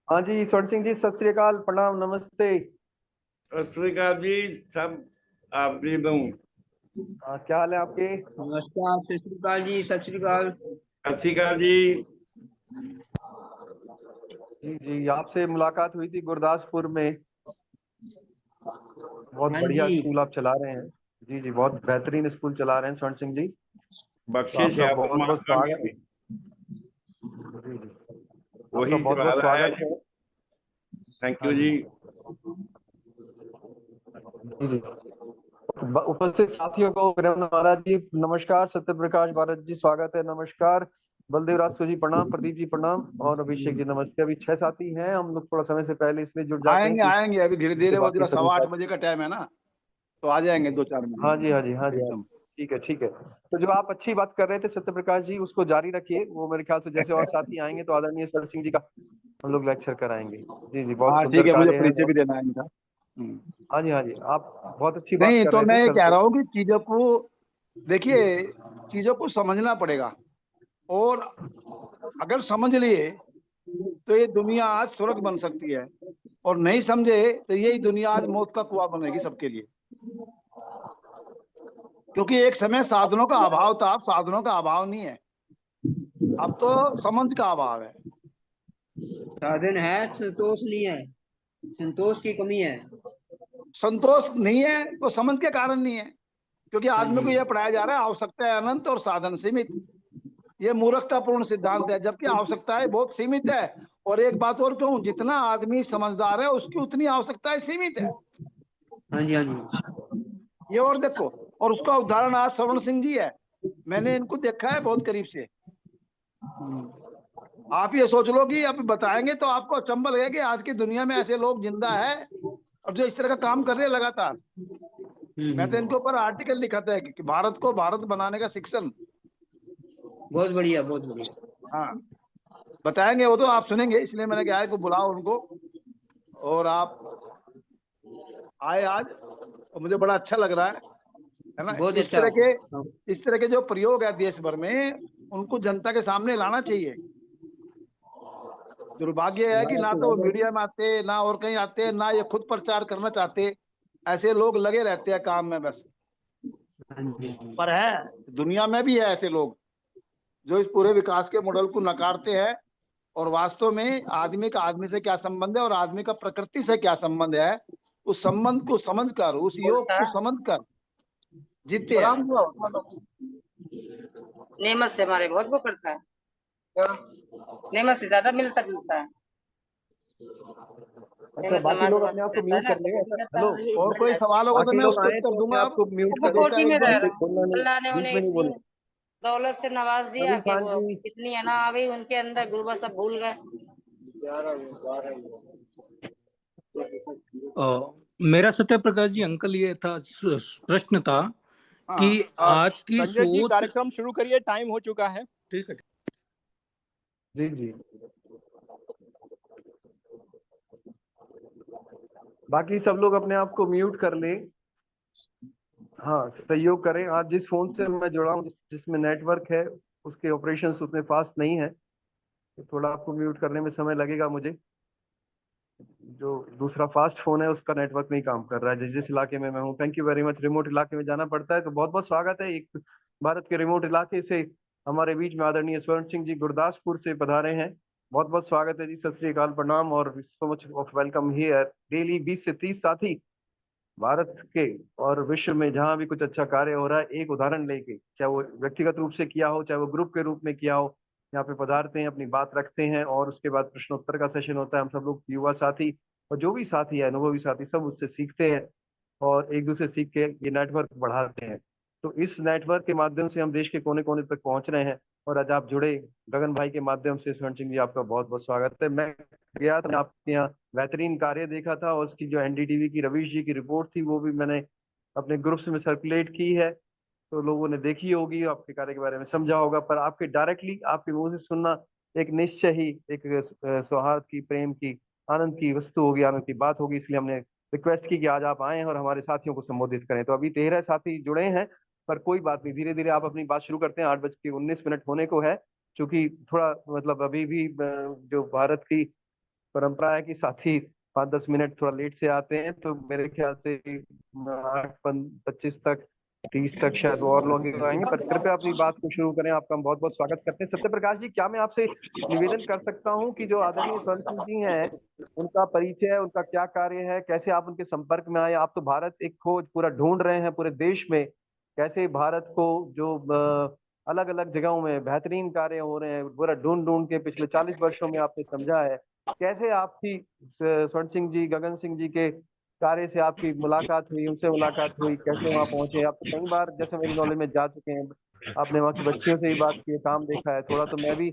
हाँ जी, स्वर्ण सिंह जी, सत श्री अकाल, प्रणाम, नमस्ते। सत श्री अकाल जी। सब आप भी दूं। हाँ, क्या हाल है आपके? नमस्कार, सत श्री अकाल जी, सत श्री अकाल। सत श्री अकाल जी। जी जी, आपसे मुलाकात हुई थी गुरदासपुर में। बहुत हाँ बढ़िया जी। स्कूल आप चला रहे हैं। जी जी, बहुत बेहतरीन स्कूल चला रहे हैं स्वर्ण सिंह जी। तो बख्शिश है आपका आप बहुत बहुत स्वागत है। की। जी जी, आपका वही बहुत बहुत सवाल है। स्वागत है। थैंक हाँ यू जी। जी। जी जी, उपस्थित साथियों को विनम्र महाराज जी नमस्कार, सत्य प्रकाश भारत जी स्वागत है, नमस्कार। बलदेव राजसो जी प्रणाम, प्रदीप जी प्रणाम, और अभिषेक जी नमस्ते। अभी 6 साथी हैं, हम लोग थोड़ा समय से पहले इसलिए जुड़ जाते हैं आएंगे कि आएंगे अभी धीरे इसके धीरे, वो बाकी जरा सभी 8:15 का टाइम है ना, तो आ जाएंगे 2-4 मिनट हाँ में जी हाँ जी हाँ जी हाँ एकदम। जी। ठीक है ठीक है। तो जो आप अच्छी बात कर रहे थे सत्य प्रकाश जी, उसको जारी रखिए। वो मेरे ख्याल से जैसे और साथी आएंगे तो आदरणीय सर सिंह जी का हम लोग लेक्चर कराएंगे। जी जी, बहुत हाँ सुंदर ठीक है, मुझे कार्य है, परिचय भी बहुत। देना है इनका। हाँ जी हाँ जी, आप बहुत अच्छी बात नहीं कर तो रहे थे मैं ये कल कह तो। रहा हूँ कि चीजों को देखिए, चीजों को समझना पड़ेगा। और अगर समझ लिए तो ये दुनिया आज स्वर्ग बन सकती है, और नहीं समझे तो यही दुनिया आज मौत का कुआं बनेगी सबके लिए। क्योंकि एक समय साधनों का अभाव था, अब साधनों का अभाव नहीं है, अब तो समझ का अभाव है। साधन है, संतोष नहीं है, संतोष की कमी है। संतोष नहीं है तो समझ के कारण नहीं है। क्योंकि हाँ आदमी जी। को यह पढ़ाया जा रहा है आवश्यकता है अनंत और साधन सीमित। ये मूर्खतापूर्ण सिद्धांत है, जबकि आवश्यकताएं बहुत सीमित है। और एक बात और कहूं, जितना आदमी समझदार है उसकी उतनी आवश्यकताएं सीमित है। हाँ जी हाँ जी। ये और देखो, और उसका उदाहरण आज श्रवण सिंह जी है। मैंने इनको देखा है बहुत करीब से। आप ये सोच लो कि आप बताएंगे तो आपको अचंभा लगेगा कि आज की दुनिया में ऐसे लोग जिंदा है और जो इस तरह का काम कर रहे हैं लगातार। मैं तो इनके ऊपर आर्टिकल लिखा था कि भारत को भारत बनाने का शिक्षण। बहुत बढ़िया, बहुत बढ़िया। हाँ, बताएंगे वो तो आप सुनेंगे, इसलिए मैंने कहा है को बुलाओ उनको। और आप आए आज, और मुझे बड़ा अच्छा लग रहा है ना। बहुत इस अच्छा। तरह के इस तरह के जो प्रयोग है देश भर में, उनको जनता के सामने लाना चाहिए। दुर्भाग्य है कि हमारा ना तो तो वो है मीडिया में आते, ना और कहीं आते, ना ये खुद प्रचार करना चाहते। ऐसे लोग लगे रहते हैं काम में बस। हाँ जी। पर है, दुनिया में भी है ऐसे लोग जो इस पूरे विकास के मॉडल को नकारते हैं। और वास्तव में आदमी का आदमी से क्या संबंध है और आदमी का प्रकृति से क्या संबंध है, उस संबंध को समझकर, उस योग बोलता को है समझकर जीते बड़ा हैं। हुआ नेमत से हमारे बहुत वो करता है। नेमत से ज्यादा मिलता जुलता है। अच्छा, नेमत बाकी नमाज लोग नमाज अपने आप को रहता है म्यूट ना, कर तो लेंगे वो भी ऐसा। करता हेलो, है। और कोई सवाल होगा तो बाकी मैं लोग उसको आए उत्तर तो अपने दूंगा। आप को म्यूट वो करें। देखा कोठी है में एक रह बार। रहा बीच है। बोलना नहीं, अल्लाह ने बीच उन्हें में नहीं इतनी बोलना। दौलत से नवाज दिया नवीन कि खान वो जी। इतनी अना आ गई उनके अंदर, गुरबा सब भूल गए। मेरा सत्य प्रकाश जी अंकल ये था, प्रश्न था कि हाँ, आज की संजय जी सोच। कार्यक्रम शुरू करिए, टाइम हो चुका है। ठीक है। जी जी, बाकी सब लोग अपने आप को म्यूट कर लें। हाँ, सहयोग करें। आज जिस फोन से मैं जुड़ा हूँ, जिसमें नेटवर्क है, उसके ऑपरेशंस उतने फास्ट नहीं है, तो थोड़ा आपको म्यूट करने में समय लगेगा मुझे। जो दूसरा फास्ट फोन है उसका नेटवर्क नहीं काम कर रहा है, जिस जिस इलाके में मैं हूँ। Thank you very much. Remote इलाके में जाना पड़ता है, तो बहुत बहुत स्वागत है। एक भारत के रिमोट इलाके से हमारे बीच में आदरणीय स्वर्ण सिंह जी गुरदासपुर से पधारे हैं। बहुत बहुत स्वागत है जी, सत श्री अकाल, प्रणाम, और so much of welcome here. Daily 20 से 30 साथी भारत के और विश्व में जहां भी कुछ अच्छा कार्य हो रहा है, एक उदाहरण लेके, चाहे वो व्यक्तिगत रूप से किया हो, चाहे वो ग्रुप के रूप में किया हो, यहाँ पे पधारते हैं, अपनी बात रखते हैं, और उसके बाद प्रश्नोत्तर का सेशन होता है। हम सब लोग युवा साथी और जो भी साथी है, अनुभवी साथी, सब उससे सीखते हैं और एक दूसरे सीख के ये नेटवर्क बढ़ाते हैं। तो इस नेटवर्क के माध्यम से हम देश के कोने कोने तक पहुंच रहे हैं। और आज आप जुड़े गगन भाई के माध्यम से। स्वर्ण सिंह जी, आपका बहुत बहुत स्वागत है। मैं गया था, आपके यहाँ बेहतरीन कार्य देखा था, और उसकी जो एनडीटीवी की रवीश जी की रिपोर्ट थी, वो भी मैंने अपने ग्रुप्स में सर्कुलेट की है, तो लोगों ने देखी होगी, आपके कार्य के बारे में समझा होगा। पर आपके डायरेक्टली आपके मुंह से सुनना एक निश्चय ही एक सौहार्द की, प्रेम की, आनंद की वस्तु होगी, आनंद की बात होगी। इसलिए हमने रिक्वेस्ट की कि आज आप आए और हमारे साथियों को संबोधित करें। तो अभी 13 साथी जुड़े हैं, पर कोई बात नहीं, धीरे धीरे आप अपनी बात शुरू करते हैं। 8:19 होने को है, क्योंकि थोड़ा मतलब अभी भी जो भारत की परंपरा है कि साथी 5-10 मिनट थोड़ा लेट से आते हैं, तो मेरे ख्याल से 8-25 तक 30 तक शायद और लोग आएंगे। पर कृपया अपनी बात को शुरू करें। आपका हम बहुत बहुत स्वागत करते हैं। सत्य प्रकाश जी, क्या मैं आपसे निवेदन कर सकता हूं कि जो आदरणीय स्वर्ण सिंह जी हैं, उनका परिचय, उनका क्या कार्य है, कैसे आप उनके संपर्क में आए? आप तो भारत एक खोज पूरा ढूंढ रहे हैं पूरे देश में, कैसे भारत को जो अलग अलग जगहों में बेहतरीन कार्य हो रहे हैं, पूरा ढूंढ ढूंढ के पिछले 40 वर्षों में आपने समझा है। कैसे आपकी स्वर्ण सिंह जी, गगन सिंह जी के कार्य से आपकी मुलाकात हुई, उनसे मुलाकात हुई, कैसे वहां पहुंचे? आप तो कई बार जैसे मेरी नॉलेज में जा चुके हैं, आपने वहां की बच्चियों से भी बात की है, काम देखा है थोड़ा, तो मैं भी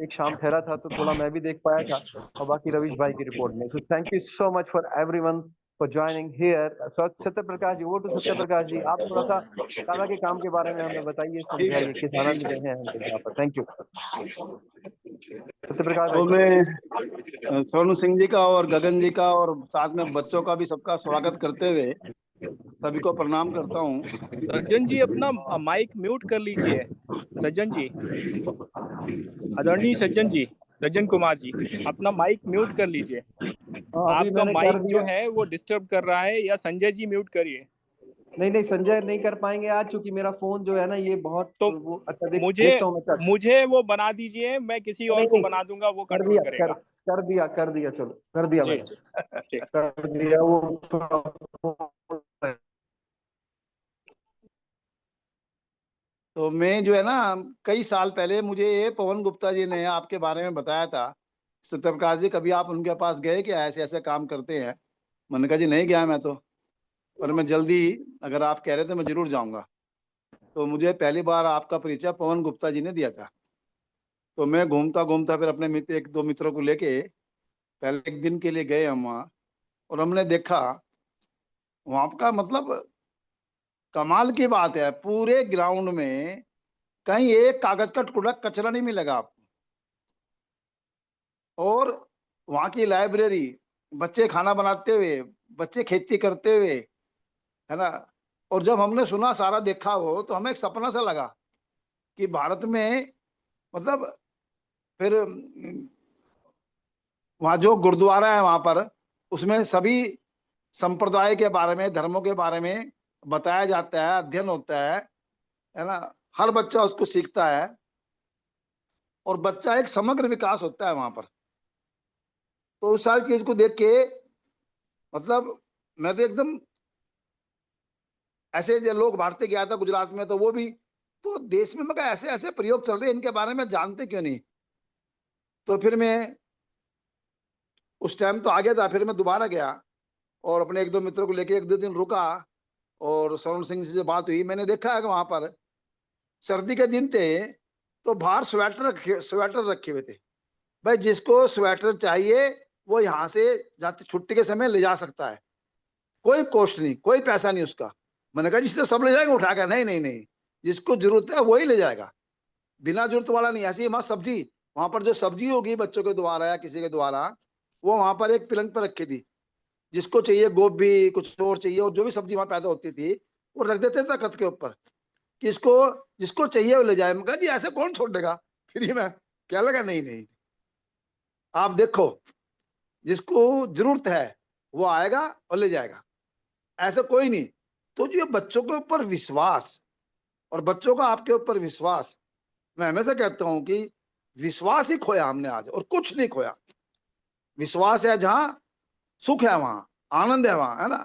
एक शाम ठहरा था तो थोड़ा मैं भी देख पाया था, और बाकी रवीश भाई की रिपोर्ट में। So thank you so much for everyone for joining here. Satya Prakash ji, वो टू सत्य प्रकाश जी, आप थोड़ा सा दादा के काम के बारे में हमें बताइए, समझाइए किस आनंद में हैं हम यहाँ पर। थैंक यू सत्य प्रकाश तो भाई। मैं सोनू सिंह जी का और गगन जी का और साथ में बच्चों का भी सबका स्वागत करते हुए सभी को प्रणाम करता हूँ। सज्जन जी अपना माइक म्यूट कर लीजिए। सज्जन जी, आदरणीय सज्जन जी, सज्जन कुमार जी, अपना माइक म्यूट कर लीजिए। हाँ, अभी आपका मैंने कर माइक जो दिया। है वो डिस्टर्ब कर रहा है, या संजय जी म्यूट करिए। नहीं नहीं, संजय नहीं कर पाएंगे आज, चूंकि मेरा फोन जो है ना ये बहुत तो वो, अच्छा मुझे देखता हूँ मैं कर। मुझे वो बना दीजिए, मैं किसी और नहीं को नहीं, बना दूंगा, वो कर कंट्रोल दिया करेगा। कर दिया, चलो कर दिया जी मैंने, जी, ठीक। कर दिया वो थोड़ा। तो मैं जो है ना, कई साल पहले मुझे ये पवन गुप्ता जी ने आपके बारे में बताया था, सत्यप्रकाश जी कभी आप उनके पास गए क्या, ऐसे ऐसे काम करते हैं? मैंने कहा जी नहीं गया मैं तो, पर मैं जल्दी, अगर आप कह रहे थे मैं जरूर जाऊंगा। तो मुझे पहली बार आपका परिचय पवन गुप्ता जी ने दिया था। तो मैं घूमता घूमता फिर अपने मित्र, एक दो मित्रों को लेके पहले एक दिन के लिए गए हम वहाँ, और हमने देखा वहाँ का मतलब कमाल की बात है, पूरे ग्राउंड में कहीं एक कागज का टुकड़ा कचरा नहीं मिलेगा आपको। और वहाँ की लाइब्रेरी, बच्चे खाना बनाते हुए, बच्चे खेती करते हुए, है ना। और जब हमने सुना सारा देखा वो, तो हमें एक सपना सा लगा कि भारत में मतलब फिर वहाँ जो गुरुद्वारा है वहां पर, उसमें सभी संप्रदाय के बारे में, धर्मों के बारे में बताया जाता है, अध्ययन होता है ना। हर बच्चा उसको सीखता है, और बच्चा एक समग्र विकास होता है वहां पर। तो उस सारी चीज को देख के मतलब मैं तो एकदम, ऐसे जो लोग भारत गया था गुजरात में, तो वो भी, तो देश में मगर ऐसे ऐसे प्रयोग चल रहे हैं, इनके बारे में जानते क्यों नहीं? तो फिर मैं उस टाइम तो आ गया था, फिर मैं दोबारा गया और अपने एक दो मित्रों को लेके एक दो दिन रुका, और स्वर्ण सिंह से बात हुई। मैंने देखा है कि वहां पर सर्दी के दिन थे, तो बाहर स्वेटर रखे हुए थे। भाई जिसको स्वेटर चाहिए वो यहाँ से जाते छुट्टी के समय ले जा सकता है, कोई कॉस्ट नहीं, कोई पैसा नहीं उसका। मैंने कहा जिसने सब ले जाएंगे उठा कर, नहीं नहीं नहीं, जिसको जरूरत है वही ले जाएगा, बिना जरूरत वाला नहीं। ऐसी वहां सब्जी, वहां पर जो सब्जी होगी बच्चों के द्वारा या किसी के द्वारा, वो वहां पर एक पिलंग पर रखी थी। जिसको चाहिए गोभी, कुछ और चाहिए, और जो भी सब्जी वहां पैदा होती थी वो रख देते थे तख्त के ऊपर, कि इसको जिसको चाहिए वो ले जाए। मैं कहा जी ऐसे कौन छोड़ देगा फ्री में? क्या लगा, नहीं नहीं, आप देखो जिसको जरूरत है वो आएगा और ले जाएगा, ऐसा कोई नहीं। तो जो बच्चों के ऊपर विश्वास, और बच्चों का आपके ऊपर विश्वास, मैं हमेशा कहता हूं कि विश्वास ही खोया हमने आज, और कुछ नहीं खोया। विश्वास है जहां, सुख है वहां, आनंद है वहां, है ना।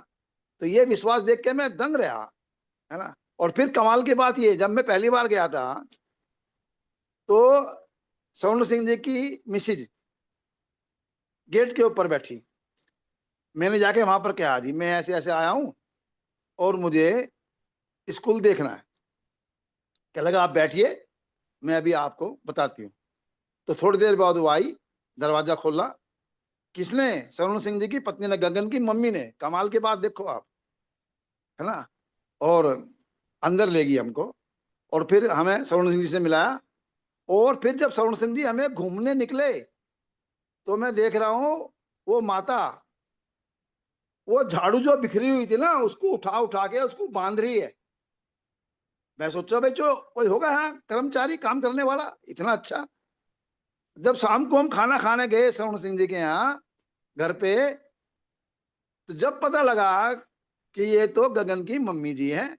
तो ये विश्वास देख के मैं दंग रहा, है ना। और फिर कमाल की बात ये, जब मैं पहली बार गया था तो स्वर्ण सिंह जी की मिसिज गेट के ऊपर बैठी। मैंने जाके वहां पर कहा जी मैं ऐसे ऐसे आया हूं और मुझे स्कूल देखना है। क्या लगा, आप बैठिए, मैं अभी आपको बताती हूँ। तो थोड़ी देर बाद वो आई, दरवाजा खोला। किसने? स्वर्ण सिंह जी की पत्नी ने, गगन की मम्मी ने। कमाल की बात देखो आप, है ना। और अंदर ले गई हमको, और फिर हमें स्वर्ण सिंह जी से मिलाया। और फिर जब स्वर्ण सिंह जी हमें घूमने निकले, तो मैं देख रहा हूं वो माता, वो झाड़ू जो बिखरी हुई थी ना, उसको उठा उठा के उसको बांध रही है। मैं सोचा भाई जो कोई होगा यहाँ कर्मचारी, काम करने वाला, इतना अच्छा। जब शाम को हम खाना खाने गए स्वर्ण सिंह जी के यहाँ, घर पे, तो जब पता लगा कि ये तो गगन की मम्मी जी हैं।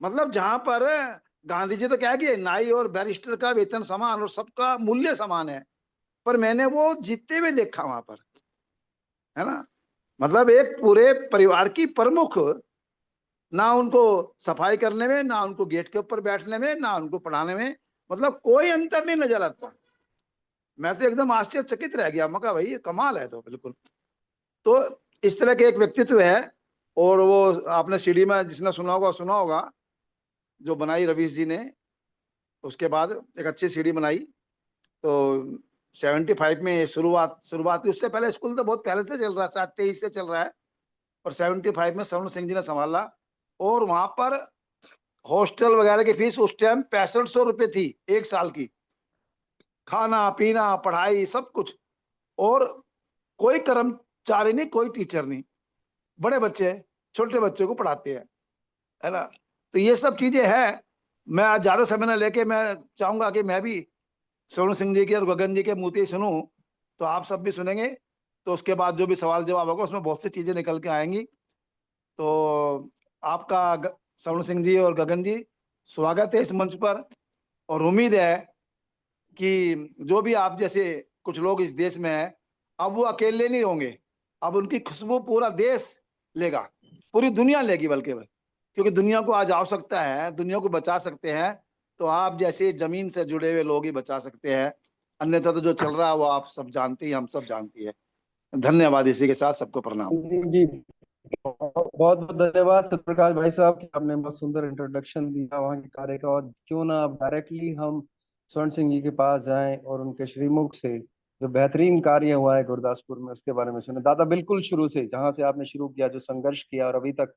मतलब जहां पर गांधी जी तो क्या है कि नाई और बैरिस्टर का वेतन समान और सबका मूल्य समान है, पर मैंने वो जीतते हुए देखा वहां पर, है ना। मतलब एक पूरे परिवार की प्रमुख, ना उनको सफाई करने में, ना उनको गेट के ऊपर बैठने में, ना उनको पढ़ाने में, मतलब कोई अंतर नहीं नजर आता। मैं तो एकदम आश्चर्यचकित रह गया। मैं कहा भाई ये कमाल है। तो बिल्कुल, तो इस तरह के एक व्यक्तित्व है। और वो आपने सीडी में जिसने सुना होगा जो बनाई रवीश जी ने, उसके बाद एक अच्छी सीडी बनाई। तो 75 में शुरुआत हुई। उससे पहले स्कूल तो बहुत पहले से चल रहा है, शायद 23 से चल रहा है, और 75 में स्वर्ण सिंह जी ने संभाला। और वहां पर हॉस्टल वगैरह की फीस उस टाइम 6500 रुपये थी 1 साल की, खाना पीना पढ़ाई सब कुछ। और कोई कर्मचारी नहीं, कोई टीचर नहीं, बड़े बच्चे छोटे बच्चों को पढ़ाते हैं, है ना। तो ये सब चीजें हैं। मैं आज ज्यादा समय न लेके मैं चाहूंगा कि मैं भी स्वर्ण सिंह जी के और गगन जी के मुंह से सुनूं, तो आप सब भी सुनेंगे। तो उसके बाद जो भी सवाल जवाब होगा उसमें बहुत सी चीजें निकल के आएंगी। तो आपका स्वर्ण सिंह जी और गगन जी, स्वागत है इस मंच पर। और उम्मीद है कि जो भी आप जैसे कुछ लोग इस देश में हैं, अब वो अकेले नहीं होंगे। अब उनकी खुशबू पूरा देश लेगा, पूरी दुनिया लेगी बल्कि, क्योंकि दुनिया को आज आवश्यकता है, दुनिया को बचा सकते हैं तो आप जैसे जमीन से जुड़े हुए लोग ही बचा सकते हैं। अन्यथा तो जो चल रहा है वो आप सब जानते ही, हम सब जानते हैं। धन्यवाद। इसी के साथ सबको प्रणाम। जी जी, बहुत बहुत धन्यवाद सत्यप्रकाश भाई साहब कि आपने बहुत सुंदर इंट्रोडक्शन दिया वहाँ के कार्य का। और क्यों ना अब डायरेक्टली हम स्वर्ण सिंह जी के पास जाएं और उनके श्रीमुख से जो बेहतरीन कार्य हुआ है गुरदासपुर में उसके बारे में सुने। दादा, बिल्कुल शुरू से जहाँ से आपने शुरू किया, जो संघर्ष किया, और अभी तक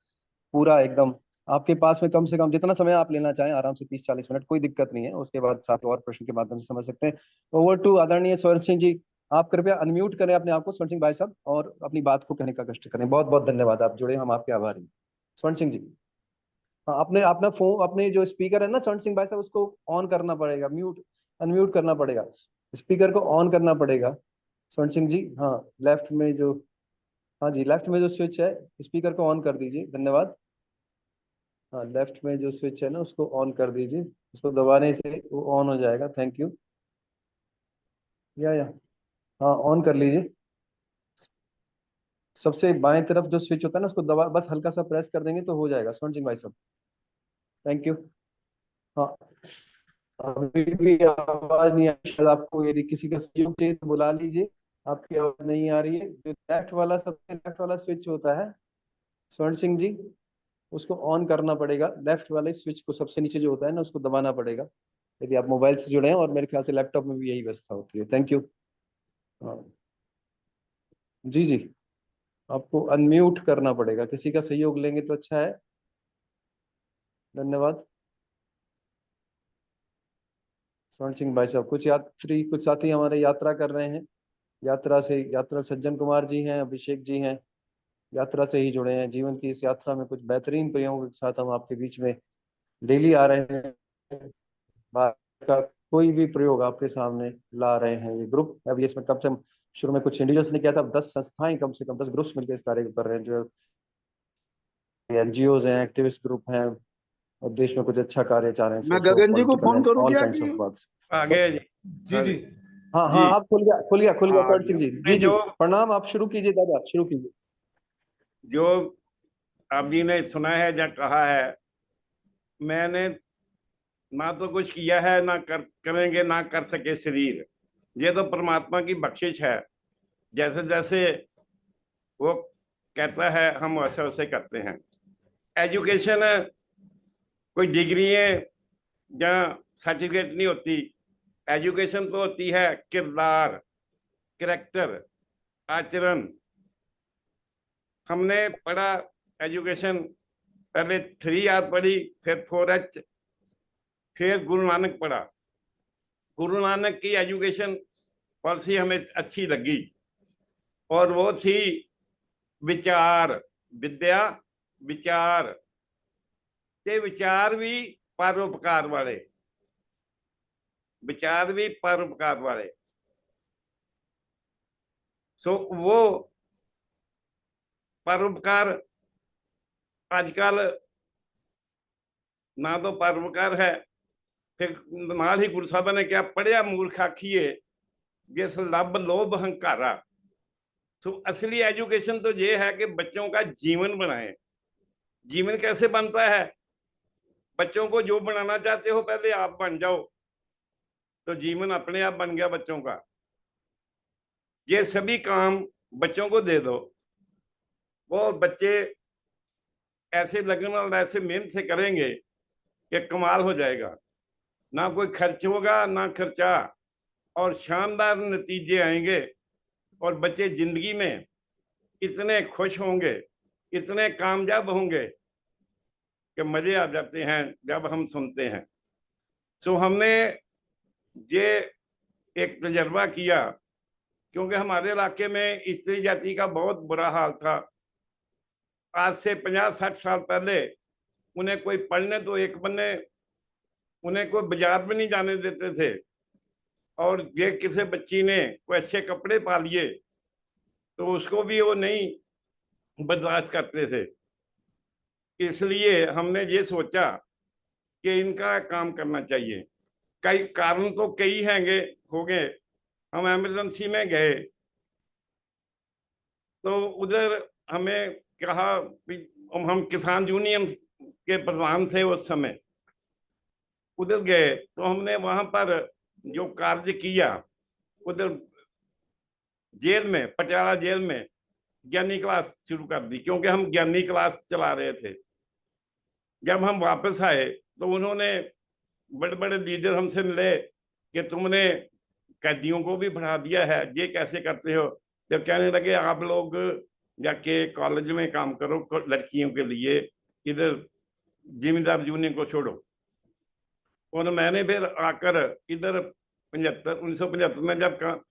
पूरा एकदम आपके पास में कम से कम जितना समय आप लेना चाहें, आराम से 30-40 मिनट, कोई दिक्कत नहीं है। उसके बाद साथ और प्रश्न के माध्यम से समझ सकते हैं। ओवर टू आदरणीय स्वर्ण सिंह जी। आप कृपया अनम्यूट करें अपने आप को, स्वर्ण सिंह भाई साहब, और अपनी बात को कहने का कष्ट करें। बहुत बहुत धन्यवाद, आप जुड़े, हम आपके आभारी हैं। स्वर्ण सिंह जी, हाँ, अपने अपना फोन, अपने जो स्पीकर है ना स्वर्ण सिंह भाई साहब, उसको ऑन करना पड़ेगा, म्यूट अनम्यूट करना पड़ेगा, स्पीकर को ऑन करना पड़ेगा। स्वर्ण सिंह जी, हाँ, लेफ्ट में जो, हाँ जी, लेफ्ट में जो स्विच है, स्पीकर को ऑन कर दीजिए। धन्यवाद। हाँ, लेफ्ट में जो स्विच है ना उसको ऑन कर दीजिए, उसको दबाने से वो ऑन हो जाएगा। Thank you. या हाँ, ऑन कर लीजिए। सबसे बाएं तरफ जो स्विच होता है ना उसको दबा, बस हल्का सा प्रेस कर देंगे तो हो जाएगा। स्वर्ण सिंह भाई साहब, थैंक यू। हाँ, अभी भी आवाज नहीं आ रही शायद आपको, यदि किसी का सहयोग चाहिए तो बुला लीजिए। आपकी आवाज नहीं आ रही है। जो लेफ्ट वाला, सबसे लेफ्ट वाला स्विच होता है स्वर्ण सिंह जी, उसको ऑन करना पड़ेगा। लेफ्ट वाले स्विच को, सबसे नीचे जो होता है ना, उसको दबाना पड़ेगा, यदि आप मोबाइल से जुड़े हैं, और मेरे ख्याल से लैपटॉप में भी यही व्यवस्था होती है। Thank you. हाँ जी जी, आपको अनम्यूट करना पड़ेगा, किसी का सहयोग लेंगे तो अच्छा है। धन्यवाद। स्वर्ण सिंह भाई साहब, कुछ साथी हमारे यात्रा कर रहे हैं। यात्रा सज्जन कुमार जी हैं, अभिषेक जी हैं, यात्रा से ही जुड़े हैं। जीवन की इस यात्रा में कुछ बेहतरीन प्रयोगों के साथ हम आपके बीच में डेली आ रहे हैं। भारत का कोई भी प्रयोग आपके सामने ला रहे हैं। ये ग्रुप, अभी इसमें कम से कम शुरू में कुछ इंडिविजुअल्स ने किया था, अब 10 संस्थाएं, कम से कम 10 ग्रुप्स मिलकर इस कार्य को कर रहे हैं, जो एनजीओ हैं, एक्टिविस्ट ग्रुप हैं, और देश में कुछ अच्छा कार्य चाह रहे हैं, मैं सोशो गगन जी को पॉलिटिकल फोन एंड करूं ऑल क्या काइंड्स कि? Of works. आगे जी। जी जी हाँ जी हाँ, आप खुल गया हाँ, स्वर्ण सिंह जी। जी जी, जो प्रणाम। आप शुरू कीजिए दादा, आप शुरू कीजिए। जो आप जी ने सुना है या कहा है, मैंने ना तो कुछ किया है, ना करेंगे, ना कर सके शरीर। ये तो परमात्मा की बख्शिश है। जैसे जैसे वो कहता है हम वैसे वैसे करते हैं। एजुकेशन कोई डिग्री है या सर्टिफिकेट नहीं होती। एजुकेशन तो होती है किरदार, कैरेक्टर, आचरण। हमने पढ़ा एजुकेशन, पहले 3R पढ़ी, फिर 4H, फिर गुरु नानक पढ़ा। गुरु नानक की एजुकेशन पॉलिसी हमें अच्छी लगी, और वो थी विचार विद्या, विचार ते विचार भी परोपकार वाले, विचार भी परोपकार वाले। सो वो परोपकार आजकल ना तो परोपकार है, फिर नाल ही गुरु साहब ने क्या पढ़िया मूर्ख आखिए जिस लब लोभ हंकारा। तो असली एजुकेशन तो ये है कि बच्चों का जीवन बनाएं। जीवन कैसे बनता है? बच्चों को जो बनाना चाहते हो पहले आप बन जाओ, तो जीवन अपने आप बन गया बच्चों का। ये सभी काम बच्चों को दे दो, वो बच्चे ऐसे लगन और ऐसे मेहनत से करेंगे कि कमाल हो जाएगा। ना कोई खर्च होगा ना खर्चा, और शानदार नतीजे आएंगे। और बच्चे जिंदगी में इतने खुश होंगे, इतने कामयाब होंगे कि मजे आ जाते हैं जब हम सुनते हैं। सो हमने ये एक तजर्बा किया, क्योंकि हमारे इलाके में स्त्री जाति का बहुत बुरा हाल था। आज से 50-60 साल पहले उन्हें कोई पढ़ने तो एक बनने, उन्हें कोई बाजार भी नहीं जाने देते थे। और ये किसी बच्ची ने कोई अच्छे कपड़े पा लिए तो उसको भी वो नहीं बर्दाश्त करते थे। इसलिए हमने ये सोचा कि इनका काम करना चाहिए। कई कारण तो कई हैंगे हो गए। हम एमरजेंसी में गए तो उधर हमें कहा, हम किसान यूनियन के प्रधान थे उस समय, उधर गए तो हमने वहां पर जो कार्य किया, उधर जेल में, पटियाला जेल में ज्ञानी क्लास शुरू कर दी, क्योंकि हम ज्ञानी क्लास चला रहे थे। जब हम वापस आए तो उन्होंने, बड़े बड़े लीडर हमसे मिले कि तुमने कैदियों को भी बढ़ा दिया है, ये कैसे करते हो? जब कहने लगे आप लोग जाके कॉलेज में काम करो लड़कियों के लिए, इधर जिम्मेदार यूनियन को छोड़ो। और मैंने फिर आकर इधर 1975 में जब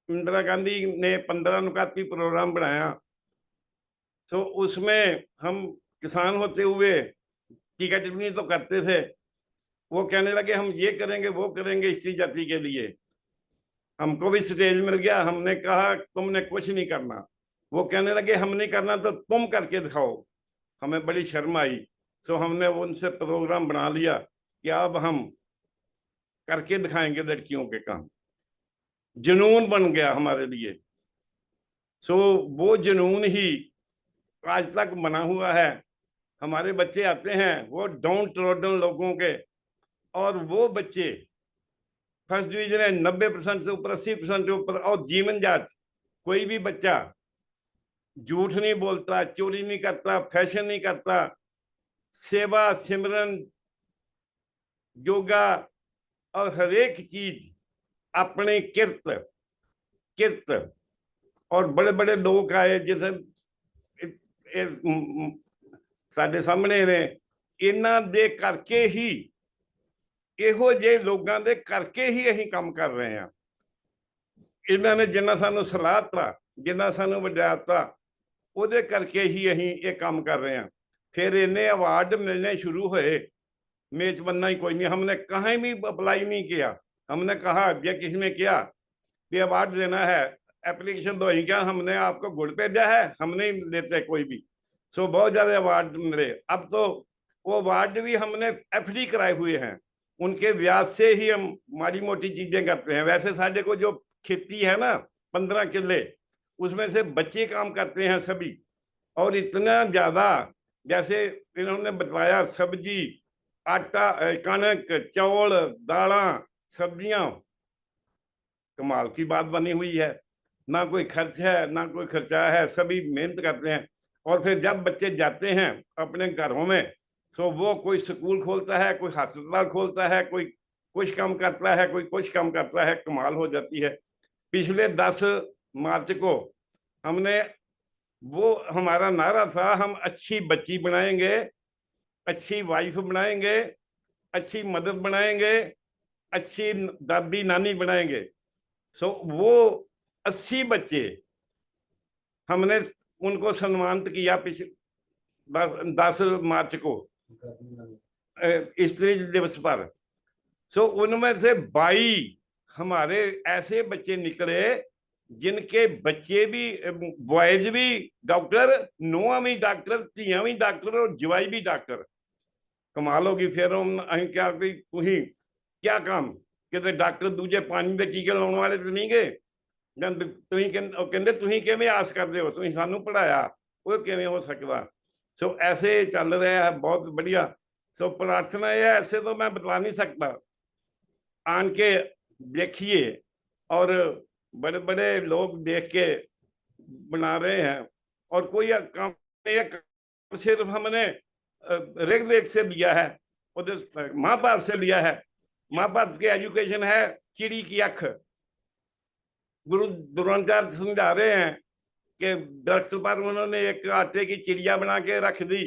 इंदिरा गांधी ने 15 नुकाती प्रोग्राम बनाया, तो उसमें हम किसान होते हुए टिकट भी नहीं तो करते थे। वो कहने लगे हम ये करेंगे वो करेंगे स्त्री जाति के लिए। हमको भी स्टेज मिल गया, हमने कहा तुमने कुछ नहीं करना। वो कहने लगे हम नहीं करना तो तुम करके दिखाओ। हमें बड़ी शर्म आई, तो हमने उनसे प्रोग्राम बना लिया कि अब हम करके दिखाएंगे लड़कियों के काम। जुनून बन गया हमारे लिए। सो वो जुनून ही आज तक बना हुआ है। हमारे बच्चे आते हैं वो डाउन ट्रोडन लोगों के, और वो बच्चे फर्स्ट डिवीजन है 90% से ऊपर, 80% से ऊपर। और जीवन जांच, कोई भी बच्चा झूठ नहीं बोलता, चोरी नहीं करता, फैशन नहीं करता, सेवा सिमरन योगा और हर एक चीज अपने किरत। और बड़े बड़े लोग आए जैसे साडे सामने ने, इन्हां दे करके ही, ਇਹੋ ਜਿਹੇ ਲੋਕਾਂ ਦੇ ਕਰਕੇ ਹੀ ਅਸੀਂ ਕੰਮ ਕਰ ਰਹੇ ਹਾਂ। ਇਹਨਾਂ ਨੇ ਜਿੰਨਾ ਸਾਨੂੰ ਸਲਾਹ ਦਿੱਤਾ, ਜਿੰਨਾ ਸਾਨੂੰ ਵਡਿਆਤਾ, ਉਹਦੇ ਕਰਕੇ ਹੀ ਅਸੀਂ ਇਹ ਕੰਮ ਕਰ ਰਹੇ ਹਾਂ। फिर इन्हें अवार्ड मिलने शुरू हुए। मेज बनना ही कोई नहीं, हमने कहीं भी अप्लाई नहीं किया। हमने कहा ये किसी ने किया कि अवार्ड देना है, एप्लीकेशन दो, क्या हमने आपको गुड़ भेजा है? हम नहीं लेते कोई भी। सो बहुत ज्यादा अवार्ड मिले। अब तो वो अवार्ड भी हमने एफडी कराए हुए हैं, उनके ब्याज से ही हम माड़ी मोटी चीजें करते हैं। वैसे साढ़े को जो खेती है ना 15 किले, उसमें से बच्चे काम करते हैं सभी। और इतना ज्यादा, जैसे इन्होंने बताया, सब्जी, आटा, कणक, चौल, दाला, सब्जियां, कमाल की बात बनी हुई है। ना कोई खर्च है ना कोई खर्चा है, सभी मेहनत करते हैं। और फिर जब बच्चे जाते हैं अपने घरों में, तो वो कोई स्कूल खोलता है, कोई अस्पताल खोलता है, कोई कुछ काम करता है, कोई कुछ काम करता है। कमाल हो जाती है। पिछले 10 मार्च को हमने, वो हमारा नारा था, हम अच्छी बच्ची बनाएंगे, अच्छी वाइफ बनाएंगे, अच्छी मदर बनाएंगे, अच्छी दादी नानी बनाएंगे। सो वो 80 बच्चे हमने उनको सम्मानित किया पिछले 10 मार्च को स्त्री दिवस पर। सो उनमें से 22 हमारे ऐसे बच्चे निकले जिनके बच्चे भी बॉयज भी डॉक्टर, ਨੂੰਹਾਂ भी डॉक्टर, ਧੀਆਂ भी डॉक्टर और जवाई भी डॉक्टर। कमाल होगी। फिर हम अं क्या भी तुही क्या काम किते डॉक्टर दूजे पानी के टीके लाने वाले तो नहीं गए ਜਾਂ ਤੁਸੀਂ ਕਹਿੰਦੇ ਤੁਸੀਂ ਕਿਵੇਂ ਆਸ ਕਰਦੇ ਹੋ, ਤੁਸੀਂ ਸਾਨੂੰ ਪੜਾਇਆ, ਉਹ ਕਿਵੇਂ ਹੋ ਸਕਦਾ। सो ऐसे चल रहा है, बहुत बढ़िया। सो प्रार्थना है, ऐसे तो मैं बता नहीं सकता, आन के देखिए। और बड़े बड़े लोग देख के बना रहे हैं। और कोई काम सिर्फ हमने ऋग्वेद से लिया है, उधर महाभारत से लिया है। महाभारत की एजुकेशन है चिड़ी की अख। गुरु द्रोणाचार्य समझा रहे हैं कि दरख्त पर उन्होंने एक आटे की चिड़िया बना के रख दी,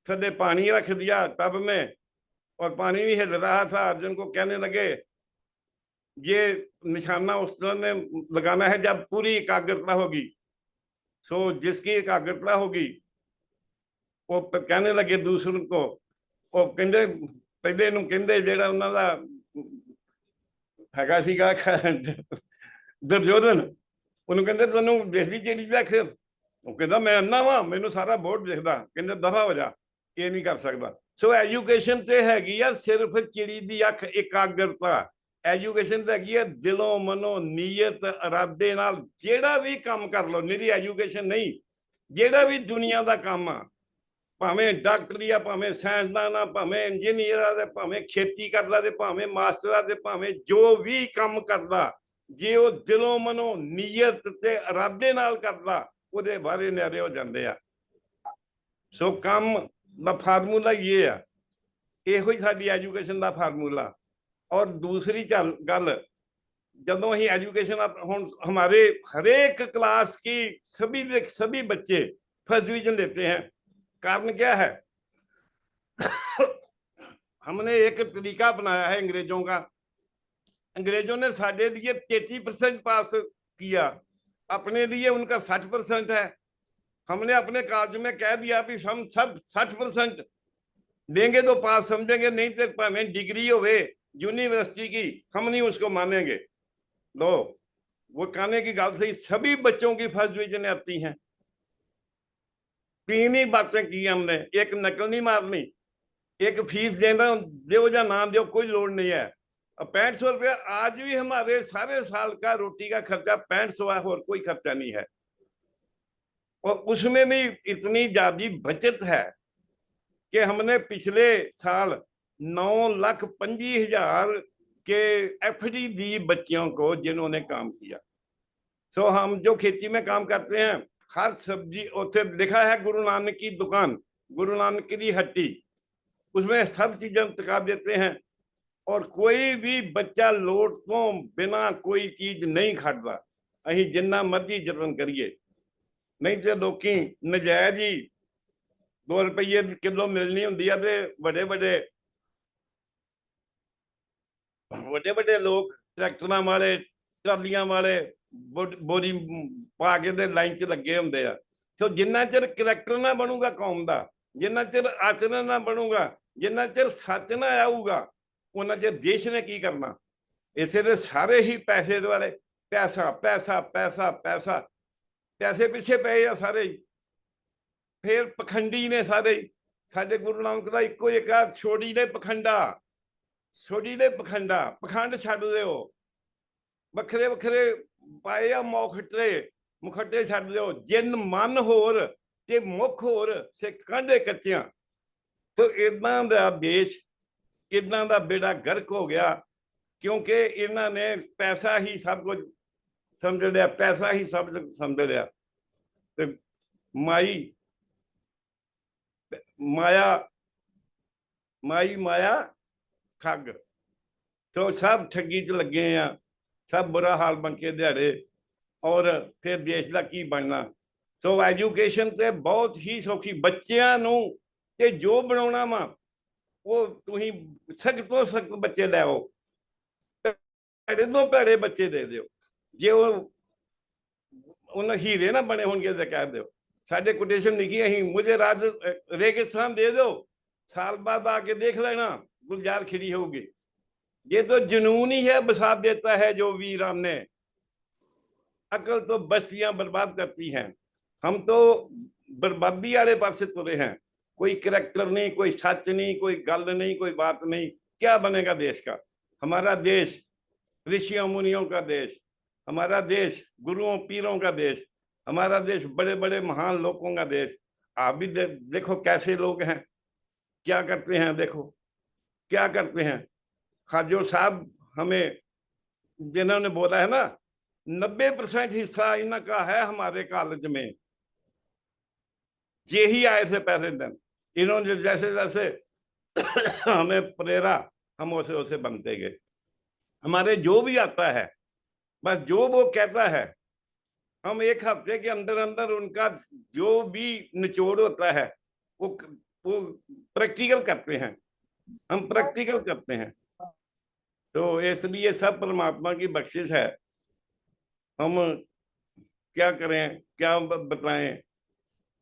थले पानी रख दिया टब में, और पानी भी हिल रहा था। अर्जुन को कहने लगे ये निशाना उसने लगाना है जब पूरी एकाग्रता होगी। सो जिसकी एकाग्रता होगी वो कहने लगे दूसरों को, वो कहते पहले नूं कहते जेड़ा उन्हां दा हैगा सीगा दुर्योधन, ਉਹਨੂੰ ਕਹਿੰਦੇ ਤੈਨੂੰ ਦੇਖਦੀ ਜਿਹੜੀ ਵੇਖ, ਉਹ ਕਹਿੰਦਾ ਮੈਂ ਅੰਨਾ ਵਾਂ, ਮੈਨੂੰ ਸਾਰਾ ਬੋਰਡ ਦਿਖਦਾ। ਕਹਿੰਦੇ ਦਫਾ ਹੋ ਜਾ, ਇਹ ਨਹੀਂ ਕਰ ਸਕਦਾ। ਸੋ ਐਜੂਕੇਸ਼ਨ ਤੇ ਹੈਗੀ ਆ ਸਿਰਫ ਚਿੜੀ ਦੀ ਅੱਖ, ਇਕਾਗਰਤਾ। ਐਜੂਕੇਸ਼ਨ ਤੇ ਹੈਗੀ ਆ ਦਿਲੋਂ ਮਨੋਂ ਨੀਅਤ ਇਰਾਦੇ ਨਾਲ ਜਿਹੜਾ ਵੀ ਕੰਮ ਕਰ ਲਓ। ਨਿਰੀ ਐਜੂਕੇਸ਼ਨ ਨਹੀਂ, ਜਿਹੜਾ ਵੀ ਦੁਨੀਆ ਦਾ ਕੰਮ ਆ, ਭਾਵੇਂ ਡਾਕਟਰੀ ਆ, ਭਾਵੇਂ ਸਾਇੰਸਦਾਨ ਆ, ਭਾਵੇਂ ਇੰਜੀਨੀਅਰ ਆ, ਤੇ ਭਾਵੇਂ ਖੇਤੀ ਕਰਦਾ, ਤੇ ਭਾਵੇਂ ਮਾਸਟਰ ਆ, ਤੇ ਭਾਵੇਂ ਜੋ ਵੀ ਕੰਮ ਕਰਦਾ, ਜੇ ਉਹ ਦਿਲੋਂ ਮਨੋਂ ਨੀਅਤ ਤੇ ਇਰਾਦੇ ਨਾਲ ਕਰਦਾ, ਉਹਦੇ ਬਾਰੇ ਨਿਆਰੇ ਹੋ ਜਾਂਦੇ ਆ। ਸੋ ਕੰਮ ਦਾ ਫਾਰਮੂਲਾ ਇਹ ਆ, ਇਹੋ ਹੀ ਸਾਡੀ ਐਜੂਕੇਸ਼ਨ ਦਾ ਫਾਰਮੂਲਾ। ਔਰ ਦੂਸਰੀ ਗੱਲ, ਜਦੋਂ ਅਸੀਂ ਐਜੂਕੇਸ਼ਨ ਹੁਣ हमारे हरेक क्लास की सभी बच्चे फर्स्ट डिवीजन लेते हैं। कारण क्या है? हमने एक तरीका अपनाया है अंग्रेजों का। अंग्रेजों ने साढ़े लिए 33% पास किया, अपने लिए उनका 60% है। हमने अपने कॉलेज में कह दिया भी हम सब 60% देंगे तो पास समझेंगे, नहीं तो भावें डिग्री होवे यूनिवर्सिटी की, हम नहीं उसको मानेंगे। लो वो कहने की गल सही, सभी बच्चों की फर्स्ट डिवीजन आती हैं। 3 ही बातें की हमने, एक नकल नहीं मारनी, एक फीस देना दो या ना दो कोई लोड़ नहीं है। 6500 रुपया आज भी हमारे सारे साल का रोटी का खर्चा 6500 है, और कोई खर्चा नहीं है। और उसमें भी इतनी ज्यादा बचत है कि हमने पिछले साल 9,25,000 के FD दी बच्चियों को जिन्होंने काम किया। सो हम जो खेती में काम करते हैं, हर सब्जी उसे लिखा है गुरु नानक की दुकान, गुरु नानक की हट्टी, उसमें सब चीजें टका देते हैं। और कोई भी बच्चा लोट तो बिना कोई चीज नहीं खड़ता। अं जिन्ना मर्जी जतन करिए, नहीं तो लोग नजायज ही 2 रुपये किलो मिलनी होंगी है, बड़े बड़े लोग ट्रैक्टर वाले, ट्रालियां वाले बोरी पा के लाइन च लगे होंगे। तो जिन्ना चिर करैक्टर ना बनूगा कौम का, जिन्ना चिर आचरण ना बनूगा, जिन्ना चिर सच ना आऊगा, उन्हें चेर देश ने की करना। इसे दे सारे ही पैसे वाले, पैसा पैसा पैसा पैसा, पैसे पिछे पे आ सारे। फिर पखंडी ने सारे। साडे गुरु नानक दा इक्को एक छोड़ी ने पखंडा, छोड़ी ने पखंडा, पखंड छड्ड दिओ। वखरे वखरे पाए आ मुखट्टे छड्ड दिओ। जिन मन होर ते मुख होर, से कांडे कच्चियां। तो इदां दा देश, इन्हां दा बेड़ा गर्क हो गया, क्योंकि इन्हां ने पैसा ही सब कुछ समझ लिया, पैसा ही सब समझ लिया। तो माया ठग, तो सब ठगी च लगे हैं, सब बुरा हाल बन के दिहाड़े। और फिर देश का की बनना। सो एजुकेशन तो बहुत ही सौखी, बच्चों नूं ते जो बनाउणा वा वो तुसीं सख्त तो सख्त बच्चे लै आओ, भैड़े तो भैड़े बच्चे दे दिओ। जे उन्हें हीरे ना बने होंगे तो कह दो। साढ़े कोटेशन लिखी अं मुझे राज रेगिस्तान दे दो, साल बाद आके देख लेना गुलजार खिड़ी होगी। ये तो जुनून ही है, बसा देता है जो वीरान ने। अकल तो बस्तियां बर्बाद करती हैं। हम तो बर्बादी वाले पासे तुरे हैं। कोई करैक्टर नहीं, कोई सच नहीं, कोई गल नहीं, कोई बात नहीं। क्या बनेगा देश का? हमारा देश ऋषियों मुनियों का देश, हमारा देश गुरुओं पीरों का देश, हमारा देश बड़े बड़े महान लोगों का देश। आप भी देखो कैसे लोग हैं, क्या करते हैं, देखो क्या करते हैं। खाजो साहब हमें जिन्होंने बोला है ना 90% हिस्सा इनका है हमारे कॉलेज में, ये ही आए थे पहले दिन। इन्होंने जैसे जैसे हमें प्रेरा, हम वैसे वैसे बनते गए। हमारे जो भी आता है, बस जो वो कहता है, हम एक हफ्ते के अंदर अंदर उनका जो भी निचोड़ होता है वो प्रैक्टिकल करते हैं। हम प्रैक्टिकल करते हैं। तो इसलिए सब परमात्मा की बख्शिश है। हम क्या करें, क्या बताएं,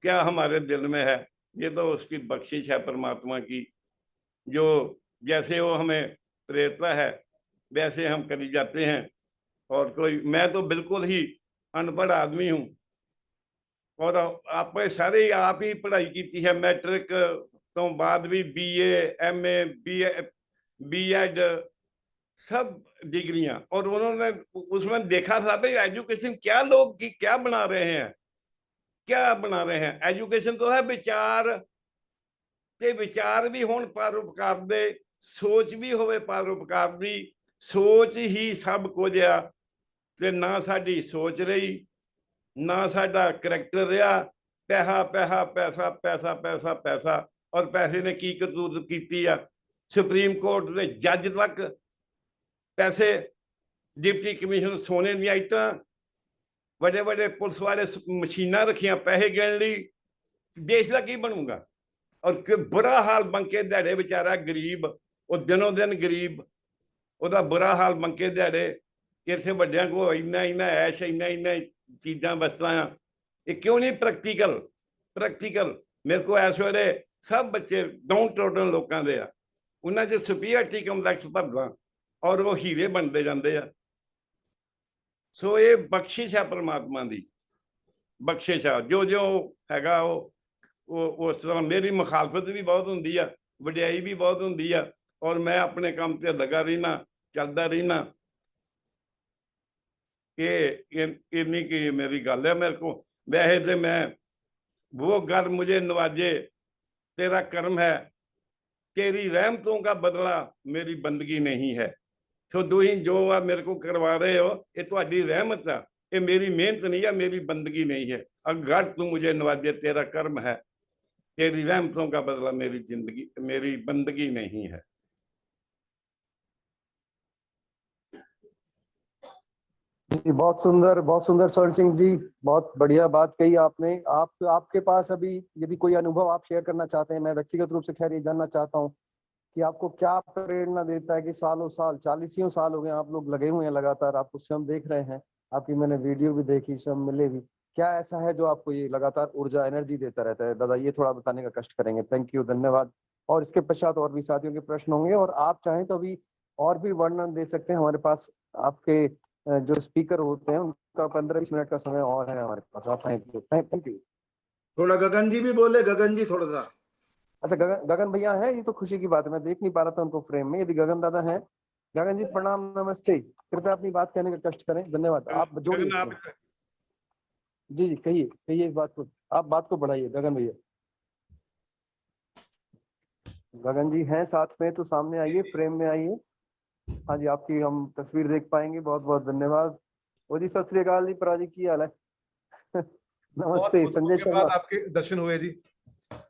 क्या हमारे दिल में है, ये तो उसकी बख्शिश है परमात्मा की। जो जैसे वो हमें प्रेरता है वैसे हम करी जाते हैं। और कोई, मैं तो बिल्कुल ही अनपढ़ आदमी हूँ, और आप सारे आप ही पढ़ाई की है। मैट्रिक तो बाद भी BA MA B.Ed सब डिग्रियां। और उन्होंने उसमें देखा था भाई एजुकेशन क्या लोग की क्या बना रहे हैं, क्या बना रहे हैं। एजुकेशन तो है विचार, ते विचार भी होण परोपकार दे, सोच भी होवे परोपकार दी। सोच ही सब कुछ आ, ते ना साडी सोच रही, ना साडा करैक्टर रहा। पैसा पैसा पैसा पैसा पैसा पैसा, और पैसे ने की करतूत की आ। सुप्रीम कोर्ट के जज तक पैसे, डिप्टी कमिश्नर सोने दी आइटां, बड़े बड़े पुलिस वाले मशीना रखिया पैसे गिन ली। देश का की बनूगा? और बुरा हाल बंके दिहाड़े बेचारा गरीब, वो दिनों दिन गरीब, ਉਹਦਾ बुरा हाल बंके दिहाड़े। इतने ਵੱਡਿਆਂ को इन्ना इन्ना ऐश, इन्ना इन्ना चीज़ां वस्तुआं। ये क्यों नहीं प्रैक्टिकल? प्रैक्टिकल मेरे को इस वेले सब बच्चे डाउन टोटल लोगों के आ, उन्होंने च सुपीरियरिटी कंपलैक्स भरदा और वो हीरे बनते जाते हैं। सो ये बख्शिश है परमात्मा की, बख्शिश है। जो जो हैगा वो उस तरह मेरी मुखालफत भी बहुत होंगी है, वडियाई भी बहुत होंगी है, और मैं अपने काम से लगा रहना, चलता रहना। इन्नी की मेरी गल है। मेरे को वैसे तो मैं वो घर मुझे नवाजे तेरा कर्म है, तेरी रहमतों का बदला मेरी बंदगी नहीं है। तो तुम जो आ मेरे को करवा रहे हो ये तुम्हारी रहमत है, ये मेरी मेहनत नहीं है, मेरी बंदगी नहीं है। अगर तू मुझे नवाजे तेरा कर्म है, तेरी रहमतों का बदला मेरी जिंदगी, मेरी बंदगी नहीं है। जी बहुत सुंदर स्वर्ण सिंह जी, बहुत बढ़िया बात कही आपने। आपके पास अभी यदि कोई अनुभव आप शेयर करना चाहते हैं, मैं व्यक्तिगत रूप से खैर ये जानना चाहता हूँ कि आपको क्या प्रेरणा देता है कि सालों साल 40 साल हो गए आप लोग लगे हुए हैं लगातार, आपको स्वयं देख रहे हैं, आपकी मैंने वीडियो भी देखी, स्वयं मिले भी। क्या ऐसा है जो आपको ये लगातार ऊर्जा एनर्जी देता रहता है? दादा ये थोड़ा बताने का कष्ट करेंगे। थैंक यू, धन्यवाद। और इसके पश्चात और भी साथियों के प्रश्न होंगे, और आप चाहें तो अभी और भी वर्णन दे सकते हैं। हमारे पास आपके जो स्पीकर होते हैं उनका 15-20 मिनट का समय और है हमारे पास। आप थैंक यू। थोड़ा गगन जी भी बोले, गगन जी थोड़ा सा। अच्छा, गगन भैया हैं, ये तो खुशी की बात है, मैं देख नहीं पा रहा था उनको फ्रेम में। यदि गगन दादा हैं, गगन जी प्रणाम, नमस्ते, कृपया अपनी बात कहने का कष्ट करें। धन्यवाद। आप जोड़िए। जी जी, कहिए इस बात को, आप बात को बढ़ाइए गगन भैया। गगन जी हैं साथ में तो सामने आइए, फ्रेम में आइए। हाँ जी, आपकी हम तस्वीर देख पाएंगे। बहुत बहुत धन्यवाद। ओ जी, सत श्री अकाल जी, परा जी की हाल है? नमस्ते, संजय शर्मा। आपके दर्शन हुए जी।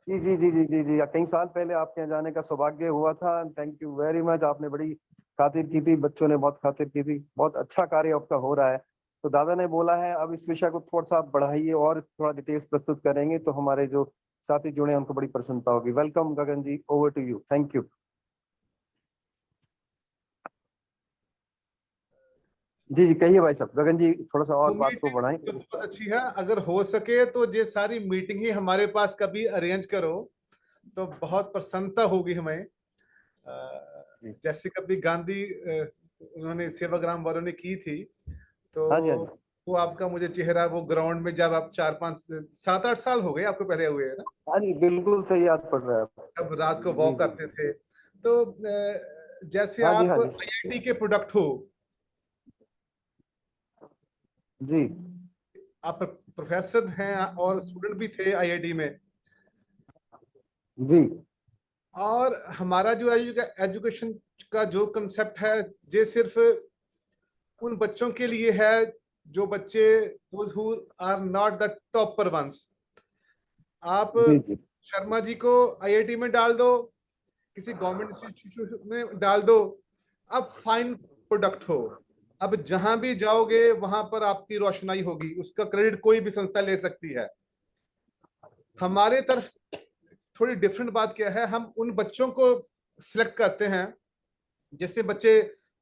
जी जी जी जी जी जी, कई साल पहले आपके यहाँ जाने का सौभाग्य हुआ था। थैंक यू वेरी मच, आपने बड़ी खातिर की थी, बच्चों ने बहुत खातिर की थी। बहुत अच्छा कार्य आपका हो रहा है। तो दादा ने बोला है अब इस विषय को थोड़ा सा आप बढ़ाइए और थोड़ा डिटेल्स प्रस्तुत करेंगे, तो हमारे जो साथी जुड़े हैं उनको बड़ी प्रसन्नता होगी। Welcome Gagan ji, over to you. Thank you. जी जी, कहिए भाई साहब। गगन जी थोड़ा सा और बात को बढ़ाएं। बहुत अच्छी है, अगर हो सके तो ये सारी मीटिंग ही हमारे पास कभी अरेंज करो तो बहुत प्रसन्नता होगी हमें। जैसे कभी गांधी उन्होंने सेवाग्राम वालों ने की थी, तो हाँ जी, हाँ जी। वो आपका मुझे चेहरा वो ग्राउंड में जब आप 4-5 7-8 साल हो गए आपको पहले हुए है ना, हाँ जी, बिल्कुल सही याद पड़ रहा है आपको। जब रात को जी वॉक जी करते थे। तो जैसे हाँ जी, आप हाँ जी। आईआईटी के प्रोडक्ट हो, जी आप प्रोफेसर हैं और स्टूडेंट भी थे आईआईटी में, जी और हमारा जो एजुकेशन का जो कंसेप्ट है, ये सिर्फ उन बच्चों के लिए है जो बच्चे those who are not the topper ones। आप जी जी शर्मा जी को आईआईटी में डाल दो, किसी गवर्नमेंट इंस्टीट्यूशन में डाल दो, अब फाइन प्रोडक्ट हो, अब जहां भी जाओगे वहां पर आपकी रोशनाई होगी, उसका क्रेडिट कोई भी संस्था ले सकती है। हमारे तरफ थोड़ी डिफरेंट बात क्या है, हम उन बच्चों को सिलेक्ट करते हैं जैसे बच्चे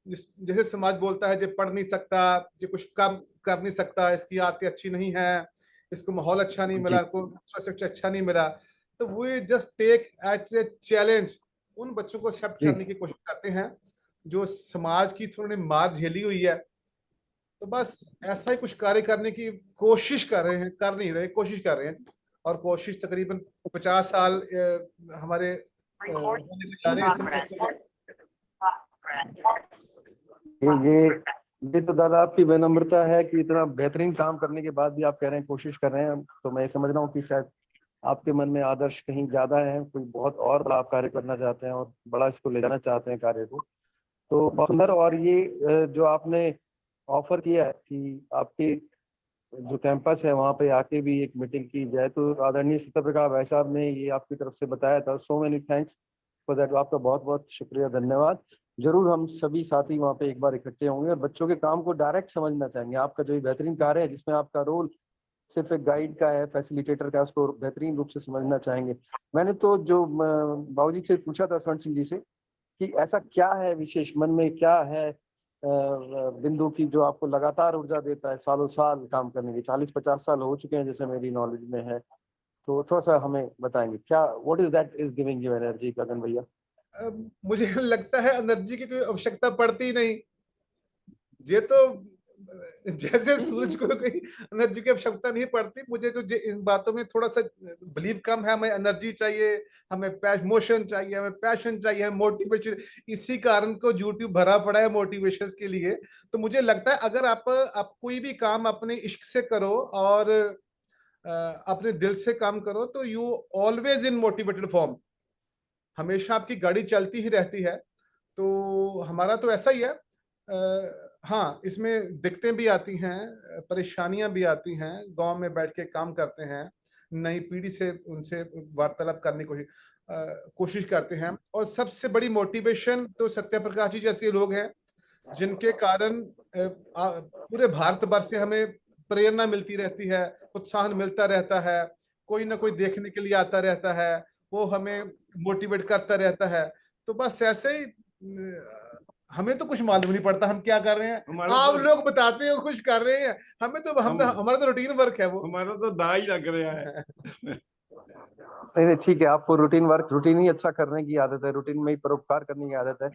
जैसे समाज बोलता है जो पढ़ नहीं सकता, जो कुछ काम कर नहीं सकता, इसकी आदतें अच्छी नहीं है, इसको माहौल अच्छा नहीं मिला, इसको इंफ्रास्ट्रक्चर अच्छा नहीं मिला, तो वो just take at a challenge, उन बच्चों को एक्सेप्ट जी। करने की कोशिश करते हैं जो समाज की थोड़ी मार झेली हुई है। तो बस ऐसा ही कुछ कार्य करने की कोशिश कर रहे हैं, कर नहीं रहे, कोशिश कर रहे हैं, और कोशिश तकरीबन 50 साल हमारे होने को जा रहे हैं। ये तो दादा आपकी विनम्रता है कि इतना बेहतरीन काम करने के बाद भी आप कह रहे हैं कोशिश कर रहे हैं। तो मैं समझ रहा हूँ कि शायद आपके मन में आदर्श कहीं ज्यादा है, कोई बहुत और बड़ा आप कार्य करना चाहते हैं और बड़ा इसको ले जाना चाहते हैं कार्य को। तो बहुत सुंदर। और ये जो आपने ऑफर किया है कि आपके जो कैंपस है वहाँ पे आके भी एक मीटिंग की जाए, तो आदरणीय सत्यप्रकाश भाई साहब ने ये आपकी तरफ से बताया था। So many thanks for that. आपका बहुत बहुत शुक्रिया, धन्यवाद। जरूर हम सभी साथी वहाँ पे एक बार इकट्ठे होंगे और बच्चों के काम को डायरेक्ट समझना चाहेंगे। आपका जो ये बेहतरीन कार्य है जिसमें आपका रोल सिर्फ एक गाइड का है, फैसिलिटेटर का, उसको बेहतरीन रूप से समझना चाहेंगे। मैंने तो जो बाबूजी से पूछा था, स्वर्ण सिंह जी से, कि ऐसा क्या है विशेष, मन में क्या है बिंदु की जो आपको लगातार ऊर्जा देता है सालों साल काम करने की। 40-50 साल हो चुके हैं जैसे मेरी नॉलेज में है, तो थोड़ा सा हमें बताएंगे क्या, what is that is giving you energy, Gagan भैया? मुझे लगता है एनर्जी की कोई आवश्यकता पड़ती नहीं, ये तो जैसे सूरज को कोई एनर्जी की आवश्यकता नहीं पड़ती, मुझे तो इन बातों में थोड़ा सा बिलीव कम है। हमें एनर्जी चाहिए, हमें मोशन चाहिए, हमें पैशन चाहिए, हमें मोटिवेशन, इसी कारण को यूट्यूब भरा पड़ा है मोटिवेशन के लिए। तो मुझे लगता है अगर आप कोई भी काम अपने इश्क से करो और अपने दिल से काम करो, तो you always in motivated form, हमेशा आपकी गाड़ी चलती ही रहती है। तो हमारा तो ऐसा ही है। हाँ, इसमें दिक्कतें भी आती हैं, परेशानियां भी आती हैं, गांव में बैठ के काम करते हैं, नई पीढ़ी से उनसे वार्तालाप करने की कोशिश करते हैं, और सबसे बड़ी मोटिवेशन तो सत्यप्रकाश जी जैसे लोग हैं जिनके कारण पूरे भारतवर्ष से हमें प्रेरणा मिलती रहती है, उत्साहन मिलता रहता है, कोई ना कोई देखने के लिए आता रहता है, वो हमें मोटिवेट करता रहता है। तो बस ऐसे ही हमें तो कुछ मालूम नहीं पड़ता हम क्या कर रहे हैं, आप लोग बताते हो कुछ कर रहे हैं, हमारा तो रूटीन वर्क है, वो हमारा तो दाई लग रहा है। नहीं ठीक है, आपको रूटीन वर्क, रूटीन ही अच्छा करने की आदत है, रूटीन में ही परोपकार करने की आदत है,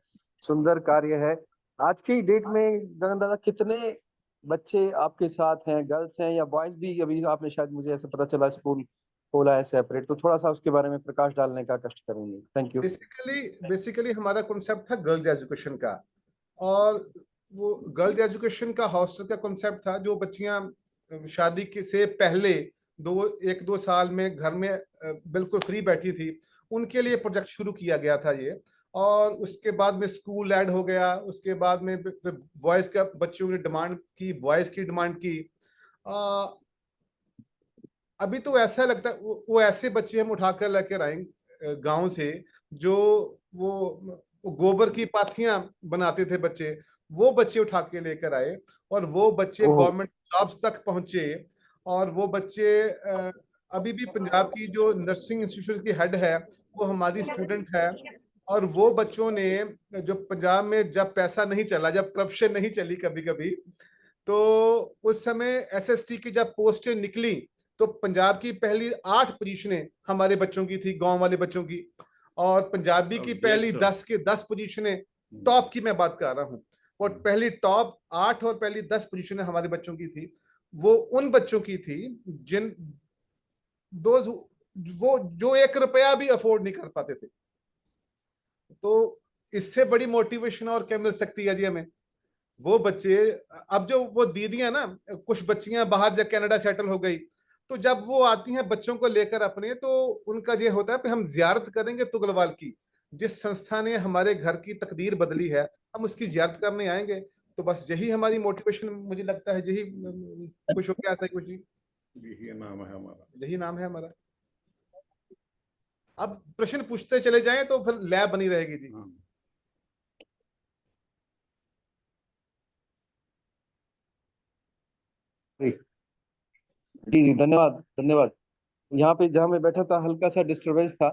सुंदर कार्य है। आज की डेट में गगन दादा कितने बच्चे आपके साथ हैं, गर्ल्स हैं या बॉयज भी? अभी आपने शायद, मुझे ऐसा पता चला, स्कूल खोला है सेपरेट, तो थोड़ा सा उसके बारे में प्रकाश डालने का कष्ट करेंगे। Thank you. बेसिकली हमारा कॉन्सेप्ट था गर्ल्स एजुकेशन का, और वो गर्ल्स एजुकेशन का हॉस्टल का कॉन्सेप्ट था। जो बच्चियां शादी के से पहले 1-2 साल में घर में बिल्कुल फ्री बैठी थी, उनके लिए प्रोजेक्ट शुरू किया गया था ये। और उसके बाद में स्कूल ऐड हो गया, उसके बाद में बॉयज का बच्चों ने डिमांड की, बॉयज की डिमांड की। अभी तो ऐसा लगता है वो ऐसे बच्चे हम उठाकर लेकर आएंगे गांव से, जो वो गोबर की पाथियां बनाते थे बच्चे, वो बच्चे उठा के लेकर आए, और वो बच्चे गवर्नमेंट जॉब्स तक पहुंचे। और वो बच्चे अभी भी पंजाब की जो नर्सिंग इंस्टीट्यूशन की हेड है वो हमारी स्टूडेंट है। और वो बच्चों ने, जो पंजाब में जब पैसा नहीं चला, जब करप्शन नहीं चली कभी कभी, तो उस समय एसएसटी की जब पोस्टें निकली, तो पंजाब की पहली 8 पोजीशनें हमारे बच्चों की थी, गांव वाले बच्चों की। और पंजाबी की पहली 10 की 10 पोजीशनें टॉप की मैं बात कर रहा हूँ, और पहली टॉप 8 और पहली 10 पोजीशनें हमारे बच्चों की थी, वो उन बच्चों की थी जिन वो जो 1 रुपया भी अफोर्ड नहीं कर पाते थे। तो इससे बड़ी मोटिवेशन और क्या मिल सकती है जी हमें। वो बच्चे, अब जो वो दीदियां ना, कुछ बच्चियां बाहर जा कनाडा सेटल हो गई, तो जब वो आती हैं बच्चों को लेकर अपने, तो उनका ये होता है कि हम जियारत करेंगे तुगलवाल की, जिस संस्था ने हमारे घर की तकदीर बदली है, हम उसकी जियारत करने आएंगे। तो बस यही हमारी मोटिवेशन, मुझे लगता है यही कुछ हो गया, ऐसा कुछ यही नाम है हमारा, यही नाम है हमारा। अब प्रश्न पूछते चले जाएं तो फिर लैब बनी रहेगी जी। जी जी, धन्यवाद धन्यवाद। यहाँ पे जहाँ मैं बैठा था हल्का सा डिस्टरबेंस था,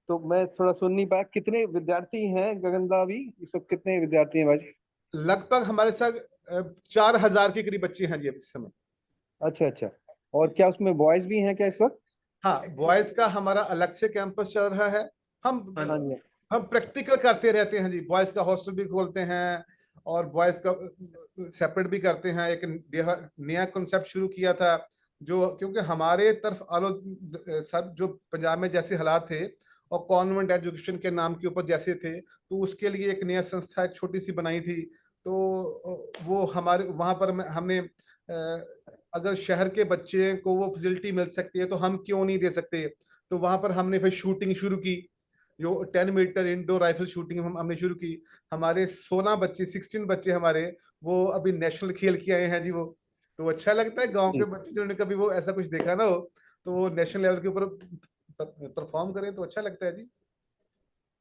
तो मैं थोड़ा सुन नहीं पाया। कितने विद्यार्थी हैं गगनदा अभी इस वक्त, कितने विद्यार्थी हैं भाई? लगभग हमारे साथ 4000 के करीब बच्चे हैं जी इस समय। अच्छा अच्छा। और क्या उसमें बॉयज भी हैं क्या इस वक्त? हाँ, बॉयज का हमारा अलग से कैंपस चल रहा है। हम हाँ जी। हम प्रैक्टिकल करते रहते हैं जी, बॉयज का हॉस्टल भी खोलते हैं और बॉयज का सेपरेट भी करते हैं। एक नया कॉन्सेप्ट शुरू किया था, जो क्योंकि हमारे तरफ आलो सब जो पंजाब में जैसे हालात थे और कॉन्वेंट एजुकेशन के नाम के ऊपर जैसे थे, तो उसके लिए एक नया संस्था एक छोटी सी बनाई थी। तो वो हमारे वहां पर हमने अगर शहर के बच्चे को वो फैसिलिटी मिल सकती है तो हम क्यों नहीं दे सकते। तो वहां पर हमने फिर शूटिंग शुरू की, जो 10 मीटर इंडोर राइफल शूटिंग हमने शुरू की। हमारे 16 बच्चे 16 बच्चे हमारे वो अभी नेशनल खेल के आए हैं जी। वो तो अच्छा लगता है, गांव के बच्चे जिन्होंने कभी वो ऐसा कुछ देखा ना हो, तो वो नेशनल लेवल के ऊपर परफॉर्म करें तो अच्छा लगता है जी।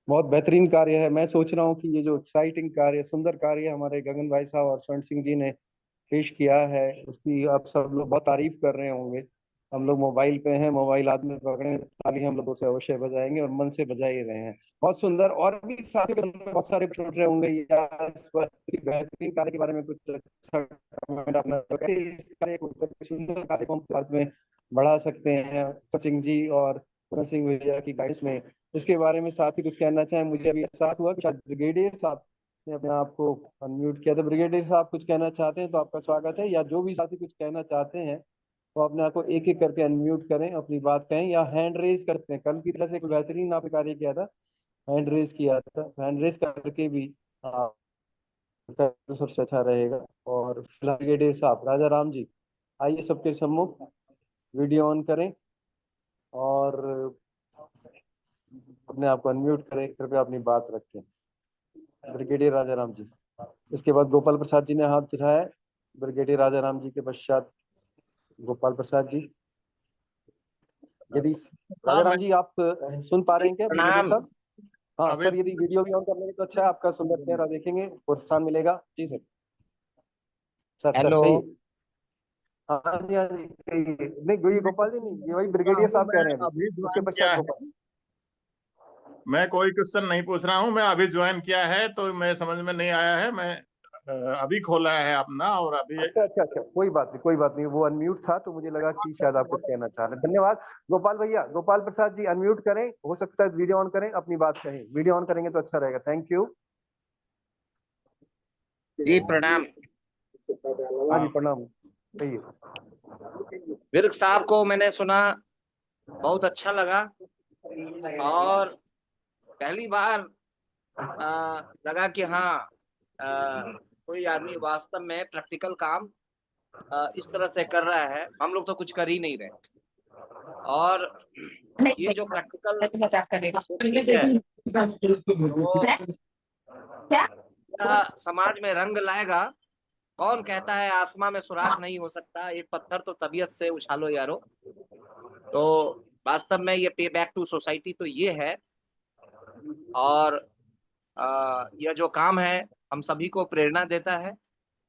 बहुत बेहतरीन कार्य है। मैं सोच रहा हूँ कि ये जो एक्साइटिंग कार्य, सुंदर कार्य हमारे गगन भाई साहब और स्वर्ण सिंह जी ने पेश किया है, उसकी आप सब लोग बहुत तारीफ कर रहे होंगे। हम लोग मोबाइल पे हैं, मोबाइल हाथ में पकड़े, ताली हम लोग उसे अवश्य बजाएंगे और मन से बजा ही रहे हैं। बहुत सुंदर। और भी साथी बहुत सारे छोड़ रहे होंगे या इस बेहतरीन कार्य के बारे में कुछ अच्छा कमेंट अपना, इस कार्य को, सुंदर कार्य को हम भारत में बढ़ा सकते हैं सिंह जी और स्वर्ण सिंह भैया की गाइडेंस में। इसके बारे में साथ ही कुछ कहना चाहें? मुझे अभी एहसास हुआ कि शायद ब्रिगेडियर साहब ने अपने आप को अनम्यूट किया। तो ब्रिगेडियर साहब कुछ कहना चाहते हैं तो आपका स्वागत है, या जो भी साथी कुछ कहना चाहते हैं तो अपने आप को एक एक करके अनम्यूट करें, अपनी बात कहें या हैंड रेज करते हैं। कल की तरह से एक बेहतरीन आपने कार्य किया था, हैंड रेज किया था, हैंड रेज करके भी सबसे अच्छा रहेगा। और फिलहाल ब्रिगेडियर साहब राजा राम जी, आइए सबके सम्मुख वीडियो ऑन करें और अपने आप को अनम्यूट करें, कृपया अपनी बात रखें। ब्रिगेडियर राजा राम जी। इसके बाद गोपाल प्रसाद जी ने हाथ उठाया है। ब्रिगेडियर राजा राम जी के पश्चात गोपाल प्रसाद जी। यदि राजा राम जी आप सुन पा रहे हैं क्या ब्रिगेडियर साहब? हाँ सर, यदि वीडियो भी ऑन कर लेंगे तो अच्छा है, आपका सुंदर चेहरा देखेंगे, प्रोत्साहन मिलेगा। जी सर। Sir hello. सही। हाँ जी हाँ जी, नहीं ये गोपाल जी नहीं, ये वही ब्रिगेडियर साहब कह रहे हैं अभी अभी, उसके ज्वाइन पश्चात किया है, गोपाल। मैं कोई क्वेश्चन नहीं पूछ रहा हूँ, मैं अभी ज्वाइन किया है तो मैं समझ में नहीं आया है, मैं अभी खोला है अपना और अभी। अच्छा अच्छा अच्छा, कोई बात नहीं कोई बात नहीं, वो अनम्यूट था तो मुझे लगा कि शायद आप कुछ कहना चाह रहे हैं। धन्यवाद गोपाल भैया। गोपाल प्रसाद जी अनम्यूट करें, हो सकता है वीडियो ऑन करें, अपनी बात कहें। वीडियो ऑन करेंगे तो अच्छा रहेगा। थैंक यू जी प्रणाम। हाँ जी प्रणाम। सही है। विर्क साहब को मैंने सुना, बहुत अच्छा लगा और पहली बार लगा कि हाँ, कोई आदमी वास्तव में प्रैक्टिकल काम इस तरह से कर रहा है। हम लोग तो कुछ कर ही नहीं रहे, और ये जो प्रैक्टिकल समाज में रंग लाएगा। कौन कहता है आसमां में सुराख नहीं हो सकता, एक पत्थर तो तबीयत से उछालो यारो। तो वास्तव में ये पे बैक टू सोसाइटी तो ये है, और यह जो काम है हम सभी को प्रेरणा देता है।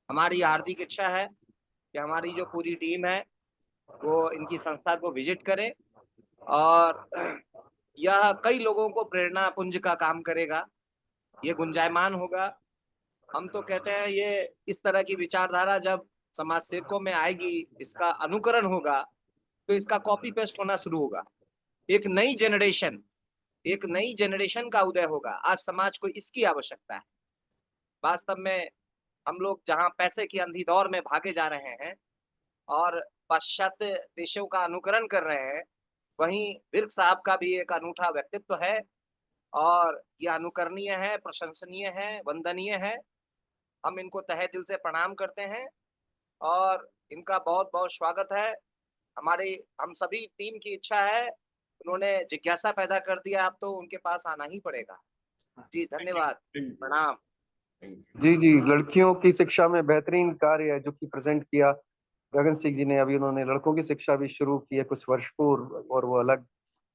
हमारी हार्दिक इच्छा है कि हमारी जो पूरी टीम है वो इनकी संस्था को विजिट करे, और यह कई लोगों को प्रेरणा पुंज का काम करेगा, ये गुंजायमान होगा। हम तो कहते हैं ये इस तरह की विचारधारा जब समाज सेवकों में आएगी, इसका अनुकरण होगा, तो इसका कॉपी पेस्ट होना शुरू होगा। एक नई जनरेशन एक नई जनरेशन का उदय होगा। आज समाज को इसकी आवश्यकता है। वास्तव में हम लोग जहाँ पैसे की अंधी दौर में भागे जा रहे हैं और पाश्चात्य देशों का अनुकरण कर रहे हैं, वहीं विर्क साहब का भी एक अनूठा व्यक्तित्व है और यह अनुकरणीय है, प्रशंसनीय है, वंदनीय है। हम इनको तहे दिल से प्रणाम करते हैं और इनका बहुत बहुत स्वागत है। हम सभी टीम की इच्छा है, उन्होंने जिज्ञासा पैदा कर दिया, अब तो उनके पास आना ही पड़ेगा। जी धन्यवाद, प्रणाम। जी जी, लड़कियों की शिक्षा में बेहतरीन कार्य है जो कि प्रेजेंट किया गगन सिंह जी ने। अभी उन्होंने लड़कों की शिक्षा भी शुरू की है कुछ वर्ष पूर्व, और वो अलग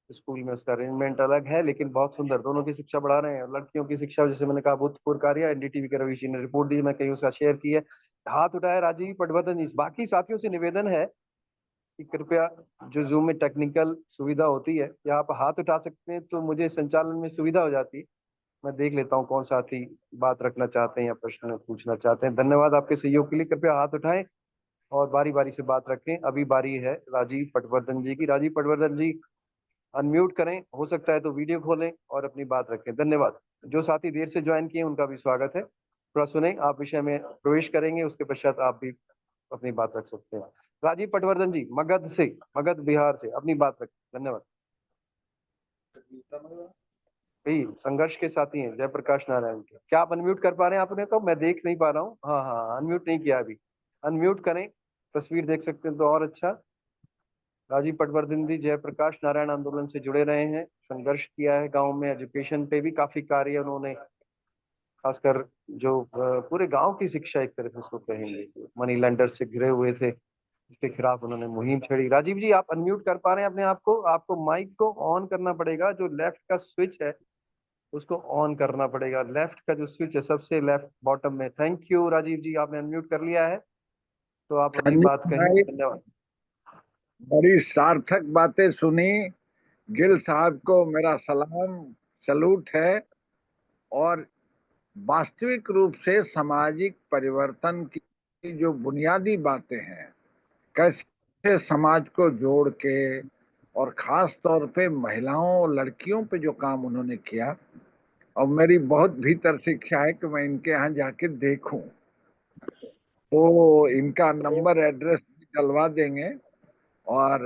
स्कूल में उसका अरेंजमेंट अलग है, लेकिन बहुत सुंदर दोनों की शिक्षा बढ़ा रहे हैं। लड़कियों की शिक्षा जैसे मैंने कहा भूतपूर्व कार्य, एनडीटीवी के रवि जी ने रिपोर्ट दी, मैं कहीं उसका शेयर की है। हाथ उठाया राजीव पटवर्धन जी। बाकी साथियों से निवेदन है कि कृपया, जो जूम में टेक्निकल सुविधा होती है या आप हाथ उठा सकते हैं तो मुझे संचालन में सुविधा हो जाती है, मैं देख लेता हूँ कौन साथी बात रखना चाहते हैं या प्रश्न पूछना चाहते हैं। धन्यवाद आपके सहयोग के लिए। कृपया हाथ उठाएं और बारी बारी से बात रखें। अभी बारी है राजीव पटवर्धन जी की। राजीव पटवर्धन जी अनम्यूट करें, हो सकता है तो वीडियो खोलें और अपनी बात रखें। धन्यवाद। जो साथी देर से ज्वाइन किए उनका भी स्वागत है। थोड़ा सुने, आप विषय में प्रवेश करेंगे, उसके पश्चात आप भी अपनी बात रख सकते हैं। राजीव पटवर्धन जी मगध बिहार से अपनी बात रखें। धन्यवाद। भाई संघर्ष के साथी हैं जयप्रकाश नारायण के। क्या आप अनम्यूट कर पा रहे हैं अपने को? मैं देख नहीं पा रहा हूँ। हाँ हाँ, अनम्यूट नहीं किया अभी। अनम्यूट करें, तस्वीर देख सकते हैं तो और अच्छा। राजीव पटवर्धन जी जयप्रकाश नारायण आंदोलन से जुड़े रहे हैं, संघर्ष किया है गांव में, एजुकेशन पे भी काफी कार्य उन्होंने, खासकर जो पूरे गांव की शिक्षा एक तरह से उसको कहेंगे, मनी लैंडर से घिरे हुए थे, उसके खिलाफ उन्होंने मुहिम छेड़ी। राजीव जी आप अनम्यूट कर पा रहे हैं अपने आप को? आपको माइक को ऑन करना पड़ेगा, जो लेफ्ट का स्विच है उसको ऑन करना पड़ेगा। लेफ्ट का जो स्विच है सबसे लेफ्ट बॉटम में। थैंक यू राजीव जी, आपने अनम्यूट कर लिया है तो आप अपनी बात कहें। धन्यवाद। बड़ी सार्थक बातें सुनी। गिल साहब को मेरा सलाम, सलूट है। और वास्तविक रूप से सामाजिक परिवर्तन की जो बुनियादी बातें हैं, कैसे समाज को जोड़ के, और खास तौर पे महिलाओं और लड़कियों पे जो काम उन्होंने किया, और मेरी बहुत भीतर से इच्छा है कि मैं इनके यहाँ जाके देखूं, तो इनका नंबर एड्रेस डलवा देंगे। और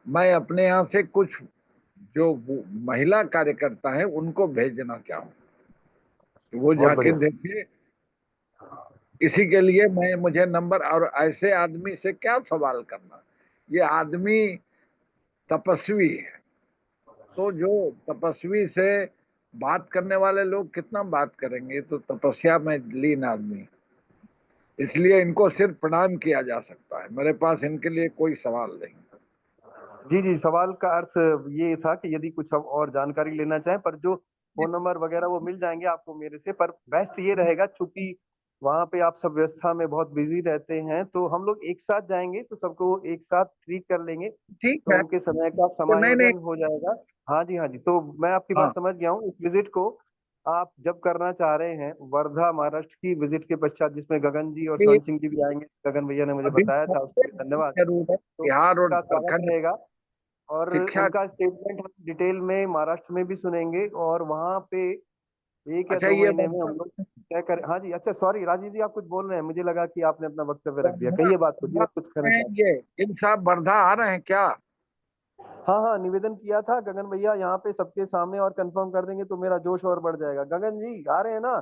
मैं अपने यहाँ से कुछ जो महिला कार्यकर्ता है उनको भेजना चाहूँ, वो जाके देखे। इसी के लिए मुझे नंबर, और ऐसे आदमी से क्या सवाल करना, ये आदमी तपस्वी है, तो जो तपस्वी से बात करने वाले लोग कितना बात करेंगे, तो तपस्या में लीन आदमी, इसलिए इनको सिर्फ प्रणाम किया जा सकता है। मेरे पास इनके लिए कोई सवाल नहीं। जी जी, सवाल का अर्थ ये था कि यदि कुछ हम और जानकारी लेना चाहें, पर जो फोन नंबर वगैरह वो मिल जाएंगे आपको मेरे से। पर बेस्ट ये रहेगा, चूंकि वहाँ पे आप सब व्यवस्था में बहुत बिजी रहते हैं, तो हम लोग एक साथ जाएंगे तो सबको एक साथ ट्रीट कर लेंगे, ठीक तो है, उनके समय का समायोजन हो जाएगा। हाँ जी हाँ जी, तो मैं आपकी बात समझ गया हूँ। इस विजिट को आप जब करना चाह रहे हैं, वर्धा महाराष्ट्र की विजिट के पश्चात, जिसमें गगन जी और स्वर्ण सिंह जी भी आएंगे, गगन भैया ने मुझे बताया था, उसके लिए धन्यवाद। बिहार और उनका स्वागत रहेगा और शिक्षा, उनका स्टेटमेंट हम डिटेल में महाराष्ट्र में भी सुनेंगे, और वहाँ पे 1 या अच्छा 2 ये महीने में हम लोग क्या करें। हाँ जी, अच्छा सॉरी राजीव जी, आप कुछ बोल रहे हैं, मुझे लगा कि आपने अपना वक्तव्य रख दिया। कहिए बात को, कुछ करना चाहते ये इन साहब वर्धा आ रहे हैं क्या? हाँ हाँ, निवेदन किया था गगन भैया यहाँ पे सबके सामने, और कंफर्म कर देंगे तो मेरा जोश और बढ़ जाएगा। गगन जी आ रहे हैं ना?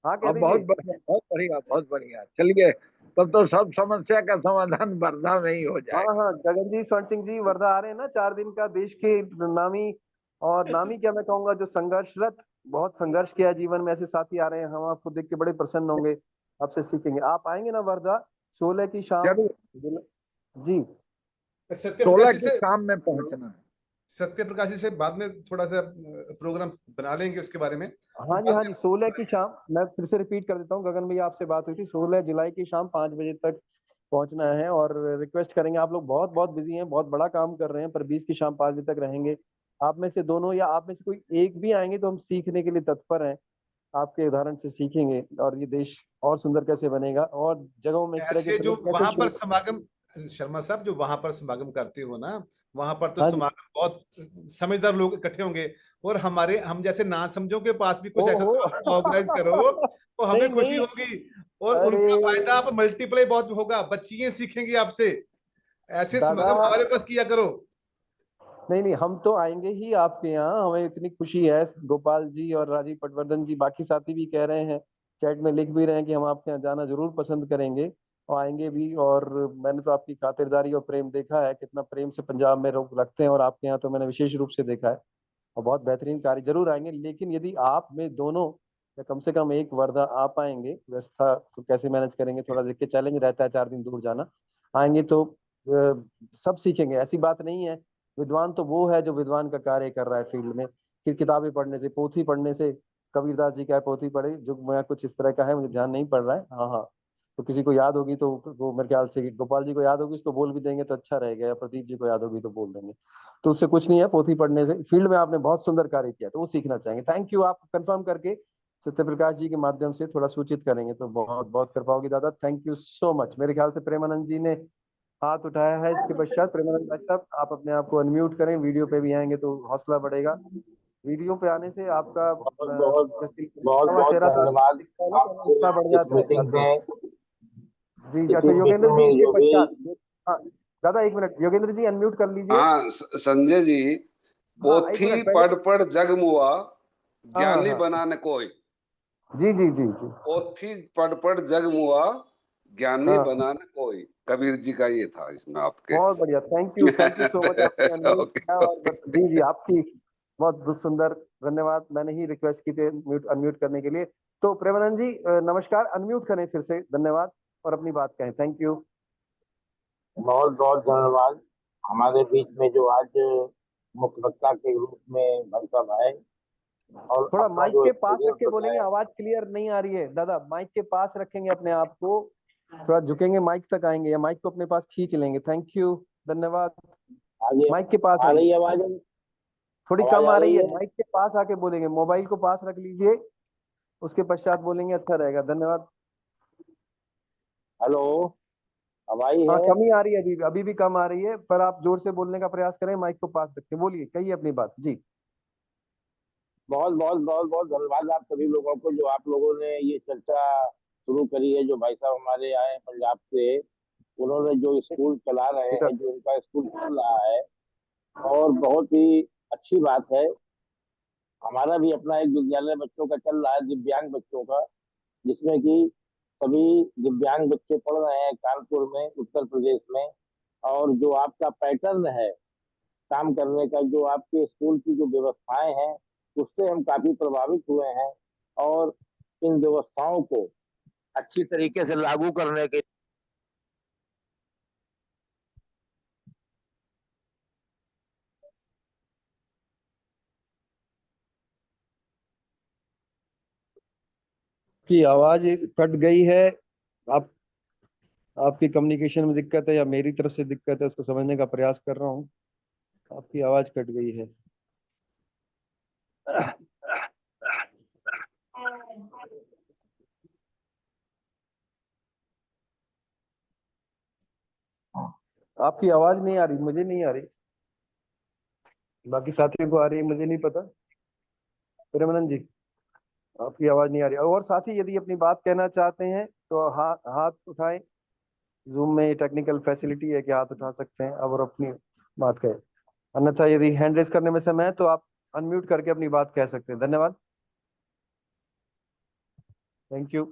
हाँ कह बहुत दीजिए। बढ़िया, बहुत बढ़िया, बहुत बढ़िया। चलिए, तब तो सब समस्या का समाधान वर्धा में ही हो हाँ जाएगा। हाँ, गगन जी स्वर्ण सिंह जी वर्धा आ रहे हैं ना 4 दिन का। देश के नामी, और नामी क्या मैं कहूँगा, जो संघर्षरत, बहुत संघर्ष किया जीवन में, ऐसे साथी आ रहे हैं। हम आपको देख के बड़े प्रसन्न होंगे, आपसे सीखेंगे। आप आएंगे ना वर्धा 16 की शाम? जी 16 की शाम में पहुंचना है। सत्य प्रकाश जी से बाद में थोड़ा सा प्रोग्राम बना लेंगे उसके बारे में। हाँ जी, 16 की शाम, मैं फिर से रिपीट कर देता हूँ, गगन भैया आपसे बात हुई थी, 16 जुलाई की शाम 5 बजे तक पहुंचना है। और रिक्वेस्ट करेंगे, आप लोग बहुत बहुत बिजी हैं, बहुत बड़ा काम कर रहे हैं, पर 20 की शाम 5 बजे तक रहेंगे। आप में से दोनों या आप में से कोई एक भी आएंगे तो हम सीखने के लिए तत्पर हैं, आपके उदाहरण से सीखेंगे, और ये देश और सुंदर कैसे बनेगा, और जगहों में इस तरह के जो वहां पर समागम शर्मा साहब, जो वहां पर समागम करते हो ना, वहां पर तो हाँ जी। समागम बहुत समझदार लोग इकट्ठे होंगे, और हम जैसे ना समझों के पास भी कुछ ऐसा ओहो समागम ऑर्गेनाइज करो तो हमें नहीं खुशी नहीं, होगी, और अरे उनका फायदा आप मल्टीप्लाई बहुत होगा, बच्चियां सीखेंगी आपसे। ऐसे दादा, समागम हमारे पास किया करो। नहीं नहीं, हम तो आएंगे ही आपके यहाँ, हमें इतनी खुशी है। गोपाल जी और राजीव पटवर्धन जी, बाकी साथी भी कह रहे हैं, चैट में लिख भी रहे हैं कि हम आपके यहाँ जाना जरूर पसंद करेंगे और आएंगे भी। और मैंने तो आपकी खातिरदारी और प्रेम देखा है, कितना प्रेम से पंजाब में लोग रखते हैं, और आपके यहाँ तो मैंने विशेष रूप से देखा है, और बहुत बेहतरीन कार्य, जरूर आएंगे। लेकिन यदि आप में दोनों या कम से कम एक वर्धा आ पाएंगे, व्यवस्था तो कैसे मैनेज करेंगे, थोड़ा देख के, चैलेंज रहता है 4 दिन दूर जाना, आएंगे तो सब सीखेंगे। ऐसी बात नहीं है, विद्वान तो वो है जो विद्वान का कार्य कर रहा है फील्ड में, कि किताबें पढ़ने से, पोथी पढ़ने से, कबीरदास जी का है, पोथी पढ़े, जो मैं कुछ इस तरह का है, मुझे ध्यान नहीं पड़ रहा है। हाँ हाँ, तो किसी को याद होगी तो वो मेरे ख्याल से गोपाल जी को याद होगी, उसको बोल भी देंगे तो अच्छा रहेगा, या प्रदीप जी को याद होगी तो बोल देंगे। तो उससे कुछ नहीं है, पोथी पढ़ने से। फील्ड में आपने बहुत सुंदर कार्य किया, तो वो सीखना चाहेंगे। Thank you. आप कंफर्म करके सत्य प्रकाश जी के माध्यम से थोड़ा सूचित करेंगे तो बहुत बहुत कर पाओगे दादा। Thank you so much. मेरे ख्याल से प्रेमानंद जी ने हाथ उठाया है। इसके पश्चात प्रेमानंद भाई साहब, आप अपने आप को अनम्यूट करें, वीडियो पे भी आएंगे तो हौसला बढ़ेगा। वीडियो पे आने से आपका बहुत बहुत बहुत हुआ बहुत चेहरा साफ धन्यवाद दिखता है ना, तो आपके उत्साह बढ़ इस जाता है मीटिंग साथियों। में। जी जी, इस अच्छा योगेंद्र मीटिंग जी में इसके जो भी पश्चात। हाँ दादा, एक मिनट, योगेंद्र जी अनम्यूट कर लीजिए। हाँ संजय जी, हाँ एक पोथी मिनट पहले। पढ़ पढ़ जग मुआ, हाँ हाँ ज्ञानी हाँ, बना न कोई। जी जी जी जी। पोथी पढ़ पढ़ जग मुआ, ज्ञानी हाँ, बना न कोई। कबीर जी का ये था इसमें आपके। बहुत बढ़िया, थैंक यू सो मच, आपने अनम्यूट ओके किया। और जी जी, आपकी बहुत बहुत सुंदर, धन्यवाद। मैंने ही रिक्वेस्ट की थी म्यूट अनम्यूट करने के लिए। तो प्रेमानंद जी नमस्कार, अनम्यूट करें फिर से, धन्यवाद, और अपनी बात कहें। Thank you. बहुत बहुत धन्यवाद। हमारे बीच में जो आज मुख्य वक्ता के रूप में भाई साहब आए और थोड़ा अपना माइक जो के पास रख एक्सपीरियंस के बोलेंगे, बताया। आवाज क्लियर नहीं आ रही है दादा। माइक के पास रखेंगे अपने आप को, थोड़ा झुकेंगे, माइक तक आएंगे, या माइक को अपने पास खींच लेंगे। थैंक यू, धन्यवाद। आगे माइक के पास आ आइए। रही है आवाज? थोड़ी आवाज कम आ आ रही रही है, है? माइक के पास आके बोलेंगे, मोबाइल को पास रख लीजिए, उसके पश्चात बोलेंगे, अच्छा रहेगा। धन्यवाद। हेलो, अब आई हाँ, है? कमी आ रही है, अभी भी कम आ रही है, पर आप जोर से बोलने का प्रयास करें, माइक को पास रख के बोलिए, कहिए अपनी बात जी। बहुत बहुत बहुत बहुत धन्यवाद आप सभी लोगों को, जो आप लोगों ने ये चर्चा शुरू करी है। जो भाई साहब हमारे आए हैं पंजाब से, उन्होंने जो स्कूल चला रहे बेटा, हैं, जो उनका स्कूल चल रहा है, और बहुत ही अच्छी बात है। हमारा भी अपना एक विद्यालय बच्चों का चल रहा है, दिव्यांग बच्चों का, जिसमें कि सभी दिव्यांग बच्चे पढ़ रहे हैं कानपुर में, उत्तर प्रदेश में। और जो आपका पैटर्न है काम करने का, जो आपके स्कूल की जो व्यवस्थाएं हैं, उससे हम काफी प्रभावित हुए हैं, और इन व्यवस्थाओं को अच्छी तरीके से लागू करने के की आवाज कट गई है। आप, आपकी कम्युनिकेशन में दिक्कत है या मेरी तरफ से दिक्कत है, उसको समझने का प्रयास कर रहा हूँ। आपकी आवाज कट गई है। आपकी आवाज नहीं आ रही, मुझे नहीं आ रही, बाकी साथियों को आ रही है, मुझे नहीं पता। प्रेमानंद जी, आपकी आवाज नहीं आ रही। और साथी यदि अपनी बात कहना चाहते हैं तो हाथ उठाएं। जूम में टेक्निकल फैसिलिटी है कि हाथ उठा सकते हैं अब और अपनी बात कहें। अन्यथा यदि हैंड रेस करने में समय है तो आप अनम्यूट करके अपनी बात कह सकते हैं। धन्यवाद, थैंक यू।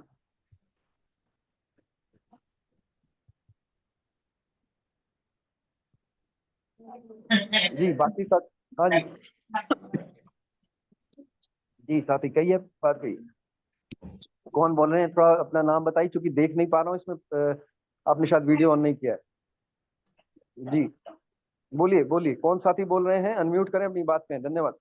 जी बाकी साथ, हाँ जी जी, साथी कहिए, बात कहिए, कौन बोल रहे हैं, थोड़ा अपना नाम बताइए, क्योंकि देख नहीं पा रहा हूँ इसमें। आपने शायद वीडियो ऑन नहीं किया है। जी बोलिए बोलिए, कौन साथी बोल रहे हैं, अनम्यूट करें, अपनी बात कहें। धन्यवाद।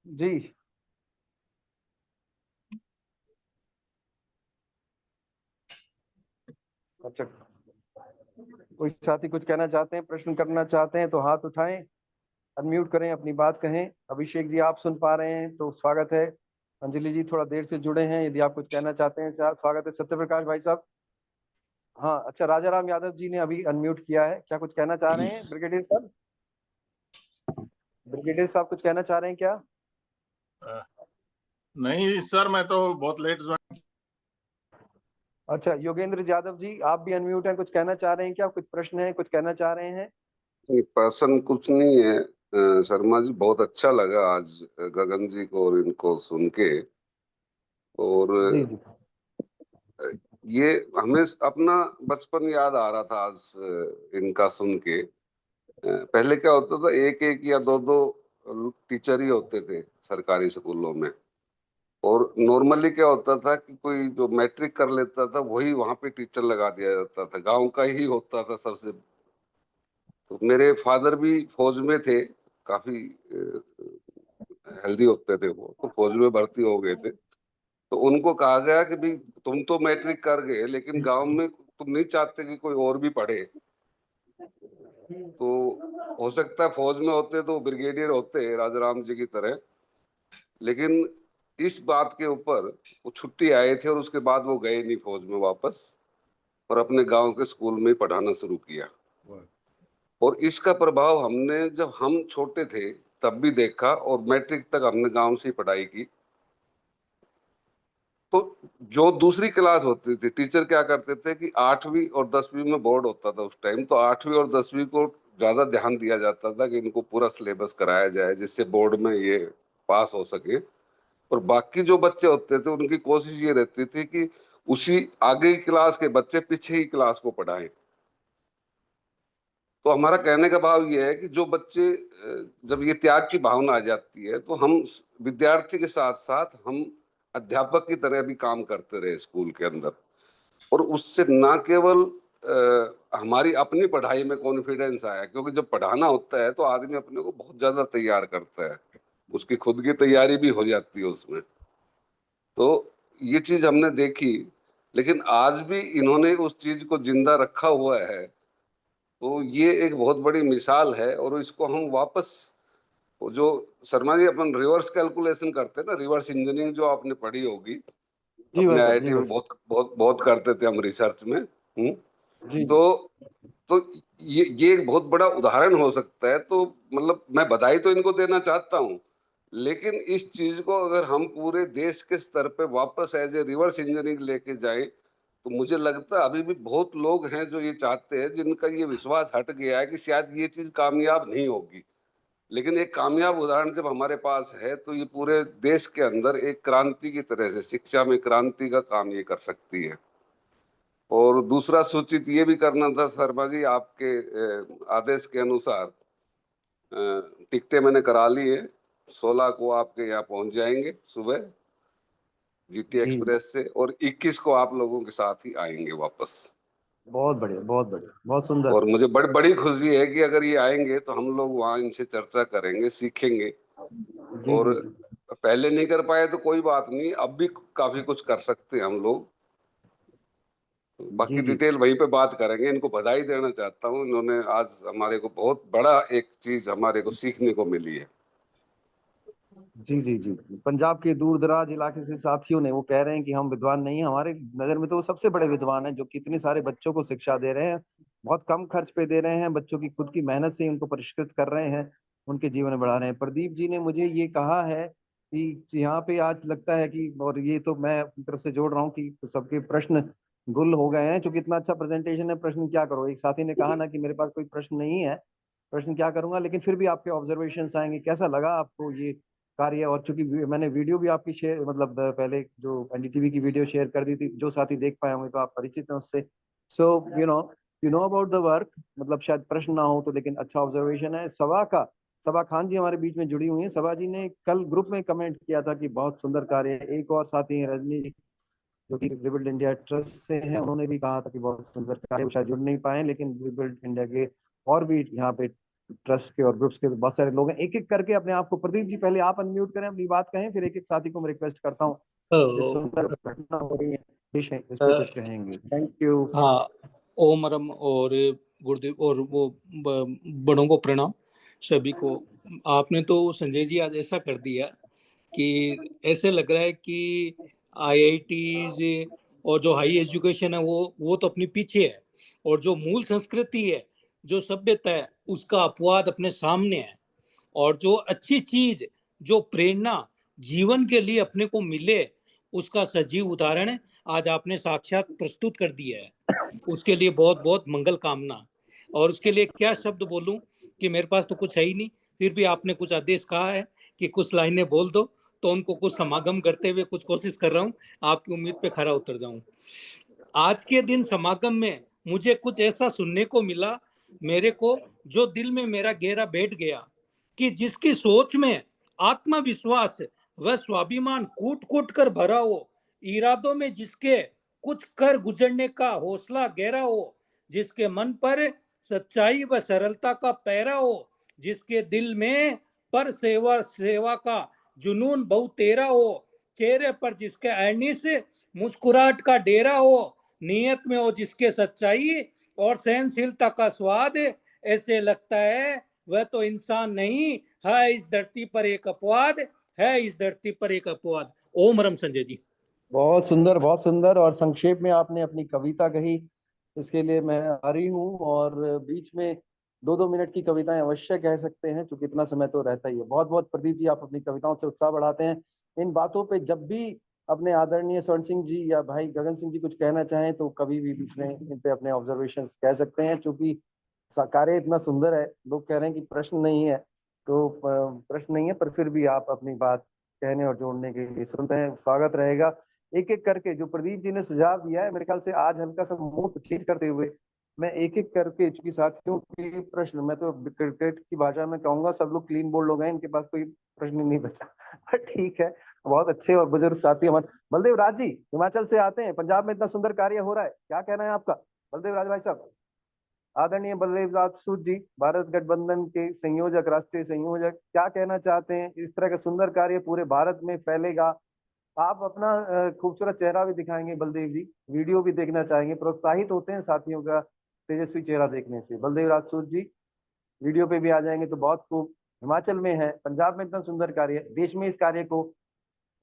जी, अच्छा, कोई साथी कुछ कहना चाहते हैं, प्रश्न करना चाहते हैं तो हाथ उठाएं, अनम्यूट करें, अपनी बात कहें। अभिषेक जी, आप सुन पा रहे हैं तो स्वागत है। अंजलि जी थोड़ा देर से जुड़े हैं, यदि आप कुछ कहना चाहते हैं स्वागत है। सत्यप्रकाश भाई साहब, हाँ अच्छा, राजा राम यादव जी ने अभी अनम्यूट किया है, क्या कुछ कहना चाह रहे हैं ब्रिगेडियर साहब? ब्रिगेडियर साहब कुछ कहना चाह रहे हैं क्या? नहीं सर, मैं तो बहुत लेट ज्वाइन। अच्छा, योगेंद्र यादव जी आप भी अनम्यूट हैं, कुछ कहना चाह रहे हैं क्या? कुछ प्रश्न है, कुछ कहना चाह रहे हैं? प्रश्न कुछ नहीं है शर्मा जी, बहुत अच्छा लगा आज गगन जी को और इनको सुन के। और जी जी ये हमें अपना बचपन याद आ रहा था आज इनका सुन के। पहले क्या होता था, एक एक या दो दो टीचर ही होते थे सरकारी स्कूलों में। और नॉर्मली क्या होता था कि कोई जो मैट्रिक कर लेता था वही वहां पे टीचर लगा दिया जाता था, गांव का ही होता था सबसे। तो मेरे फादर भी फौज में थे, काफी हेल्दी होते थे वो, तो फौज में भर्ती हो गए थे। तो उनको कहा गया कि भाई तुम तो मैट्रिक कर गए, लेकिन गांव में तुम नहीं चाहते कि कोई और भी पढ़े। तो हो सकता है फौज में होते तो ब्रिगेडियर होते राजाराम जी की तरह, लेकिन इस बात के ऊपर वो छुट्टी आए थे और उसके बाद वो गए नहीं फौज में वापस, और अपने गांव के स्कूल में पढ़ाना शुरू किया। और इसका प्रभाव हमने जब हम छोटे थे तब भी देखा, और मैट्रिक तक हमने गांव से ही पढ़ाई की। तो जो दूसरी क्लास होती थी, टीचर क्या करते थे कि 8वीं और 10वीं में बोर्ड होता था उस टाइम, तो 8वीं और 10वीं को ज्यादा ध्यान दिया जाता था कि इनको पूरा सिलेबस कराया जाए जिससे बोर्ड में ये पास हो सके। और बाकी जो बच्चे होते थे उनकी कोशिश ये रहती थी कि उसी आगे की क्लास के बच्चे पीछे ही क्लास को पढ़ाएं। तो हमारा कहने का भाव ये है कि जो बच्चे जब ये त्याग की भावना आ जाती है, तो हम विद्यार्थी के साथ साथ हम अध्यापक की तरह भी काम करते रहे स्कूल के अंदर। और उससे ना केवल हमारी अपनी पढ़ाई में कॉन्फिडेंस आया, क्योंकि जब पढ़ाना होता है तो आदमी अपने को बहुत ज्यादा तैयार करता है, उसकी खुद की तैयारी भी हो जाती है उसमें। तो ये चीज हमने देखी, लेकिन आज भी इन्होंने उस चीज को जिंदा रखा हुआ है। तो ये एक बहुत बड़ी मिसाल है, और इसको हम वापस, वो जो शर्मा जी अपन रिवर्स कैलकुलेशन करते हैं ना, रिवर्स इंजीनियरिंग जो आपने पढ़ी होगी जी अपने भाई साहब, आईआईटी जी में, भाई बहुत बहुत बहुत करते थे हम रिसर्च में। जी तो ये एक बहुत बड़ा उदाहरण हो सकता है। तो मतलब मैं बधाई तो इनको देना चाहता हूँ, लेकिन इस चीज को अगर हम पूरे देश के स्तर पे वापस एज ए रिवर्स इंजीनियरिंग लेके जाएं, तो मुझे लगता है अभी भी बहुत लोग हैं जो ये चाहते हैं, जिनका ये विश्वास हट गया है कि शायद ये चीज कामयाब नहीं होगी। लेकिन एक कामयाब उदाहरण जब हमारे पास है, तो ये पूरे देश के अंदर एक क्रांति की तरह से शिक्षा में क्रांति का काम ये कर सकती है। और दूसरा सूचित ये भी करना था शर्मा जी, आपके आदेश के अनुसार टिकटें मैंने करा ली है, 16 को आपके यहाँ पहुंच जाएंगे सुबह जीटी जी, एक्सप्रेस से, और 21 को आप लोगों के साथ ही आएंगे वापस। बहुत बढ़िया, बहुत बढ़िया, बहुत सुंदर। और मुझे बड़ी खुशी है कि अगर ये आएंगे तो हम लोग वहाँ इनसे चर्चा करेंगे, सीखेंगे। जी और जी पहले नहीं कर पाए तो कोई बात नहीं, अब भी काफी कुछ कर सकते हैं हम लोग। बाकी जी जी डिटेल वहीं पे बात करेंगे। इनको बधाई देना चाहता हूँ, इन्होंने आज हमारे को बहुत बड़ा एक चीज हमारे को सीखने को मिली है। जी जी जी पंजाब के दूर दराज इलाके से साथियों ने, वो कह रहे हैं कि हम विद्वान नहीं हैं, हमारे नजर में तो वो सबसे बड़े विद्वान हैं जो कितने सारे बच्चों को शिक्षा दे रहे हैं, बहुत कम खर्च पे दे रहे हैं, बच्चों की खुद की मेहनत से उनको परिष्कृत कर रहे हैं, उनके जीवन में बढ़ा रहे हैं। प्रदीप जी ने मुझे ये कहा है कि यहाँ पे आज लगता है कि, और ये तो मैं अपनी तरफ से जोड़ रहा हूँ कि सबके प्रश्न गुल हो गए हैं, क्योंकि इतना अच्छा प्रेजेंटेशन है, प्रश्न क्या करो। एक साथी ने कहा ना कि मेरे पास कोई प्रश्न नहीं है, प्रश्न क्या करूंगा, लेकिन फिर भी आपके ऑब्जर्वेशन आएंगे। कैसा लगा आपको ये कार्य? और चूंकि मैंने वीडियो भी आपकी शेयर, मतलब पहले जो एनडीटीवी की वीडियो शेयर कर दी थी, जो साथी देख पाए होंगे तो आप परिचित हैं उससे। So you know about the work, मतलब शायद प्रश्न ना हो तो, लेकिन अच्छा ऑब्जर्वेशन है। सबा खान जी हमारे बीच में जुड़ी हुई हैं। सबा जी ने कल ग्रुप में कमेंट किया था कि बहुत सुंदर कार्य है। एक और साथी हैं रजनी जी, जो कि रिबिल्ड इंडिया ट्रस्ट से हैं, उन्होंने भी कहा था कि बहुत सुंदर कार्य, शायद जुड़ नहीं पाए, लेकिन रिबिल्ड इंडिया के और भी यहाँ पे ट्रस्ट के और ग्रुप्स के बहुत सारे लोग हैं। एक एक करके अपने आप को, प्रदीप जी पहले आप अनम्यूट करें, अपनी बात कहें, फिर एक एक साथी को मैं रिक्वेस्ट करता हूँ। जो सुंदर घटना हो रही है देश है, इस पे कुछ कहेंगे। Thank you. हाँ, ओमरम और गुरुदेव और वो बड़ों को प्रणाम सभी को। आपने तो संजय जी आज ऐसा कर दिया कि ऐसे लग रहा है कि IITs और जो हाई एजुकेशन है वो तो अपनी पीछे है, और जो मूल संस्कृति है, जो सभ्यता है, उसका अपवाद अपने सामने है। और जो अच्छी चीज, जो प्रेरणा जीवन के लिए अपने को मिले, उसका सजीव उदाहरण आज आपने साक्षात प्रस्तुत कर दिया है। उसके लिए बहुत बहुत मंगल कामना। और उसके लिए क्या शब्द बोलूं कि मेरे पास तो कुछ है ही नहीं, फिर भी आपने कुछ आदेश कहा है कि कुछ लाइनें बोल दो, तो उनको कुछ समागम करते हुए कुछ कोशिश कर रहा हूं, आपकी उम्मीद पे खरा उतर जाऊं। आज के दिन समागम में मुझे कुछ ऐसा सुनने को मिला मेरे को, जो दिल में मेरा गहरा बैठ गया, कि जिसकी सोच में आत्मविश्वास व स्वाभिमान कूट कूट कर भरा हो, इरादों में जिसके कुछ कर गुजरने का हौसला गहरा हो, जिसके मन पर सच्चाई व सरलता का पहरा हो, जिसके दिल में पर सेवा का जुनून बहुत तेरा हो, चेहरे पर जिसके अर्निश मुस्कुराहट का डेरा हो, नियत में हो जिसके सच्चाई और सहनशीलता का स्वाद, ऐसे लगता है वह तो इंसान नहीं है, इस धरती पर एक अपवाद है, इस धरती पर एक अपवाद। ओम रम संजय जी। बहुत सुंदर, बहुत सुंदर। और संक्षेप में आपने अपनी कविता कही, इसके लिए मैं आभारी हूँ। और बीच में 2-2 मिनट की कविताएं अवश्य कह सकते हैं, क्योंकि इतना समय तो रहता ही है। बहुत बहुत प्रदीप जी, आप अपनी कविताओं से उत्साह बढ़ाते हैं। इन बातों पे जब भी अपने आदरणीय स्वर्ण सिंह जी या भाई गगन सिंह जी कुछ कहना चाहें तो कभी भी बीच में इन पे अपने ऑब्जर्वेशन कह सकते हैं, क्योंकि कार्य इतना सुंदर है। लोग कह रहे हैं कि प्रश्न नहीं है, तो प्रश्न नहीं है, पर फिर भी आप अपनी बात कहने और जोड़ने के लिए सुनते हैं। स्वागत रहेगा। एक एक करके जो प्रदीप जी ने सुझाव दिया है, मेरे ख्याल से आज हल्का सा मूड चेंज करते हुए मैं एक एक करके, चूंकि साथियों के प्रश्न, मैं तो क्रिकेट की भाषा में कहूंगा, सब लोग क्लीन बोल्ड हो गए, इनके पास कोई प्रश्न नहीं बचा। पर ठीक है, बहुत अच्छे और बुजुर्ग साथी हमारे। बलदेव राज जी हिमाचल से आते हैं, पंजाब में इतना सुंदर कार्य हो रहा है, क्या कहना है आपका बलदेव राज भाई साहब? आदरणीय बलदेव राज सूद जी, भारत गठबंधन के संयोजक, राष्ट्रीय संयोजक, क्या कहना चाहते हैं? इस तरह का सुंदर कार्य पूरे भारत में फैलेगा, आप अपना खूबसूरत चेहरा भी दिखाएंगे बलदेव जी, वीडियो भी देखना चाहेंगे, प्रोत्साहित होते हैं साथियों का तेजस्वी चेहरा देखने से। बलदेव राज सूद जी वीडियो पे भी आ जाएंगे तो बहुत खूब। हिमाचल में है, पंजाब में इतना सुंदर कार्य, देश में इस कार्य को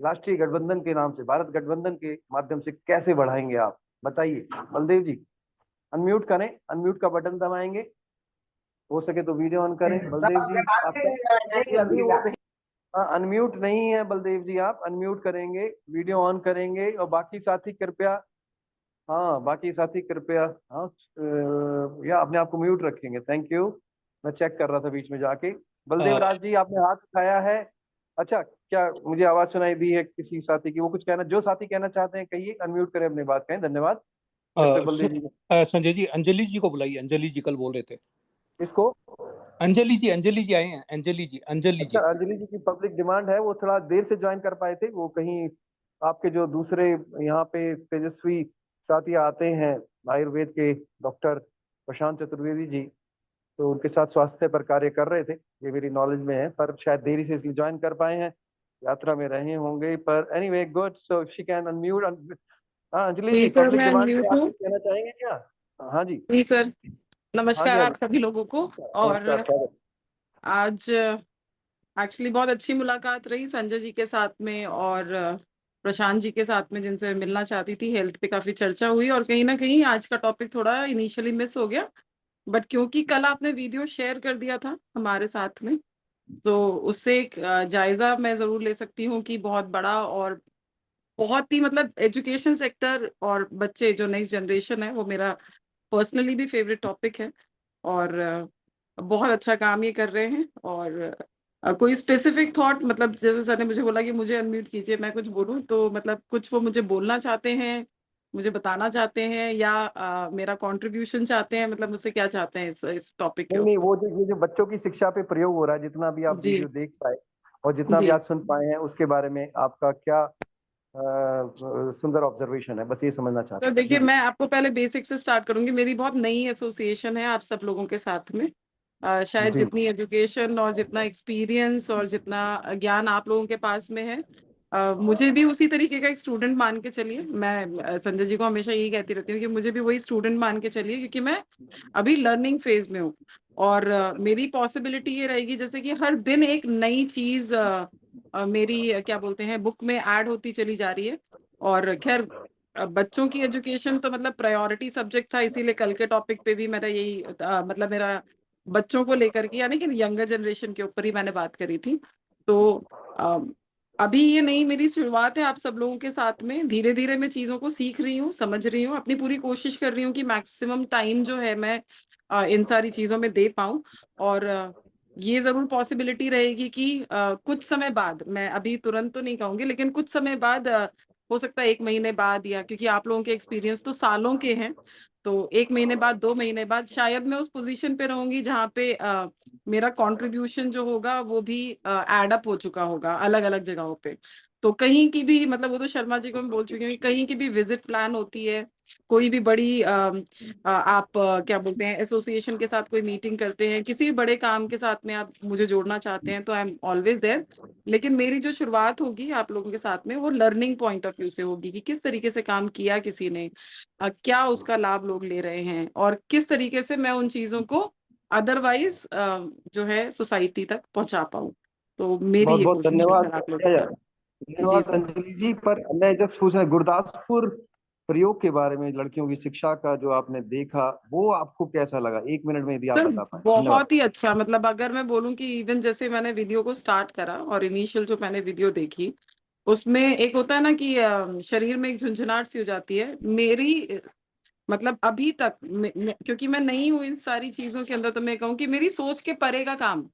राष्ट्रीय गठबंधन के नाम से, भारत गठबंधन के माध्यम से कैसे बढ़ाएंगे आप, बताइए बलदेव जी। अनम्यूट करें, अनम्यूट का बटन दबाएंगे, हो सके तो वीडियो ऑन करें। बलदेव जी आपका अनम्यूट नहीं है बलदेव जी, आप अनम्यूट करेंगे, वीडियो ऑन करेंगे। और बाकी साथी कृपया, हाँ बाकी साथी कृपया, हाँ या अपने आप को म्यूट रखेंगे। थैंक यू, मैं चेक कर रहा था बीच में जाके। बलदेव राज जी आपने हाथ उठाया है, अच्छा क्या मुझे आवाज सुनाई दी है किसी साथी की? वो कुछ कहना, जो साथी कहना चाहते हैं कहिए, अनम्यूट करें अपनी बात कहें। धन्यवाद। बलदेव जी संजय जी, अंजलि जी को बुलाइए, अंजलि जी कल बोल रहे थे। इसको अंजलि जी आए हैं, अंजलि जी। अच्छा, अंजलि जी की पब्लिक डिमांड है, वो थोड़ा देर से ज्वाइन कर पाए थे, वो कहीं आपके जो दूसरे यहाँ पे तेजस्वी साथी आते हैं आयुर्वेद के, डॉक्टर प्रशांत चतुर्वेदी जी, तो उनके साथ स्वास्थ्य पर कार्य कर रहे थे, ये मेरी नॉलेज में है, पर शायद देरी से इसलिए ज्वाइन कर पाए हैं, यात्रा में रहे होंगे। पर anyway good, so she can unmute. Anjali ji sir, public मैं डिमांड पे अनम्यूट आप हूँ। कुछ कहना चाहेंगे क्या? हाँ जी जी सर, हाँ जी, नमस्कार हाँ आप सभी लोगों को। और नमस्कार, स्वागत। आज एक्चुअली बहुत अच्छी मुलाकात रही संजय जी के साथ में और प्रशांत जी के साथ में, जिनसे मिलना चाहती थी। हेल्थ पे काफी चर्चा हुई और कहीं ना कहीं आज का टॉपिक थोड़ा इनिशियली मिस हो गया, बट क्योंकि कल आपने वीडियो शेयर कर दिया था हमारे साथ में, तो उससे एक जायजा मैं जरूर ले सकती हूँ कि बहुत बड़ा और बहुत ही मतलब एजुकेशन सेक्टर और बच्चे जो नेक्स्ट जनरेशन है, वो मेरा पर्सनली भी फेवरेट टॉपिक है। और बहुत अच्छा काम ये कर रहे हैं। और कोई स्पेसिफिक थॉट, मतलब जैसे सर ने मुझे बोला कि मुझे अनम्यूट कीजिए, मैं कुछ बोलूं, तो मतलब कुछ वो मुझे बोलना चाहते हैं, मुझे बताना चाहते हैं, या मेरा कंट्रीब्यूशन चाहते हैं, मतलब मुझसे क्या चाहते हैं इस टॉपिक के नहीं नहीं, ऊपर? वो जो ये जो बच्चों की शिक्षा पे प्रयोग हो रहा है, जितना भी आप जी वीडियो देख पाए और जितना भी जी आज सुन पाए हैं, उसके बारे में आपका क्या सुंदर ऑब्जर्वेशन है, बस ये समझना चाहते सर हैं जी देखिए, जी। मैं आपको पहले बेसिक से स्टार्ट करूंगी। मेरी बहुत नई एसोसिएशन है आप सब लोगों के साथ में। शायद जी जितनी एजुकेशन और जितना एक्सपीरियंस और जितना ज्ञान आप लोगों के पास में है, मुझे भी उसी तरीके का एक स्टूडेंट मान के चलिए। मैं संजय जी को हमेशा यही कहती रहती हूँ कि मुझे भी वही स्टूडेंट मान के चलिए, क्योंकि मैं अभी लर्निंग फेज में हूँ। और मेरी पॉसिबिलिटी ये रहेगी जैसे कि हर दिन एक नई चीज मेरी क्या बोलते हैं बुक में ऐड होती चली जा रही है। और खैर बच्चों की एजुकेशन तो मतलब प्रायोरिटी सब्जेक्ट था, इसीलिए कल के टॉपिक पे भी मेरा यही मतलब मेरा बच्चों को लेकर के यानी कि यंगर जनरेशन के ऊपर ही मैंने बात करी थी। तो अभी ये नहीं मेरी शुरुआत है आप सब लोगों के साथ में, धीरे धीरे मैं चीज़ों को सीख रही हूँ, समझ रही हूँ, अपनी पूरी कोशिश कर रही हूँ कि मैक्सिमम टाइम जो है मैं इन सारी चीज़ों में दे पाऊँ। और ये ज़रूर पॉसिबिलिटी रहेगी कि कुछ समय बाद, मैं अभी तुरंत तो नहीं कहूँगी, लेकिन कुछ समय बाद हो सकता है 1 महीने बाद, या क्योंकि आप लोगों के एक्सपीरियंस तो सालों के हैं, तो 1 महीने बाद 2 महीने बाद शायद मैं उस पोजीशन पे रहूंगी जहाँ पे मेरा कंट्रीब्यूशन जो होगा वो भी एड अप हो चुका होगा अलग अलग जगहों पे। तो कहीं की भी मतलब वो तो शर्मा जी को मैं बोल चुकी हूँ कि कहीं की भी विजिट प्लान होती है, कोई भी बड़ी आप क्या बोलते हैं एसोसिएशन के साथ कोई मीटिंग करते हैं, किसी भी बड़े काम के साथ में आप मुझे जोड़ना चाहते हैं तो आई एम ऑलवेज देयर। लेकिन मेरी जो शुरुआत होगी आप लोगों के साथ में वो लर्निंग पॉइंट ऑफ व्यू से होगी कि किस तरीके से काम किया किसी ने, क्या उसका लाभ लोग ले रहे हैं और किस तरीके से मैं उन चीजों को अदरवाइज जो है सोसाइटी तक पहुंचा पाऊँ। तो मेरी बहुत ये बहुत कोशिश है धन्यवाद। सर आप लोग के साथ। जी धन्यवाद सर। अंजलि जी। पर मैं जस्ट पूछना, गुरदासपुर प्रयोग के बारे में लड़कियों की शिक्षा का जो आपने देखा वो आपको कैसा लगा, 1 मिनट में यदि आप सर बता पाए। धन्यवाद। बहुत ही अच्छा, मतलब अगर मैं बोलूं कि इवन जैसे मैंने वीडियो को स्टार्ट करा और इनिशियल जो मैंने वीडियो देखी उसमें एक होता है ना कि शरीर में एक झुंझुनाहट सी हो जाती है मेरी, मतलब अभी तक क्योंकि मैं नहीं हूँ इन सारी चीजों के अंदर, तो मैं कहूँ कि मेरी सोच के परे का काम,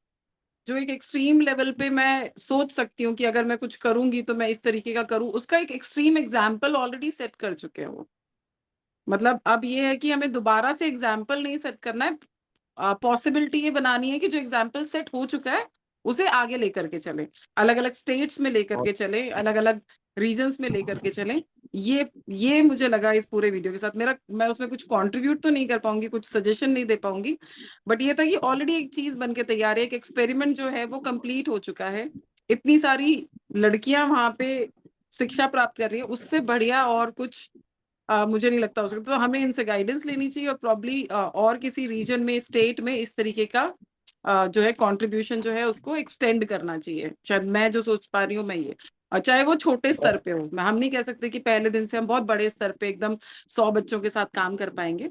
जो एक एक्सट्रीम लेवल पे मैं सोच सकती हूँ कि अगर मैं कुछ करूंगी तो मैं इस तरीके का करूँ, उसका एक एक्सट्रीम एग्जाम्पल ऑलरेडी सेट कर चुके हैं वो। मतलब अब ये है कि हमें दोबारा से एग्जाम्पल नहीं सेट करना है, पॉसिबिलिटी ये बनानी है कि जो एग्जाम्पल सेट हो चुका है उसे आगे लेकर के चले, अलग अलग स्टेट्स में लेकर के चले, अलग अलग रीजन्स में लेकर के चले। ये मुझे लगा इस पूरे वीडियो के साथ, मेरा मैं उसमें कुछ कंट्रीब्यूट तो नहीं कर पाऊंगी, कुछ सजेशन नहीं दे पाऊंगी, बट ये था कि ऑलरेडी एक चीज बन के तैयार है, एक एक्सपेरिमेंट जो है वो कंप्लीट हो चुका है, इतनी सारी लड़कियां वहां पे शिक्षा प्राप्त कर रही है, उससे बढ़िया और कुछ मुझे नहीं लगता हो सकता। तो हमें इनसे गाइडेंस लेनी चाहिए और प्रॉब्ली और किसी रीजन में स्टेट में इस तरीके का जो है कंट्रीब्यूशन जो है उसको एक्सटेंड करना चाहिए, शायद मैं जो सोच पा रही हूँ मैं ये, चाहे वो छोटे स्तर पे हो, मैं हम नहीं कह सकते कि पहले दिन से हम बहुत बड़े स्तर पे एकदम 100 बच्चों के साथ काम कर पाएंगे,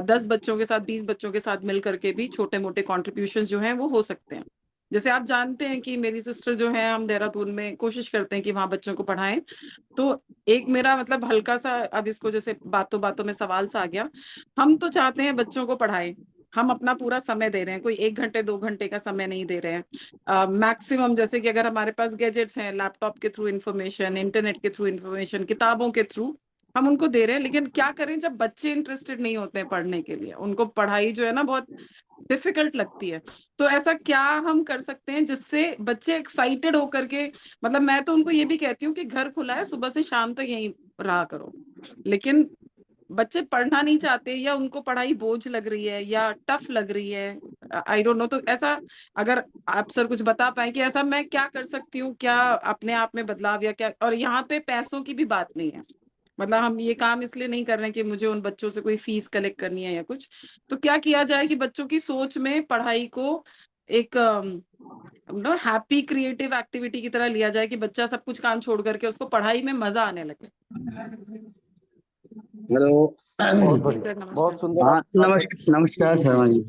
10 बच्चों के साथ 20 बच्चों के साथ मिल करके भी छोटे मोटे कॉन्ट्रीब्यूशन जो हैं वो हो सकते हैं। जैसे आप जानते हैं कि मेरी सिस्टर जो है, हम देहरादून में कोशिश करते हैं कि वहाँ बच्चों को पढ़ाएं, तो एक मेरा मतलब हल्का सा, अब इसको जैसे बातों बातों में सवाल सा आ गया, हम तो चाहते हैं बच्चों को पढ़ाएं, हम अपना पूरा समय दे रहे हैं, कोई 1 घंटे 2 घंटे का समय नहीं दे रहे हैं मैक्सिमम, जैसे कि अगर हमारे पास गैजेट्स हैं, लैपटॉप के थ्रू इन्फॉर्मेशन, इंटरनेट के थ्रू इन्फॉर्मेशन, किताबों के थ्रू हम उनको दे रहे हैं, लेकिन क्या करें जब बच्चे इंटरेस्टेड नहीं होते हैं पढ़ने के लिए, उनको पढ़ाई जो है ना बहुत डिफिकल्ट लगती है, तो ऐसा क्या हम कर सकते हैं जिससे बच्चे एक्साइटेड होकर के, मतलब मैं तो उनको ये भी कहती हूँ कि घर खुला है सुबह से शाम तक यहीं रहा करो, लेकिन बच्चे पढ़ना नहीं चाहते या उनको पढ़ाई बोझ लग रही है या टफ लग रही है, आई डोंट नो, तो ऐसा अगर आप सर कुछ बता पाए कि ऐसा मैं क्या कर सकती हूँ, क्या अपने आप में बदलाव या क्या, और यहाँ पे पैसों की भी बात नहीं है, मतलब हम ये काम इसलिए नहीं कर रहे हैं कि मुझे उन बच्चों से कोई फीस कलेक्ट करनी है या कुछ, तो क्या किया जाए कि बच्चों की सोच में पढ़ाई को एक हैप्पी क्रिएटिव एक्टिविटी की तरह लिया जाए कि बच्चा सब कुछ काम छोड़ करके उसको पढ़ाई में मजा आने लगे। हेलो। बहुत जी बढ़िया, सर नमस्कार। बहुत सुंदर। हाँ नमस्कार शर्मा जी।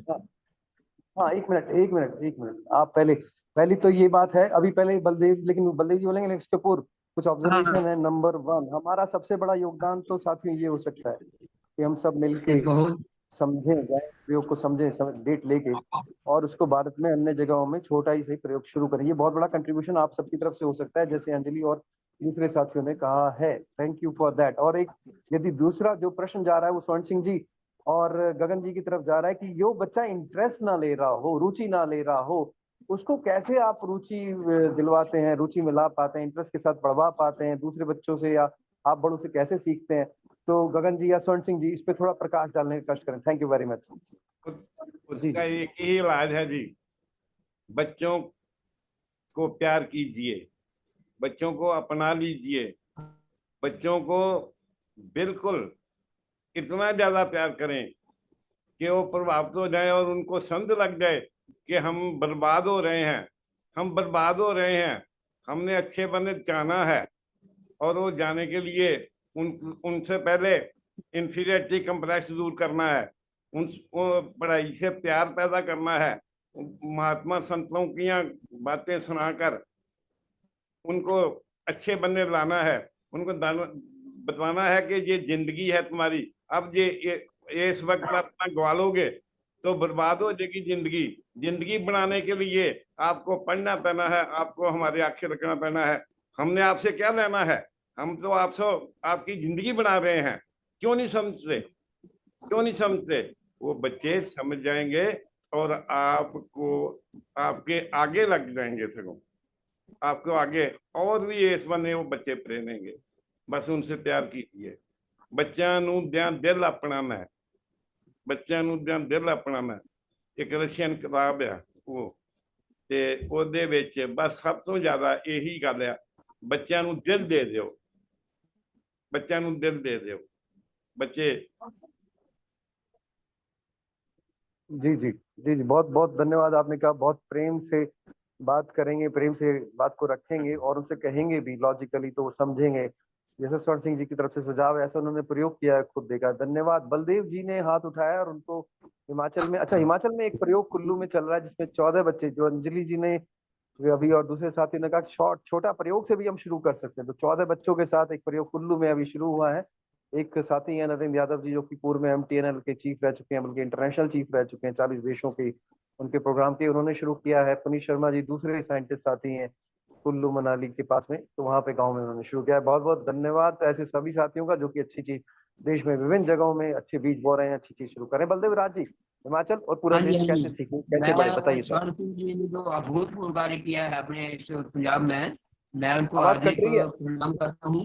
हाँ 1 मिनट आप पहली तो ये बात है, अभी पहले बलदेव, लेकिन बलदेव जी बोलेंगे, लेकिन इसके पूर्व कुछ ऑब्जर्वेशन है। नंबर 1, हमारा सबसे बड़ा योगदान तो साथियों ये हो सकता है कि हम सब मिलके बहुत समझें, प्रयोग को समझें, डेट लेके, और उसको भारत में अन्य जगहों में छोटा ही सही प्रयोग शुरू करें। ये बहुत बड़ा कंट्रीब्यूशन आप सबकी तरफ से हो सकता है, जैसे अंजलि और दूसरे साथियों ने कहा है। Thank you for that. और एक यदि दूसरा जो प्रश्न जा रहा है वो स्वर्ण सिंह जी और गगन जी की तरफ जा रहा है कि जो बच्चा इंटरेस्ट ना ले रहा हो, रुचि ना ले रहा हो, उसको कैसे आप रुचि दिलवाते हैं, रुचि में ला पाते हैं, इंटरेस्ट के साथ पढ़वा पाते हैं दूसरे बच्चों से, या आप बड़ों से कैसे सीखते हैं? तो गगन जी या स्वर्ण सिंह जी इस पे थोड़ा प्रकाश डालने का कष्ट करें। Thank you very much. उसका एक ही इलाज है जी, बच्चों को प्यार कीजिए, बच्चों को अपना लीजिए, बच्चों को बिल्कुल इतना ज्यादा प्यार करें कि वो प्रभावित हो जाए और उनको समझ लग जाए कि हम बर्बाद हो रहे हैं, हम बर्बाद हो रहे हैं, हमने अच्छे बनने जाना है, और वो जाने के लिए उनसे पहले इंफीरियरिटी कम्प्लेक्स दूर करना है, उनको पढ़ाई से प्यार पैदा करना है, महात्मा संतों की बातें सुनाकर उनको अच्छे बनने लाना है, उनको बतवाना है कि ये जिंदगी है तुम्हारी, अब ये इस वक्त अपना गवालोगे तो बर्बाद हो जाएगी जिंदगी। जिंदगी बनाने के लिए आपको पढ़ना पैना है, आपको हमारे आंखें रखना पैना है। हमने आपसे क्या लेना है, हम तो आपकी जिंदगी बना रहे हैं। क्यों नहीं समझते, क्यों नहीं समझते? वो बच्चे समझ जाएंगे और आपको आपके आगे लग जाएंगे, सगों आपको आगे और भी इस बने वो बच्चे प्रेरणेंगे। बस उनसे प्यार कीजिए। बच्चों नूं दिल अपना मैं, बच्चों नूं दिल अपना मैं, एक रशियन किताब है वो, ते ओदे विच बस सब तो ज्यादा यही गल है, बच्चों नूं दिल दे दिओ, बच्चों नूं दिल दे दिओ। बच्चे जी जी जी जी, बहुत बहुत धन्यवाद। आपने कहा बहुत प्रेम से बात करेंगे, प्रेम से बात को रखेंगे और उनसे कहेंगे भी लॉजिकली तो वो समझेंगे। जैसे स्वर्ण सिंह जी की तरफ से सुझाव है, ऐसा उन्होंने प्रयोग किया है, खुद देखा। धन्यवाद। बलदेव जी ने हाथ उठाया और उनको हिमाचल में, अच्छा हिमाचल में एक प्रयोग कुल्लू में चल रहा है जिसमें 14 बच्चे, जो अंजलि जी ने अभी और दूसरे साथियों ने कहा छोटा प्रयोग से भी हम शुरू कर सकते हैं, तो 14 बच्चों के साथ एक प्रयोग कुल्लू में अभी शुरू हुआ है। एक साथी है नरेंद्र यादव जी, जो कि पूर्व में MTNL के चीफ रह चुके हैं, बल्कि इंटरनेशनल चीफ रह चुके हैं 40 देशों के उनके प्रोग्राम के, उन्होंने शुरू किया है। पुनीत शर्मा जी दूसरे साइंटिस्ट साथी हैं कुल्लू मनाली के पास में, तो वहाँ पे गाँव में उन्होंने शुरू किया है। बहुत बहुत धन्यवाद ऐसे सभी साथियों का जो कि अच्छी चीज देश में विभिन्न जगहों में अच्छे बीज बो रहे हैं, अच्छी चीज शुरू करें। बलदेव राज जी, हिमाचल और पूरा हाँ जी, देश हाँ जी। कैसे सीखे, कैसे बढ़े, बताइए सर। स्वर्ण सिंह जी ने जो अभूतपूर्व कार्य किया है अपने इस पंजाब में, मैं उनको आवाज हार्दिक कट रही है, प्रणाम करता हूँ।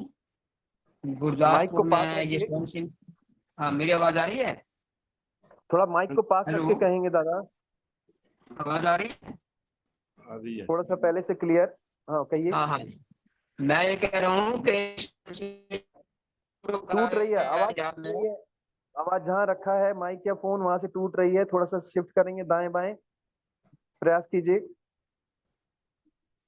माइक गुरदासपुर को पास में ये रखिए, स्वर्ण सिंह, हाँ मेरी आवाज आ रही है? थोड़ा माइक को पास रख हेलो, के कहेंगे दादा, आवाज आ रही है? थोड़ा सा पहले से क्लियर। हाँ कहिए। हाँ हाँ, मैं ये कह रहा हूँ कि टूट रही है आवाज, आवाज जहाँ रखा है माइक या फोन वहां से टूट रही है, थोड़ा सा शिफ्ट करेंगे दाएं बाएं, प्रयास कीजिए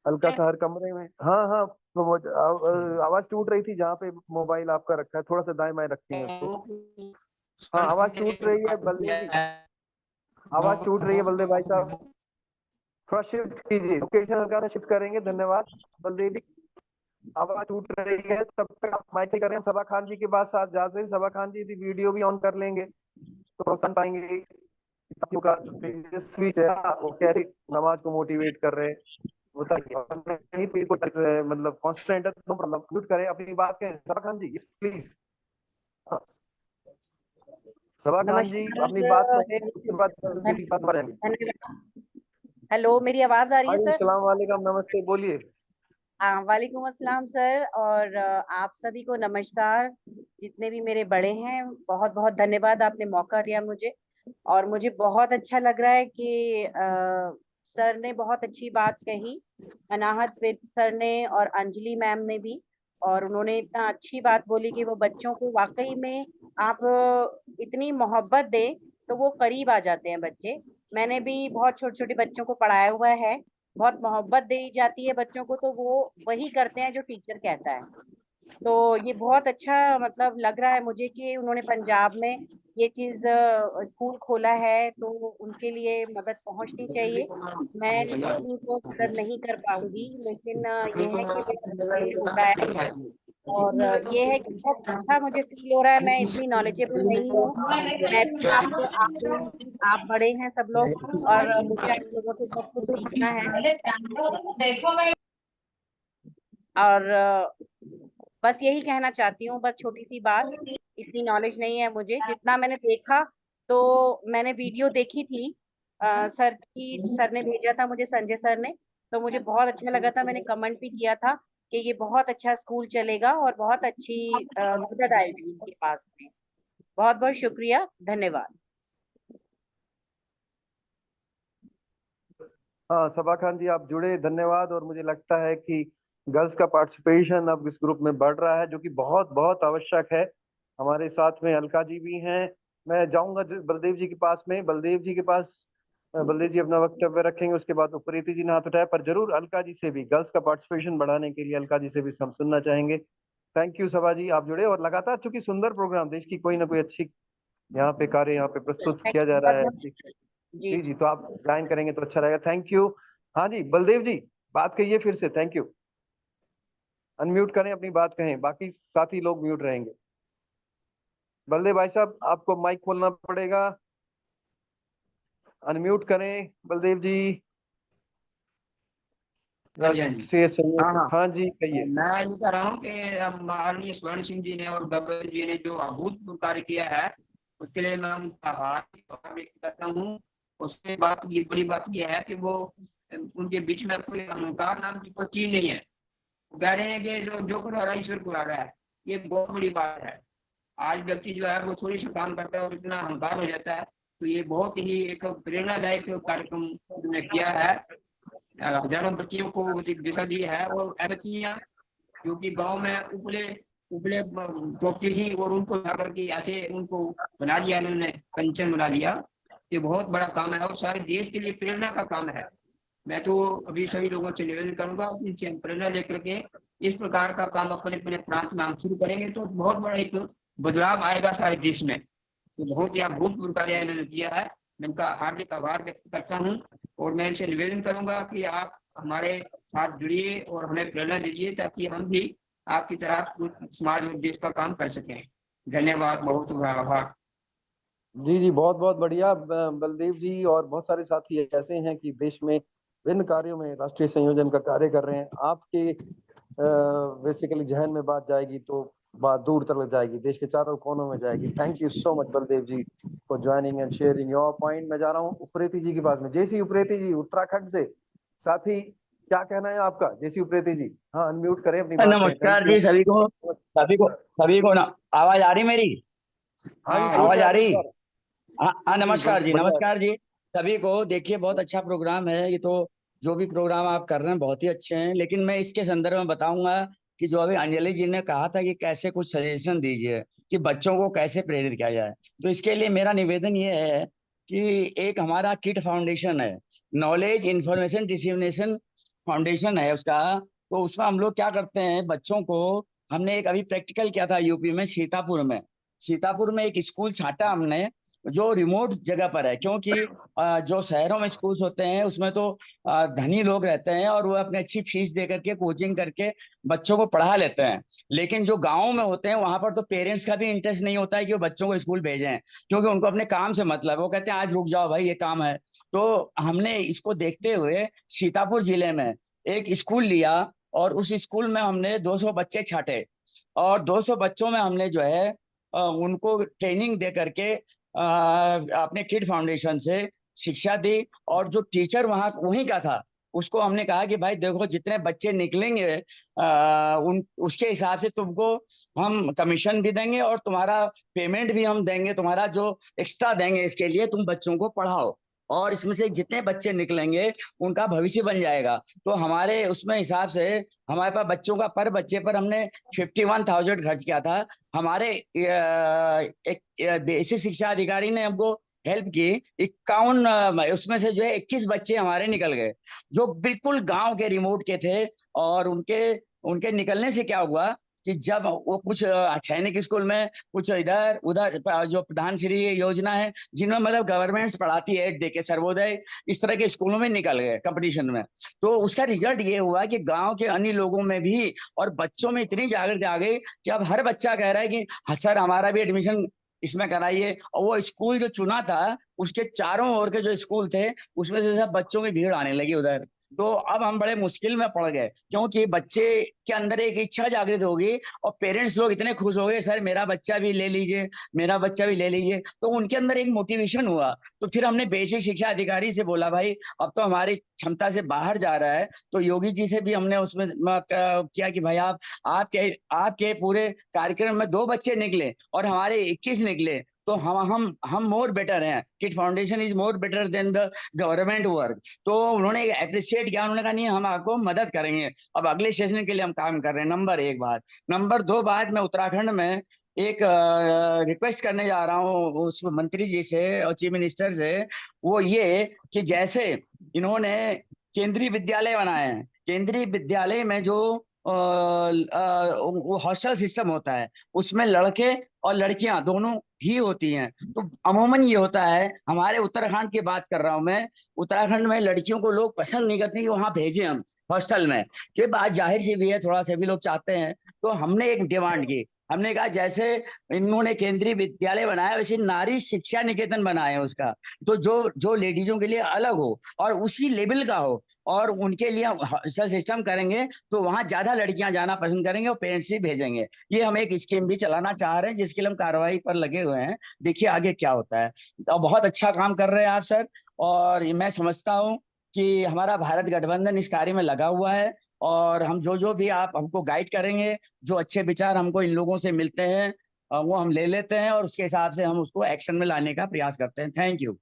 हल्का सा हर कमरे में। हाँ हाँ, आवाज टूट रही थी जहाँ पे मोबाइल आपका रखा है, थोड़ा सा दाएं बाएं रखेंगे उसको। हाँ आवाज टूट रही है बलदेव जी, आवाज टूट रही है बलदेव भाई साहब, थोड़ा शिफ्ट कीजिए, लोकेशन हल्का सा शिफ्ट करेंगे। धन्यवाद बलदेव जी। आवाज टूट रही है, तब तक आप माइक से करें। सबा खान जी के पास साथ जाते हैं। सबा खान जी यदि वीडियो भी ऑन कर लेंगे तो सुन पाएंगे का तेजस्वी चेहरा, वो कैसे समाज को मोटिवेट कर रहे हैं, बताइए। कहीं पे कोई मतलब कॉन्स्टेंट है तो मतलब म्यूट करें, अपनी बात कहें। सबा खान जी प्लीज, सबा खान जी अपनी बात कहें, उसके बाद बात करेंगे। हेलो, मेरी आवाज आ रही है सर? अस्सलाम वालेकुम, नमस्ते, बोलिए। वालेकुम अस्सलाम सर, और आप सभी को नमस्कार। जितने भी मेरे बड़े हैं, बहुत बहुत धन्यवाद, आपने मौका दिया मुझे। और मुझे बहुत अच्छा लग रहा है कि सर ने बहुत अच्छी बात कही, अनाहत वेद सर ने और अंजलि मैम ने भी, और उन्होंने इतना अच्छी बात बोली कि वो बच्चों को वाकई में आप इतनी मोहब्बत दें तो वो करीब आ जाते हैं बच्चे। मैंने भी बहुत छोटे छोटे बच्चों को पढ़ाया हुआ है, बहुत मोहब्बत दी जाती है बच्चों को तो वो वही करते हैं जो टीचर कहता है। तो ये बहुत अच्छा मतलब लग रहा है मुझे कि उन्होंने पंजाब में ये चीज स्कूल खोला है, तो उनके लिए मदद पहुंचनी चाहिए। मैं इतनी तो मदद नहीं कर पाऊंगी, लेकिन ये है कि मेरा होता है। और ये है कि बहुत अच्छा मुझे फील हो रहा है। मैं इतनी नॉलेजेबल नहीं हूँ, मैं भी आप बड़े हैं सब लोग, और मुझे आप लोगों से बहुत कुछ सीखना है। और बस यही कहना चाहती हूँ, बस छोटी सी बात, इतनी नॉलेज नहीं है मुझे। जितना मैंने देखा, तो मैंने वीडियो देखी थी सर की, सर ने भेजा था मुझे, संजय सर ने, तो मुझे बहुत अच्छा लगा था। मैंने कमेंट भी किया था कि ये बहुत अच्छा स्कूल चलेगा और बहुत अच्छी मदद आएगी इनके पास में। बहुत बहुत शुक्रिया, धन्यवाद। हाँ सबा खान जी, आप जुड़े, धन्यवाद। और मुझे लगता है कि गर्ल्स का पार्टिसिपेशन अब इस ग्रुप में बढ़ रहा है, जो कि बहुत बहुत आवश्यक है। हमारे साथ में अलका जी भी हैं। मैं जाऊंगा बलदेव जी के पास में। बलदेव जी के पास बलदेव जी अपना वक्तव्य रखेंगे, उसके बाद उप्रेती जी ने हाथ उठाया, पर जरूर अलका जी से भी, गर्ल्स का पार्टिसिपेशन बढ़ाने के लिए अलका जी से भी हम सुनना चाहेंगे। थैंक यू सभा जी, आप जुड़े और लगातार, चूंकि सुंदर प्रोग्राम, देश की कोई ना कोई अच्छी यहाँ पे कार्य यहाँ पे प्रस्तुत किया जा रहा है। जी जी, तो आप ज्वाइन करेंगे तो अच्छा रहेगा। Thank you. हाँ जी बलदेव जी, बात कहिए फिर से। Thank you. अनम्यूट करें, अपनी बात कहें, बाकी साथी लोग म्यूट रहेंगे। बलदेव भाई साहब, आपको माइक खोलना पड़ेगा, अनम्यूट करें बलदेव जी। राष्ट्रीय संयोग, हाँ जी कहिए। मैं ये कह रहा हूँ कि माननीय स्वर्ण सिंह जी ने और गब्बर जी ने जो अभूतपूर्व कार्य किया है, उसके लिए मैं उनका आभार व्यक्त करता हूँ। उसके बाद ये बड़ी बात यह है कि वो उनके बीच में कोई अहंकार नाम की कोई चीज नहीं है। वो कह रहे हैं कि जो करा रहा है ईश्वर करा रहा है, ये बहुत बड़ी बात है। आज व्यक्ति जो है वो थोड़ी सा काम करता है और इतना अहंकार हो जाता है, तो ये बहुत ही एक प्रेरणादायक कार्यक्रम उन्होंने किया है। हजारों बच्चियों को दिशा दी है, और बच्चियां जो कि गांव में उपले उपले टोकती थी और उनको जाकर के ऐसे उनको बना दिया, उन्होंने कंचन बना दिया। ये बहुत बड़ा काम है और सारे देश के लिए प्रेरणा का काम है। मैं तो अभी सभी लोगों से निवेदन करूंगा, इनसे प्रेरणा लेकर के इस प्रकार का काम अपने अपने प्रांत में हम शुरू करेंगे तो बहुत बड़ा एक बदलाव आएगा सारे देश में। तो बहुत ही अभूतपूर्व कार्य इन्होंने किया है, मैं इनका हार्दिक आभार व्यक्त करता हूँ। और मैं इनसे निवेदन करूंगा कि आप हमारे साथ जुड़िए और हमें प्रेरणा दीजिए, ताकि हम भी आपकी तरह समाज और देश का काम कर सकें। धन्यवाद, बहुत बहुत आभार। जी जी, बहुत बहुत बढ़िया बलदेव जी, और बहुत सारे साथी ऐसे हैं कि देश में विभिन्न कार्यों में राष्ट्रीय संयोजन का कार्य कर रहे हैं। आपके बेसिकली जहन में बात जाएगी तो बात दूर तक जाएगी, देश के चारों कोनों में जाएगी। Thank you so much Baldev ji for joining and sharing your point. मैं जा रहा हूँ उप्रेती जी के पास में। जैसी उप्रेती जी उत्तराखंड से, साथी क्या कहना है आपका? जैसी उप्रेती जी, हाँ अनम्यूट करें, अपनी बात कहें। नमस्कार जी सभी को ना आवाज आ रही मेरी? आवाज आ रही? हाँ नमस्कार जी, नमस्कार जी सभी को। देखिए बहुत अच्छा प्रोग्राम है ये, तो जो भी प्रोग्राम आप कर रहे हैं बहुत ही अच्छे हैं, लेकिन मैं इसके संदर्भ में बताऊंगा कि जो अभी अंजलि जी ने कहा था कि कैसे कुछ सजेशन दीजिए कि बच्चों को कैसे प्रेरित किया जाए। तो इसके लिए मेरा निवेदन ये है कि एक हमारा किट फाउंडेशन है, नॉलेज इंफॉर्मेशन डिसेमिनेशन फाउंडेशन है उसका। तो उसमें हम लोग क्या करते हैं, बच्चों को हमने एक अभी प्रैक्टिकल किया था यूपी में, सीतापुर में एक स्कूल छांटा हमने जो रिमोट जगह पर है, क्योंकि जो शहरों में स्कूल होते हैं उसमें तो धनी लोग रहते हैं और वो अपने अच्छी फीस दे करके कोचिंग करके बच्चों को पढ़ा लेते हैं। लेकिन जो गाँव में होते हैं वहां पर तो पेरेंट्स का भी इंटरेस्ट नहीं होता है कि वो बच्चों को स्कूल भेजें, क्योंकि उनको अपने काम से मतलब है। वो कहते हैं आज रुक जाओ भाई ये काम है। तो हमने इसको देखते हुए सीतापुर जिले में एक स्कूल लिया और उस स्कूल में हमने 200 बच्चे छांटे, और 200 बच्चों में हमने जो है उनको ट्रेनिंग दे करके अपने किड फाउंडेशन से शिक्षा दी। और जो टीचर वहाँ वहीं का था उसको हमने कहा कि भाई देखो जितने बच्चे निकलेंगे उसके हिसाब से तुमको हम कमीशन भी देंगे और तुम्हारा पेमेंट भी हम देंगे, तुम्हारा जो एक्स्ट्रा देंगे इसके लिए तुम बच्चों को पढ़ाओ, और इसमें से जितने बच्चे निकलेंगे उनका भविष्य बन जाएगा। तो हमारे उसमें हिसाब से हमारे पास बच्चों का पर बच्चे पर हमने 51,000 खर्च किया था। हमारे एक बेसिक शिक्षा अधिकारी ने हमको हेल्प की, 51 उसमें से जो है 21 बच्चे हमारे निकल गए जो बिल्कुल गांव के रिमोट के थे। और उनके निकलने से क्या हुआ कि जब वो कुछ सैनिक स्कूल में, कुछ इधर उधर जो प्रधानश्री योजना है जिनमें मतलब गवर्नमेंट पढ़ाती है दे के, सर्वोदय इस तरह के स्कूलों में निकल गए कंपटीशन में। तो उसका रिजल्ट ये हुआ कि गांव के अन्य लोगों में भी और बच्चों में इतनी जागृति आ गई कि अब हर बच्चा कह रहा है कि हाँ सर हमारा भी एडमिशन इसमें कराइए। और वो स्कूल जो चुना था उसके चारों ओर के जो स्कूल थे उसमें से सब बच्चों की भीड़ आने लगी उधर। तो अब हम बड़े मुश्किल में पड़ गए, क्योंकि बच्चे के अंदर एक इच्छा जागृत होगी और पेरेंट्स लोग इतने खुश हो गए सर मेरा बच्चा भी ले लीजिए, मेरा बच्चा भी ले लीजिए। तो उनके अंदर एक मोटिवेशन हुआ। तो फिर हमने बेसिक शिक्षा अधिकारी से बोला भाई अब तो हमारी क्षमता से बाहर जा रहा है। तो योगी जी से भी हमने उसमें किया कि भाई आपके पूरे कार्यक्रम में 2 बच्चे निकले और हमारे 21 निकले, तो हम मोर बेटर हैं, kid foundation is more better than the government work. तो उन्होंने अप्रिशिएट किया, उन्होंने कहा नहीं हम आपको मदद करेंगे। अब अगले सेशन के लिए हम काम कर रहे हैं। नंबर 1 बात। नंबर 2 बात, मैं उत्तराखंड में एक रिक्वेस्ट करने जा रहा हूँ उस मंत्री जी से और चीफ मिनिस्टर से, वो ये कि जैसे इन्होंने केंद्रीय विद्यालय बनाए हैं, केंद्रीय विद्यालय में जो वो हॉस्टल सिस्टम होता है, उसमें लड़के और लड़कियां दोनों ही होती हैं। तो अमूमन ये होता है, हमारे उत्तराखंड की बात कर रहा हूं मैं, उत्तराखंड में लड़कियों को लोग पसंद नहीं करते कि वहां भेजें हम हॉस्टल में, कि बात जाहिर सी भी है, थोड़ा सभी लोग चाहते हैं। तो हमने एक डिमांड की, हमने कहा जैसे इन्होंने केंद्रीय विद्यालय बनाया वैसे नारी शिक्षा निकेतन बनाए उसका, तो जो जो लेडीजों के लिए अलग हो और उसी लेवल का हो, और उनके लिए हॉस्टल सिस्टम करेंगे तो वहां ज्यादा लड़कियां जाना पसंद करेंगे और पेरेंट्स भी भेजेंगे। ये हम एक स्कीम भी चलाना चाह रहे हैं, जिसके लिए हम कार्रवाई पर लगे हुए हैं। देखिए आगे क्या होता है। और बहुत अच्छा काम कर रहे हैं आप सर, और मैं समझता हूँ कि हमारा भारत गठबंधन इस कार्य में लगा हुआ है, और हम जो जो भी आप हमको गाइड करेंगे, जो अच्छे विचार हमको इन लोगों से मिलते हैं वो हम ले लेते हैं, और उसके हिसाब से हम उसको एक्शन में लाने का प्रयास करते हैं। Thank you.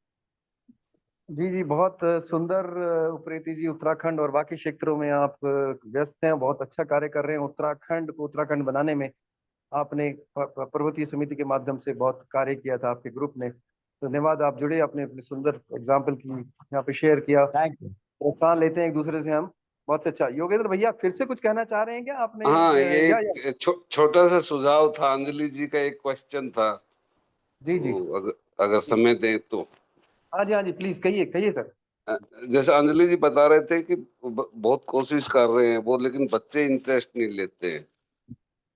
जी जी, बहुत सुंदर उप्रेती जी। उत्तराखंड और बाकी क्षेत्रों में आप व्यस्त हैं, बहुत अच्छा कार्य कर रहे हैं। उत्तराखंड को उत्तराखंड बनाने में आपने पर्वतीय समिति के माध्यम से बहुत कार्य किया था आपके ग्रुप ने। धन्यवाद, आप जुड़े, आपने अपने सुंदर एग्जाम्पल की यहाँ पे शेयर किया। प्रोत्साहन लेते हैं एक दूसरे से हम। बहुत अच्छा। योगेंद्र भैया फिर से कुछ कहना चाह रहे हैं क्या आपने? हाँ, ये या छोटा सा सुझाव था। अंजलि जी का एक क्वेश्चन था। जी जी, अगर समय दें तो। हाँ जी, हाँ जी, प्लीज कहिए कहिए सर। जैसे अंजलि जी बता रहे थे कि बहुत कोशिश कर रहे हैं वो, लेकिन बच्चे इंटरेस्ट नहीं लेते हैं।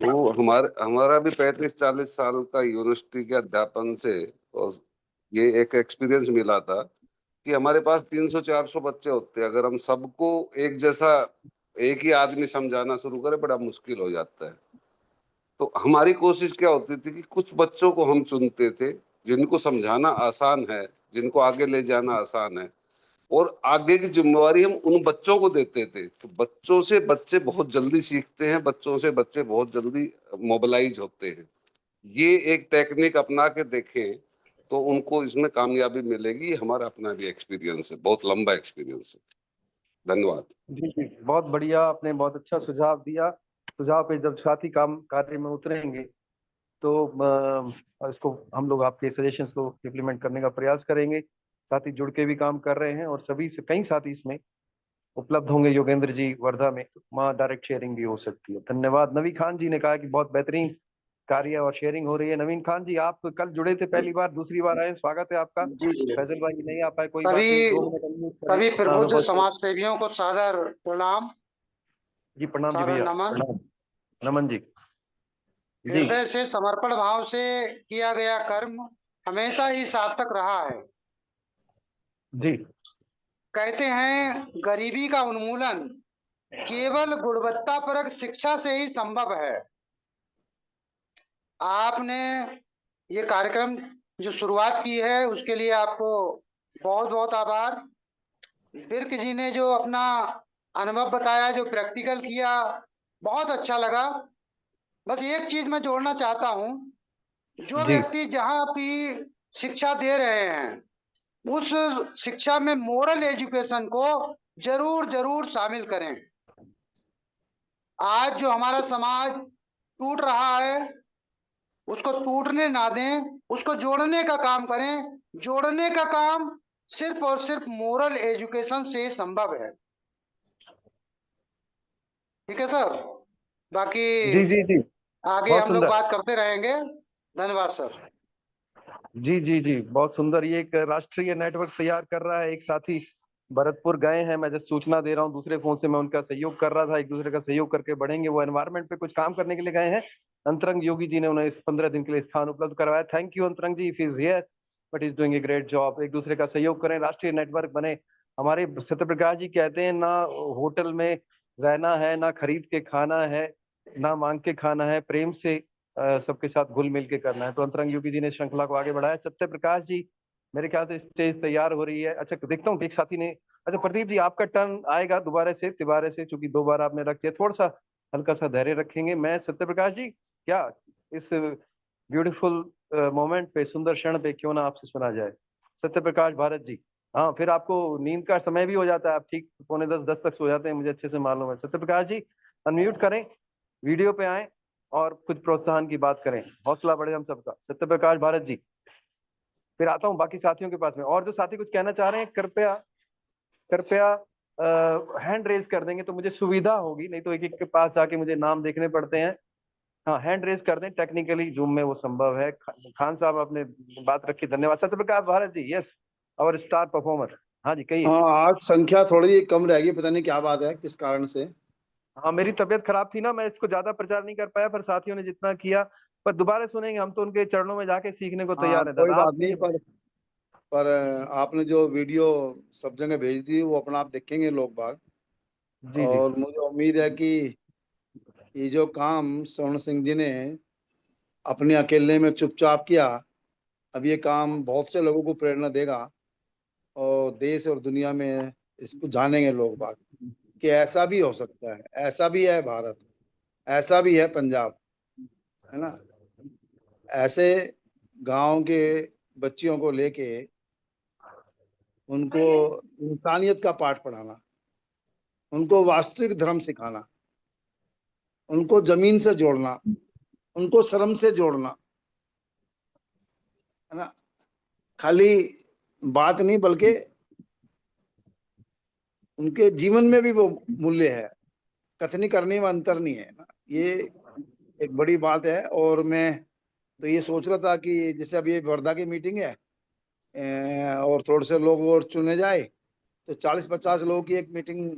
वो हमारा भी 35-40 साल का यूनिवर्सिटी के अध्यापन से और ये एक एक्सपीरियंस मिला था कि हमारे पास 300-400 बच्चे होते हैं। अगर हम सबको एक जैसा एक ही आदमी समझाना शुरू करें, बड़ा मुश्किल हो जाता है। तो हमारी कोशिश क्या होती थी कि कुछ बच्चों को हम चुनते थे जिनको समझाना आसान है, जिनको आगे ले जाना आसान है, और आगे की जिम्मेवारी हम उन बच्चों को देते थे। तो बच्चों से बच्चे बहुत जल्दी सीखते हैं, बच्चों से बच्चे बहुत जल्दी मोबिलाइज होते हैं। ये एक टेक्निक अपना के देखें तो उनको इसमें कामयाबी मिलेगी। हमारा अपना भी एक्सपीरियंस है, बहुत लंबा एक्सपीरियंस है। धन्यवाद। जी जी, बहुत बढ़िया, आपने बहुत अच्छा सुझाव दिया। सुझाव पे जब साथी काम कार्य में उतरेंगे तो इसको हम लोग आपके सजेशंस को इम्प्लीमेंट करने का प्रयास करेंगे। साथी जुड़ के भी काम कर रहे हैं और सभी से कई साथी इसमें उपलब्ध होंगे। योगेंद्र जी वर्धा में, वहाँ डायरेक्ट शेयरिंग भी हो सकती है। धन्यवाद। नवीन खान जी ने कहा कि बहुत बेहतरीन कार्य और शेयरिंग हो रही है। नवीन खान जी, आप कल जुड़े थे पहली बार, दूसरी बार आए, स्वागत है आपका। फैजल भाई नहीं आ पाए, कोई बात नहीं, 2 मिनट अनम्यूट करें। सभी हाँ, प्रबुद्ध समाज सेवियों को सादर प्रणाम। जी प्रणाम जी सादर भैया, नमन। प्रणाम। नमन जी। जी हृदय से समर्पण भाव से किया गया कर्म हमेशा ही सार्थक रहा है। जी। कहते हैं गरीबी का उन्मूलन केवल गुणवत्तापरक शिक्षा से ही संभव है। आपने ये कार्यक्रम जो शुरुआत की है उसके लिए आपको बहुत बहुत आभार। बिर्क जी ने जो अपना अनुभव बताया, जो प्रैक्टिकल किया, बहुत अच्छा लगा। बस एक चीज मैं जोड़ना चाहता हूँ, जो व्यक्ति जहाँ भी शिक्षा दे रहे हैं उस शिक्षा में मोरल एजुकेशन को जरूर जरूर शामिल करें। आज जो हमारा समाज टूट रहा है उसको टूटने ना दें, उसको जोड़ने का काम करें। जोड़ने का काम सिर्फ और सिर्फ मोरल एजुकेशन से संभव है। ठीक है सर, बाकी जी जी जी, आगे बहुत हम लोग सुंदर। बात करते रहेंगे। धन्यवाद सर। जी जी जी, बहुत सुंदर। ये एक राष्ट्रीय नेटवर्क तैयार कर रहा है। एक साथी भरतपुर गए हैं, मैं जस्ट सूचना दे रहा हूँ, दूसरे फोन से मैं उनका सहयोग कर रहा था। एक दूसरे का सहयोग करके बढ़ेंगे। वो एनवायरनमेंट पे कुछ काम करने के लिए गए हैं। अंतरंग योगी जी ने उन्हें इस 15 दिन के लिए स्थान उपलब्ध करवाया। Thank you Antarang ji, if is here but is doing a great job. एक दूसरे का सहयोग करें, राष्ट्रीय नेटवर्क बने। हमारे सत्यप्रकाश जी कहते हैं, ना होटल में रहना है, ना खरीद के खाना है, ना मांग के खाना है, प्रेम से सबके साथ घुल मिल के करना है। तो अंतरंग योगी जी ने श्रृंखला को आगे बढ़ाया। सत्य प्रकाश जी, मेरे ख्याल से स्टेज तैयार हो रही है। अच्छा, देखता हूँ एक साथी ने। अच्छा प्रदीप जी, आपका टर्न आएगा दोबारा से, तिबारे से, चूंकि 2 बार आपने रख दिया। थोड़ा सा हल्का सा धैर्य रखेंगे। मैं सत्य प्रकाश जी, क्या इस ब्यूटीफुल मोमेंट पे, सुंदर क्षण पे क्यों ना आपसे सुना जाए। सत्य प्रकाश भारत जी। हाँ, फिर आपको नींद का समय भी हो जाता है, आप ठीक 9:45-10 तक सो जाते हैं, मुझे अच्छे से मालूम है। सत्य प्रकाश जी अनम्यूट करें, वीडियो पे आए और कुछ प्रोत्साहन की बात करें, हौसला बढ़े हम सबका। सत्य प्रकाश भारत जी। फिर आता हूँ बाकी साथियों के पास में, और जो साथी कुछ कहना चाह रहे हैं कृपया कृपया हैंड रेज कर देंगे तो मुझे सुविधा होगी, नहीं तो एक एक के पास जाके मुझे नाम देखने पड़ते हैं। हाँ, हैंड रेज कर दें, टेक्निकली जूम में वो संभव है। खान साहब आपने बात रखी, धन्यवाद। सत्यप्रकाश भारत जी, यस और स्टार परफॉर्मर। हाँ जी कहिए। हाँ, आज संख्या थोड़ी कम रहेगी, पता नहीं क्या बात है, किस कारण से। हाँ, मेरी तबीयत खराब थी ना, मैं इसको ज्यादा प्रचार नहीं कर पाया, पर साथियों ने जितना किया, पर दोबारा सुनेंगे, हम तो उनके चरणों में जाके सीखने को हाँ, तैयार है। कोई दादा बात आप नहीं, पर आपने जो वीडियो सब जगह भेज दी वो अपना आप देखेंगे लोग बाग। जी जी और मुझे उम्मीद है कि ये जो काम स्वर्ण सिंह जी ने अपने अकेले में चुपचाप किया, अब ये काम बहुत से लोगों को प्रेरणा देगा और देश और दुनिया में इसको जानेंगे लोग बाग कि ऐसा भी हो सकता है, ऐसा भी है भारत, ऐसा भी है पंजाब, है ना। ऐसे गांव के बच्चियों को लेके उनको इंसानियत का पाठ पढ़ाना, उनको वास्तविक धर्म सिखाना, उनको जमीन से जोड़ना, उनको श्रम से जोड़ना, है ना। खाली बात नहीं बल्कि उनके जीवन में भी वो मूल्य है, कथनी करने में अंतर नहीं है ना। ये एक बड़ी बात है। और मैं तो ये सोच रहा था कि जैसे अब ये वर्धा की मीटिंग है, और थोड़े से लोग और चुने जाए तो 40-50 लोगों की एक मीटिंग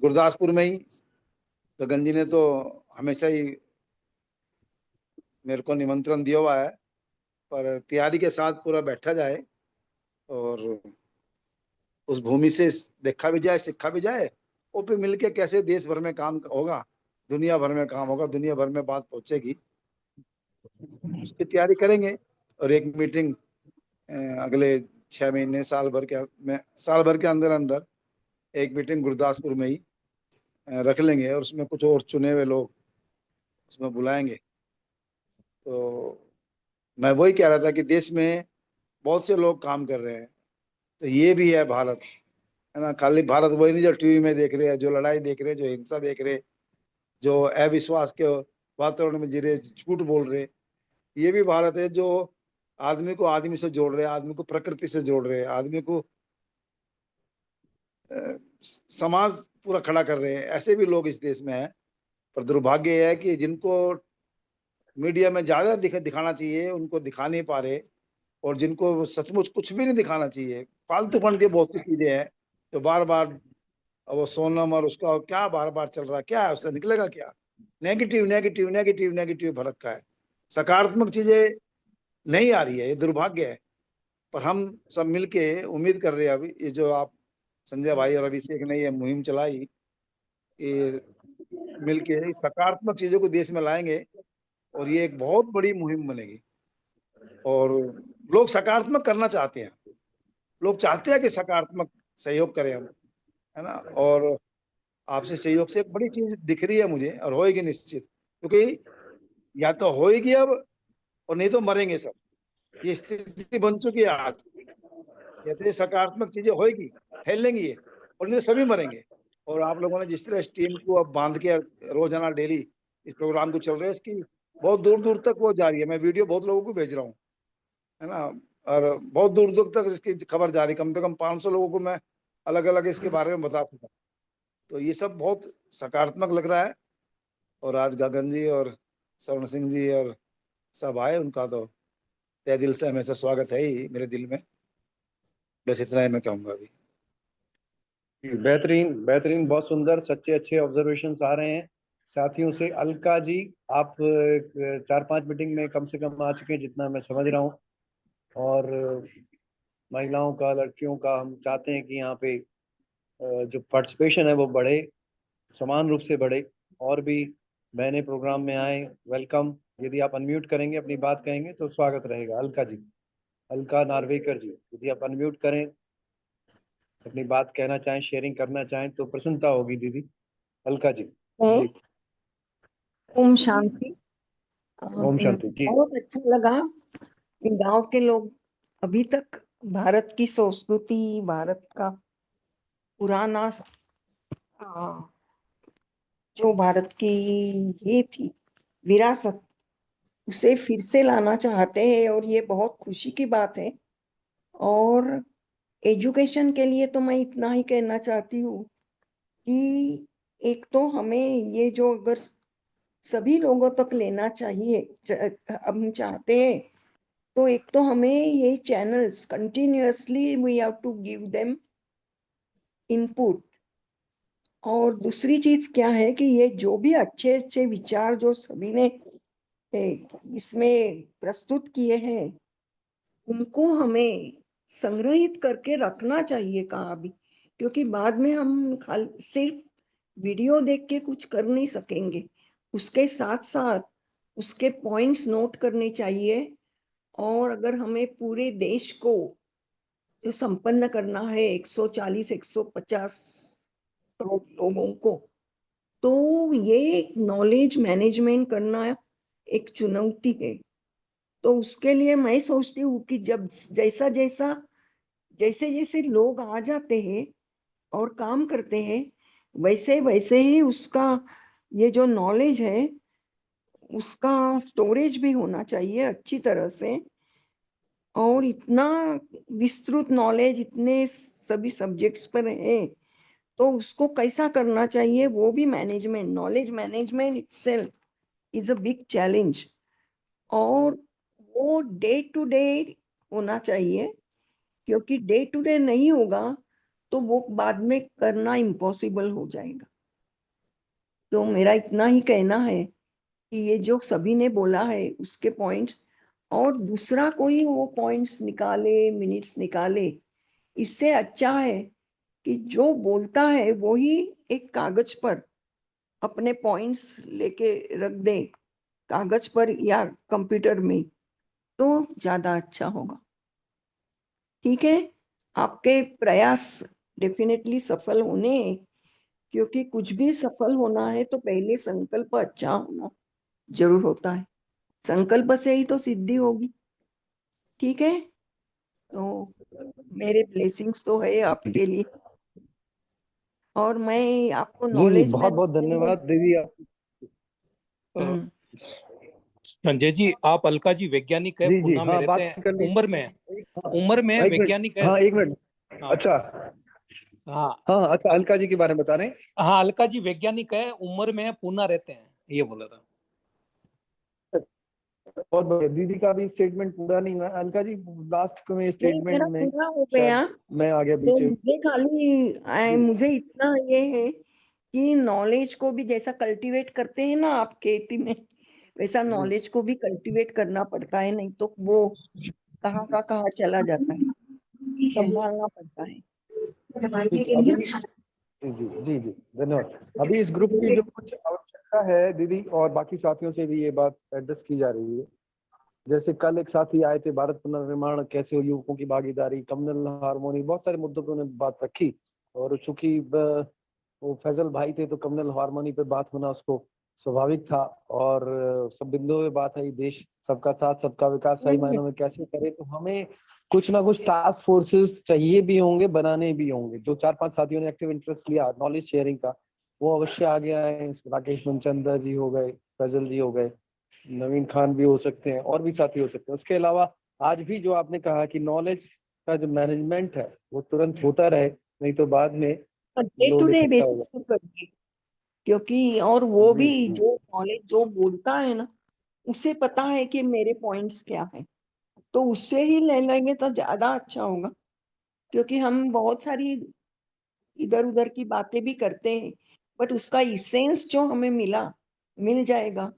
गुरदासपुर में ही। गगन जी ने तो हमेशा ही मेरे को निमंत्रण दिया हुआ है, पर तैयारी के साथ पूरा बैठा जाए और उस भूमि से देखा भी जाए, सीखा भी जाए, और फिर मिलके कैसे देश भर में काम होगा, दुनिया भर में काम होगा, दुनिया भर में बात पहुंचेगी, उसकी तैयारी करेंगे। और एक मीटिंग अगले 6 महीने साल भर के अंदर अंदर एक मीटिंग गुरदासपुर में ही रख लेंगे और उसमें कुछ और चुने हुए लोग उसमें बुलाएंगे। तो मैं वही कह रहा था कि देश में बहुत से लोग काम कर रहे हैं, तो ये भी है भारत, है ना। खाली भारत वही नहीं जो टीवी में देख रहे हैं, जो लड़ाई देख रहे हैं, जो हिंसा देख रहे हैं, जो अविश्वास के वातावरण में जी रहे, झूठ बोल रहे, ये भी भारत है जो आदमी को आदमी से जोड़ रहे हैं, आदमी को प्रकृति से जोड़ रहे हैं, आदमी को समाज पूरा खड़ा कर रहे हैं। ऐसे भी लोग इस देश में हैं, पर दुर्भाग्य है कि जिनको मीडिया में ज्यादा दिखाना चाहिए उनको दिखा नहीं पा रहे, और जिनको सचमुच कुछ भी नहीं दिखाना चाहिए, फालतूपन की बहुत सी चीजें हैं तो बार बार वो सोनम और उसका क्या बार बार चल रहा है, क्या है उससे निकलेगा क्या। नेगेटिव नेगेटिव नेगेटिव नेगेटिव भर रखा है, सकारात्मक चीजें नहीं आ रही है, ये दुर्भाग्य है। पर हम सब मिलके उम्मीद कर रहे हैं, अभी ये जो आप संजय भाई और अभिषेक ने ये मुहिम चलाई, ये मिलके सकारात्मक चीजों को देश में लाएंगे और ये एक बहुत बड़ी मुहिम बनेगी। और लोग सकारात्मक करना चाहते हैं, लोग चाहते हैं कि सकारात्मक सहयोग करें हम, है ना। और आपसे सहयोग से एक बड़ी चीज दिख रही है मुझे, और होएगी निश्चित, क्योंकि या तो होएगी अब और नहीं तो मरेंगे सब, ये स्थिति बन चुकी है आज। कहते सकारात्मक चीजें होएगी, फैलेंगी ये, और नहीं तो सभी मरेंगे। और आप लोगों ने जिस तरह इस टीम को अब बांध के रोजाना डेली इस प्रोग्राम को चल रहे हैं, इसकी बहुत दूर दूर तक वो जा रही है। मैं वीडियो बहुत लोगों को भेज रहा हूँ, है ना, और बहुत दूर दूर तक इसकी खबर जा रही, कम से कम 500 लोगों को मैं अलग अलग इसके बारे में बता चुका। तो ये सब बहुत सकारात्मक लग रहा है। और आज गगन जी और स्वर्ण सिंह जी और सब आए, उनका तो तहे दिल से हमेशा स्वागत है ही मेरे दिल में। बस इतना ही मैं कहूंगा अभी। बेहतरीन बेहतरीन, बहुत सुंदर, सच्चे अच्छे ऑब्जर्वेशंस आ रहे हैं साथियों से। अलका जी, आप 4-5 मीटिंग में कम से कम आ चुके हैं जितना मैं समझ रहा हूँ, और महिलाओं का, लड़कियों का हम चाहते हैं कि यहाँ पे जो पार्टिसिपेशन है वो बढ़े, समान रूप से बढ़े, और भी बहने प्रोग्राम में आए, वेलकम। यदि आप अनम्यूट करेंगे, अपनी बात कहेंगे तो स्वागत रहेगा। अलका जी, अलका नार्वेकर जी, यदि आप अनम्यूट करें, अपनी बात कहना चाहें, शेयरिंग करना चाहें तो प्रसन्नता होगी दीदी। अलका जी, जी। ओम शांति। ओम शांति जी। बहुत अच्छा लगा कि गांव के लोग अभी तक भारत की संस्कृति, भारत का पुराना जो भारत की ये थी विरासत, उसे फिर से लाना चाहते हैं और ये बहुत खुशी की बात है। और एजुकेशन के लिए तो मैं इतना ही कहना चाहती हूँ कि एक तो हमें ये जो अगर सभी लोगों तक लेना चाहिए, हम चाहते हैं, तो एक तो हमें ये channels continuously we have to give them input. और दूसरी चीज क्या है कि ये जो भी अच्छे अच्छे विचार जो सभी ने इसमें प्रस्तुत किए हैं, उनको हमें संग्रहित करके रखना चाहिए कहाँ भी, क्योंकि बाद में हम सिर्फ वीडियो देख के कुछ कर नहीं सकेंगे। उसके साथ साथ उसके पॉइंट्स नोट करने चाहिए। और अगर हमें पूरे देश को जो संपन्न करना है 140-150 करोड़ लोगों को, तो ये नॉलेज मैनेजमेंट करना एक चुनौती है। तो उसके लिए मैं सोचती हूँ कि जब जैसे जैसे लोग आ जाते हैं और काम करते हैं, वैसे वैसे ही उसका ये जो नॉलेज है उसका स्टोरेज भी होना चाहिए अच्छी तरह से। और इतना विस्तृत नॉलेज इतने सभी सब्जेक्ट्स पर है, तो उसको कैसा करना चाहिए वो भी management, knowledge management itself is a big challenge. और वो डे टू डे होना चाहिए, क्योंकि डे टू डे नहीं होगा तो वो बाद में करना इम्पॉसिबल हो जाएगा। तो मेरा इतना ही कहना है कि ये जो सभी ने बोला है उसके पॉइंट्स, और दूसरा कोई वो पॉइंट्स निकाले, मिनट्स निकाले, इससे अच्छा है कि जो बोलता है वो ही एक कागज पर अपने पॉइंट्स लेके रख दे, कागज पर या कंप्यूटर में, तो ज्यादा अच्छा होगा। ठीक है, आपके प्रयास डेफिनेटली सफल होने हैं, क्योंकि कुछ भी सफल होना है तो पहले संकल्प अच्छा होना जरूर होता है। संकल्प से ही तो सिद्धि होगी। ठीक है, तो मेरे ब्लेसिंग्स तो है आपके लिए। और मैं आपको जी जी, नॉलेज बहुत बहुत धन्यवाद दीदी आप। संजय जी, आप अलका जी वैज्ञानिक है, जी जी, पूना में हाँ रहते बात हैं, कर ली। उम्र में हाँ, एक मिनट, वैज्ञानिक है। हाँ एक मिनट। हाँ। अच्छा हाँ हाँ, अच्छा अलका जी के बारे में बता रहे हैं। हाँ, अलका जी वैज्ञानिक है, उम्र में है, पूना रहते हैं, ये बोला था। बहुत बढ़िया। दीदी का भी स्टेटमेंट पूरा नहीं हुआ। अलका जी लास्ट में स्टेटमेंट मेरा में पूरा हो गया। शायद मैं आ गया तो पीछे। मुझे मुझे इतना ये है कि नॉलेज को भी जैसा कल्टीवेट करते हैं ना आप खेती में, वैसा नॉलेज को भी कल्टीवेट करना पड़ता है, नहीं तो वो कहाँ का कहाँ चला जाता है, संभालना पड़ता है। जी जी धन्यवाद। अभी इस ग्रुप की जो कुछ आवश्यकता है दीदी, और बाकी साथियों से भी ये बात एड्रेस की जा रही है। जैसे कल एक साथी आए थे, भारत पुनर्निर्माण कैसे हो, युवकों की भागीदारी, कम्युनल हार्मोनी, बहुत सारे मुद्दों पर उन्होंने बात रखी। और चूंकि वो फैजल भाई थे तो कम्युनल हार्मोनी पे बात होना उसको स्वाभाविक था। और सब बिंदुओं पे बात आई, देश सबका साथ सबका विकास सही मायनों में कैसे करे, तो हमें कुछ ना कुछ टास्क फोर्सेस चाहिए भी होंगे, बनाने भी होंगे। जो 4-5 साथियों ने एक्टिव इंटरेस्ट लिया नॉलेज शेयरिंग का, वो अवश्य आगे आए। राकेश मनचंदा जी हो गए, फैजल जी हो गए, नवीन खान भी हो सकते हैं, और भी साथी हो सकते हैं। उसके अलावा आज भी जो आपने कहा कि नॉलेज का जो मैनेजमेंट है वो तुरंत होता रहे, नहीं तो बाद में डे टू लोड डे इकट्ठा होगा। बेसिस पर करिए, क्योंकि और वो भी जो नॉलेज जो बोलता है ना, उसे पता है कि मेरे पॉइंट्स क्या है, तो उससे ही ले लेंगे तो ज्यादा अच्छा होगा। क्योंकि हम बहुत सारी इधर उधर की बातें भी करते हैं, बट उसका इसेंस जो हमें मिल जाएगा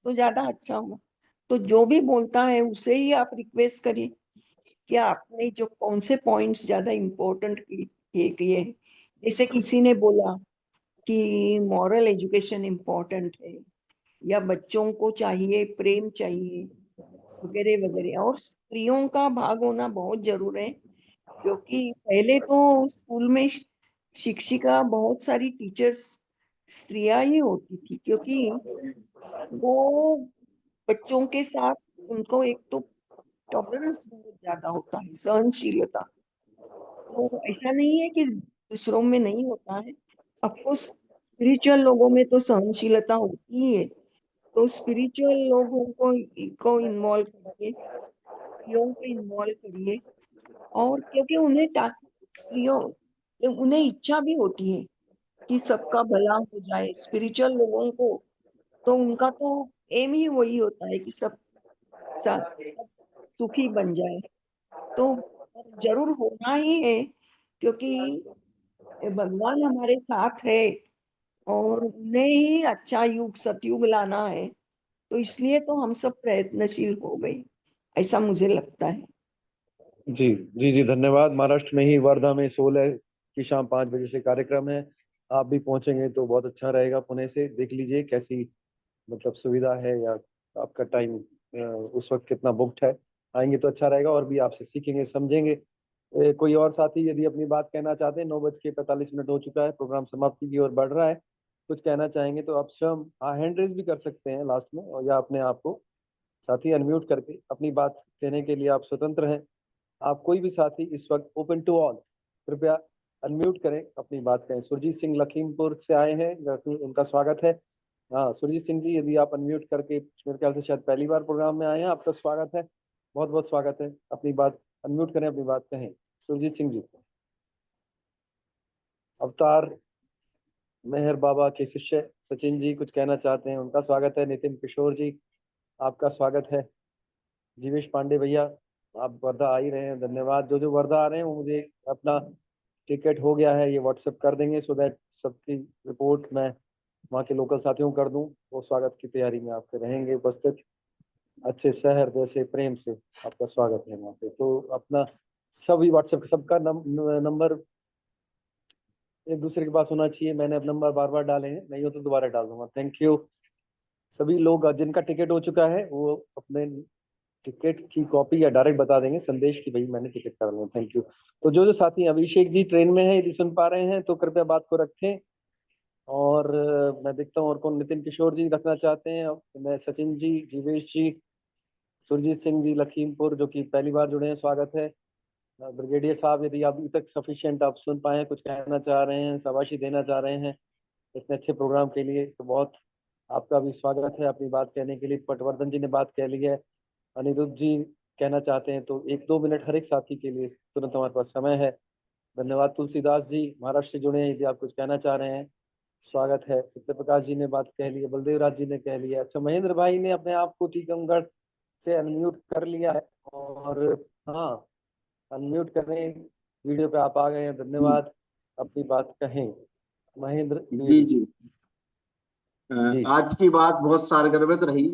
तो ज्यादा अच्छा होगा। तो जो भी बोलता है उसे ही आप रिक्वेस्ट करिए कि आपने जो कौन से पॉइंट्स ज्यादा इम्पोर्टेंट किए हैं। जैसे किसी ने बोला कि मॉरल एजुकेशन इम्पोर्टेंट है, या बच्चों को चाहिए प्रेम चाहिए, वगैरह वगैरह। और स्त्रियों का भाग होना बहुत जरूरी है, क्योंकि पहले तो स्कूल में शिक्षिका बहुत सारी टीचर्स स्त्रियां ही होती थी, क्योंकि वो बच्चों के साथ उनको एक तो टॉलरेंस बहुत ज्यादा होता है, सहनशीलता। तो ऐसा नहीं है कि दूसरों में नहीं होता है, ऑफकोर्स स्पिरिचुअल लोगों में तो सहनशीलता होती ही है। तो स्पिरिचुअल लोगों को इन्वॉल्व करिए, स्त्रियों को इन्वॉल्व करिए। और क्योंकि स्त्रियों उन्हें इच्छा भी होती है कि सबका भला हो जाए। स्पिरिचुअल लोगों को तो उनका तो एम ही वही होता है कि सब सुखी बन जाए। तो जरूर होना ही है, क्योंकि भगवान हमारे साथ है और उन्हें ही अच्छा युग सतयुग लाना है। तो इसलिए तो हम सब प्रयत्नशील हो गए, ऐसा मुझे लगता है। जी जी जी, धन्यवाद। महाराष्ट्र में ही वर्धा में 16 की शाम 5 बजे से कार्यक्रम है। आप भी पहुंचेंगे तो बहुत अच्छा रहेगा। पुणे से देख लीजिए कैसी मतलब सुविधा है, या आपका टाइम उस वक्त कितना बुक्ड है। आएंगे तो अच्छा रहेगा और भी आपसे सीखेंगे, समझेंगे। कोई और साथी यदि अपनी बात कहना चाहते हैं, 9:45 हो चुका है, प्रोग्राम समाप्ति की ओर बढ़ रहा है, कुछ कहना चाहेंगे तो आप स्वयं हैंड रेज भी कर सकते हैं लास्ट में, और या अपने आप को साथी अनम्यूट करके अपनी बात कहने के लिए आप स्वतंत्र हैं। आप कोई भी साथी इस वक्त ओपन टू ऑल, कृपया अनम्यूट करें, अपनी बात कहें। सुरजीत सिंह लखीमपुर से आए हैं, उनका स्वागत है। हाँ सुरजीत सिंह जी, यदि आप अनम्यूट करके, मेरे ख्याल से शायद पहली बार प्रोग्राम में आए हैं, आपका स्वागत है, बहुत बहुत स्वागत है। अपनी बात अनम्यूट करें, अपनी बात कहें। सुरजीत सिंह जी। अवतार मेहर बाबा के शिष्य सचिन जी कुछ कहना चाहते हैं, उनका स्वागत है। नितिन किशोर जी, आपका स्वागत है। जीवेश पांडे भैया, आप वर्धा आ ही रहे हैं, धन्यवाद। जो जो वर्धा आ रहे हैं वो मुझे अपना टिकट हो गया है ये व्हाट्सएप कर देंगे, सो दैट सबकी रिपोर्ट मैं वहाँ के लोकल साथियों को कर दूं। वो स्वागत की तैयारी में आपके रहेंगे उपस्थित। अच्छे शहर जैसे प्रेम से आपका स्वागत है वहाँ पे। तो अपना सभी व्हाट्सएप सबका नंबर एक दूसरे के पास होना चाहिए। मैंने अब नंबर बार बार डाले हैं, नहीं हो तो दोबारा डाल दूंगा। Thank you. सभी लोग जिनका टिकट हो चुका है वो अपने टिकट की कॉपी या डायरेक्ट बता देंगे संदेश की, भाई मैंने टिकट कर लिया। Thank you. तो जो जो साथी, अभिषेक जी ट्रेन में है, यदि सुन पा रहे हैं तो कृपया बात को रखें। और मैं देखता हूँ और कौन, नितिन किशोर जी रखना चाहते हैं। मैं सचिन जी, जीवेश जी, सुरजीत सिंह जी लखीमपुर जो कि पहली बार जुड़े हैं, स्वागत है। ब्रिगेडियर साहब, यदि अभी तक सफिशिएंट आप सुन पाए, कुछ कहना चाह रहे हैं, शाबाशी देना चाह रहे हैं इतने अच्छे प्रोग्राम के लिए, तो बहुत आपका भी स्वागत है अपनी बात कहने के लिए। पटवर्धन जी ने बात कह ली है। अनिरुद्ध जी कहना चाहते हैं तो 1-2 मिनट हर एक साथी के लिए तुरंत हमारे पास समय है। धन्यवाद। तुलसीदास जी महाराष्ट्र से जुड़े हैं, यदि आप कुछ कहना चाह रहे हैं, स्वागत है। सत्य प्रकाश जी ने बात कह ली है, बलदेव राज जी ने कह लिया। अच्छा, महेंद्र भाई ने अपने आप को टीकमगढ़ से अनम्यूट कर लिया है, और हाँ अनम्यूट करें, वीडियो पे आप आ गए हैं, धन्यवाद। अपनी बात कहें महेंद्र जी जी। आज की बात बहुत सारगर्भित रही